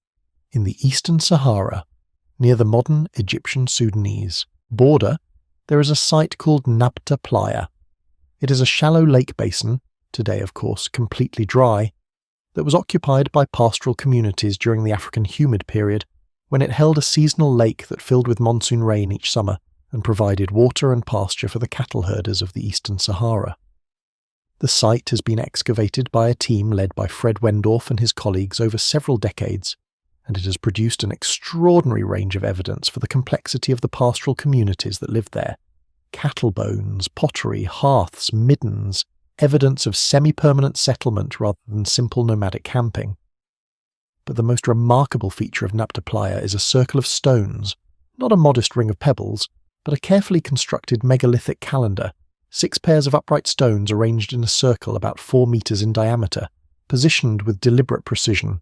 In the eastern Sahara, near the modern Egyptian-Sudanese border, there is a site called Nabta Playa. It is a shallow lake basin, today of course completely dry, that was occupied by pastoral communities during the African humid period, when it held a seasonal lake that filled with monsoon rain each summer and provided water and pasture for the cattle herders of the eastern Sahara. The site has been excavated by a team led by Fred Wendorf and his colleagues over several decades, and it has produced an extraordinary range of evidence for the complexity of the pastoral communities that lived there. Cattle bones, pottery, hearths, middens, evidence of semi-permanent settlement rather than simple nomadic camping. But the most remarkable feature of Nabta Playa is a circle of stones, not a modest ring of pebbles, but a carefully constructed megalithic calendar, 6 pairs of upright stones arranged in a circle about 4 meters in diameter, positioned with deliberate precision.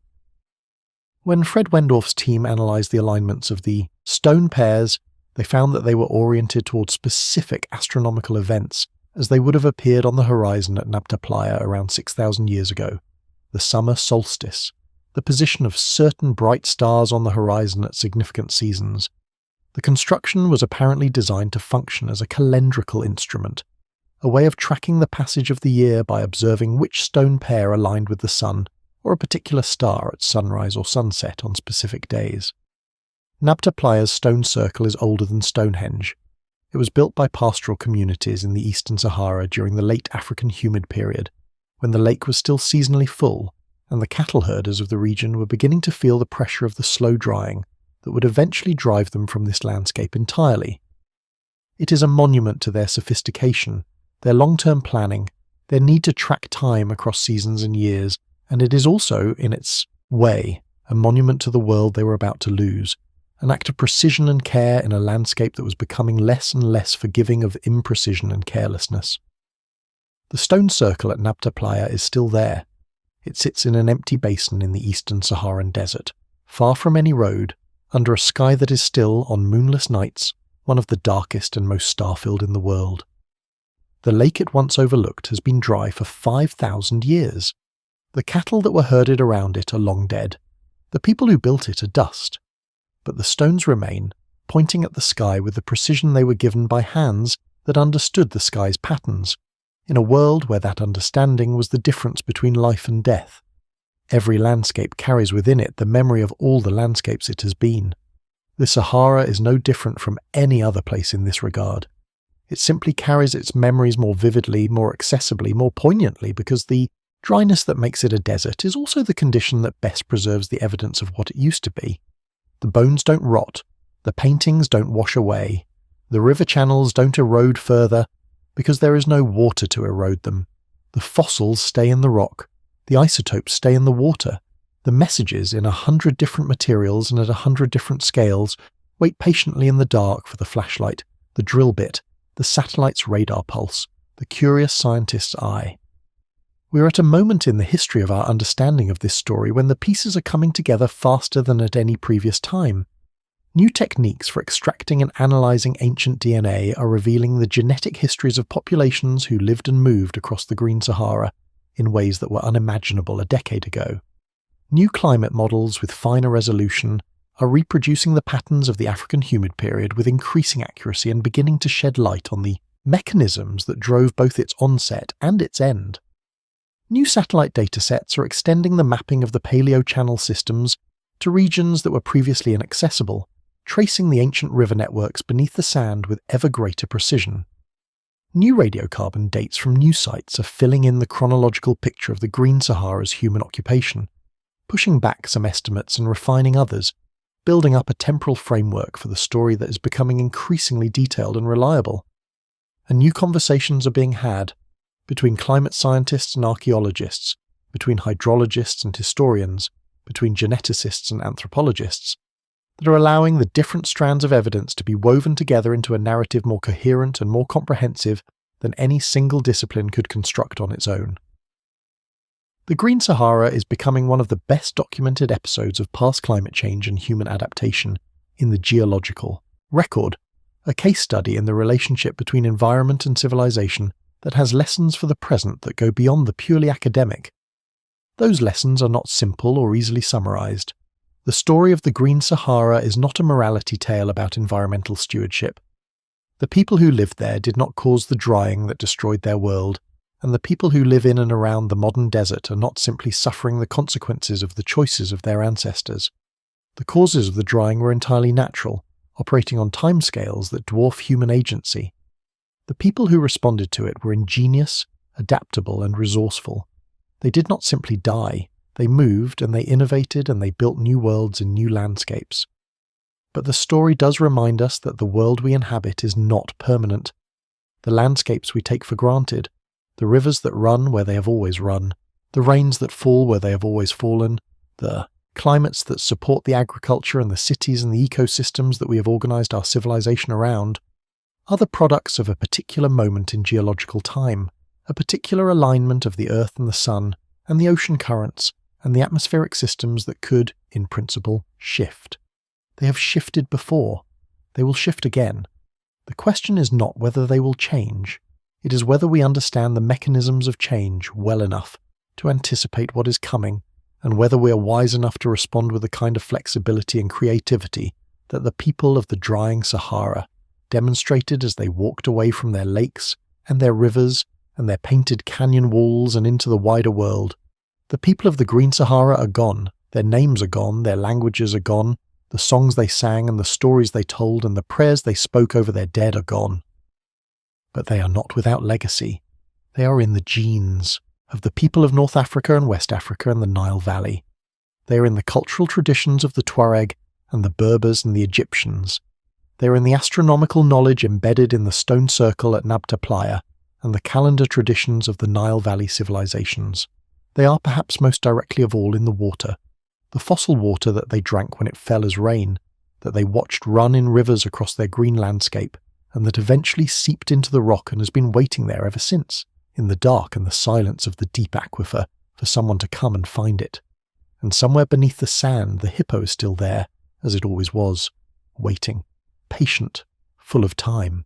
When Fred Wendorf's team analysed the alignments of the stone pairs, they found that they were oriented towards specific astronomical events as they would have appeared on the horizon at Nabta Playa around 6,000 years ago: the summer solstice, the position of certain bright stars on the horizon at significant seasons. The construction was apparently designed to function as a calendrical instrument, a way of tracking the passage of the year by observing which stone pair aligned with the sun or a particular star at sunrise or sunset on specific days. Nabta Playa's stone circle is older than Stonehenge. It was built by pastoral communities in the eastern Sahara during the late African humid period, when the lake was still seasonally full, and the cattle herders of the region were beginning to feel the pressure of the slow drying that would eventually drive them from this landscape entirely. It is a monument to their sophistication, their long-term planning, their need to track time across seasons and years, and it is also, in its way, a monument to the world they were about to lose, an act of precision and care in a landscape that was becoming less and less forgiving of imprecision and carelessness. The stone circle at Nabta Playa is still there. It sits in an empty basin in the eastern Saharan desert, far from any road, under a sky that is still, on moonless nights, one of the darkest and most star-filled in the world. The lake it once overlooked has been dry for 5,000 years. The cattle that were herded around it are long dead. The people who built it are dust. But the stones remain, pointing at the sky with the precision they were given by hands that understood the sky's patterns, in a world where that understanding was the difference between life and death. Every landscape carries within it the memory of all the landscapes it has been. The Sahara is no different from any other place in this regard. It simply carries its memories more vividly, more accessibly, more poignantly, because the dryness that makes it a desert is also the condition that best preserves the evidence of what it used to be. The bones don't rot, the paintings don't wash away, the river channels don't erode further, because there is no water to erode them. The fossils stay in the rock, the isotopes stay in the water, the messages in 100 different materials and at 100 different scales wait patiently in the dark for the flashlight, the drill bit, the satellite's radar pulse, the curious scientist's eye. We are at a moment in the history of our understanding of this story when the pieces are coming together faster than at any previous time. New techniques for extracting and analysing ancient DNA are revealing the genetic histories of populations who lived and moved across the Green Sahara in ways that were unimaginable a decade ago. New climate models with finer resolution are reproducing the patterns of the African humid period with increasing accuracy and beginning to shed light on the mechanisms that drove both its onset and its end. New satellite datasets are extending the mapping of the paleo-channel systems to regions that were previously inaccessible, tracing the ancient river networks beneath the sand with ever greater precision. New radiocarbon dates from new sites are filling in the chronological picture of the Green Sahara's human occupation, pushing back some estimates and refining others, building up a temporal framework for the story that is becoming increasingly detailed and reliable. And new conversations are being had between climate scientists and archaeologists, between hydrologists and historians, between geneticists and anthropologists, that are allowing the different strands of evidence to be woven together into a narrative more coherent and more comprehensive than any single discipline could construct on its own. The Green Sahara is becoming one of the best documented episodes of past climate change and human adaptation in the geological record, a case study in the relationship between environment and civilization that has lessons for the present that go beyond the purely academic. Those lessons are not simple or easily summarized. The story of the Green Sahara is not a morality tale about environmental stewardship. The people who lived there did not cause the drying that destroyed their world, and the people who live in and around the modern desert are not simply suffering the consequences of the choices of their ancestors. The causes of the drying were entirely natural, operating on timescales that dwarf human agency. The people who responded to it were ingenious, adaptable, and resourceful. They did not simply die. They moved and they innovated and they built new worlds and new landscapes. But the story does remind us that the world we inhabit is not permanent. The landscapes we take for granted, the rivers that run where they have always run, the rains that fall where they have always fallen, the climates that support the agriculture and the cities and the ecosystems that we have organized our civilization around, are the products of a particular moment in geological time, a particular alignment of the earth and the sun, and the ocean currents, and the atmospheric systems that could, in principle, shift. They have shifted before. They will shift again. The question is not whether they will change. It is whether we understand the mechanisms of change well enough to anticipate what is coming, and whether we are wise enough to respond with the kind of flexibility and creativity that the people of the drying Sahara demonstrated as they walked away from their lakes and their rivers and their painted canyon walls and into the wider world. The people of the Green Sahara are gone, their names are gone, their languages are gone, the songs they sang and the stories they told and the prayers they spoke over their dead are gone. But they are not without legacy. They are in the genes of the people of North Africa and West Africa and the Nile Valley. They are in the cultural traditions of the Tuareg and the Berbers and the Egyptians. They are in the astronomical knowledge embedded in the stone circle at Nabta Playa and the calendar traditions of the Nile Valley civilizations. They are perhaps most directly of all in the water, the fossil water that they drank when it fell as rain, that they watched run in rivers across their green landscape, and that eventually seeped into the rock and has been waiting there ever since. in the dark and the silence of the deep aquifer, for someone to come and find it. And somewhere beneath the sand, the hippo is still there, as it always was, waiting, patient, full of time.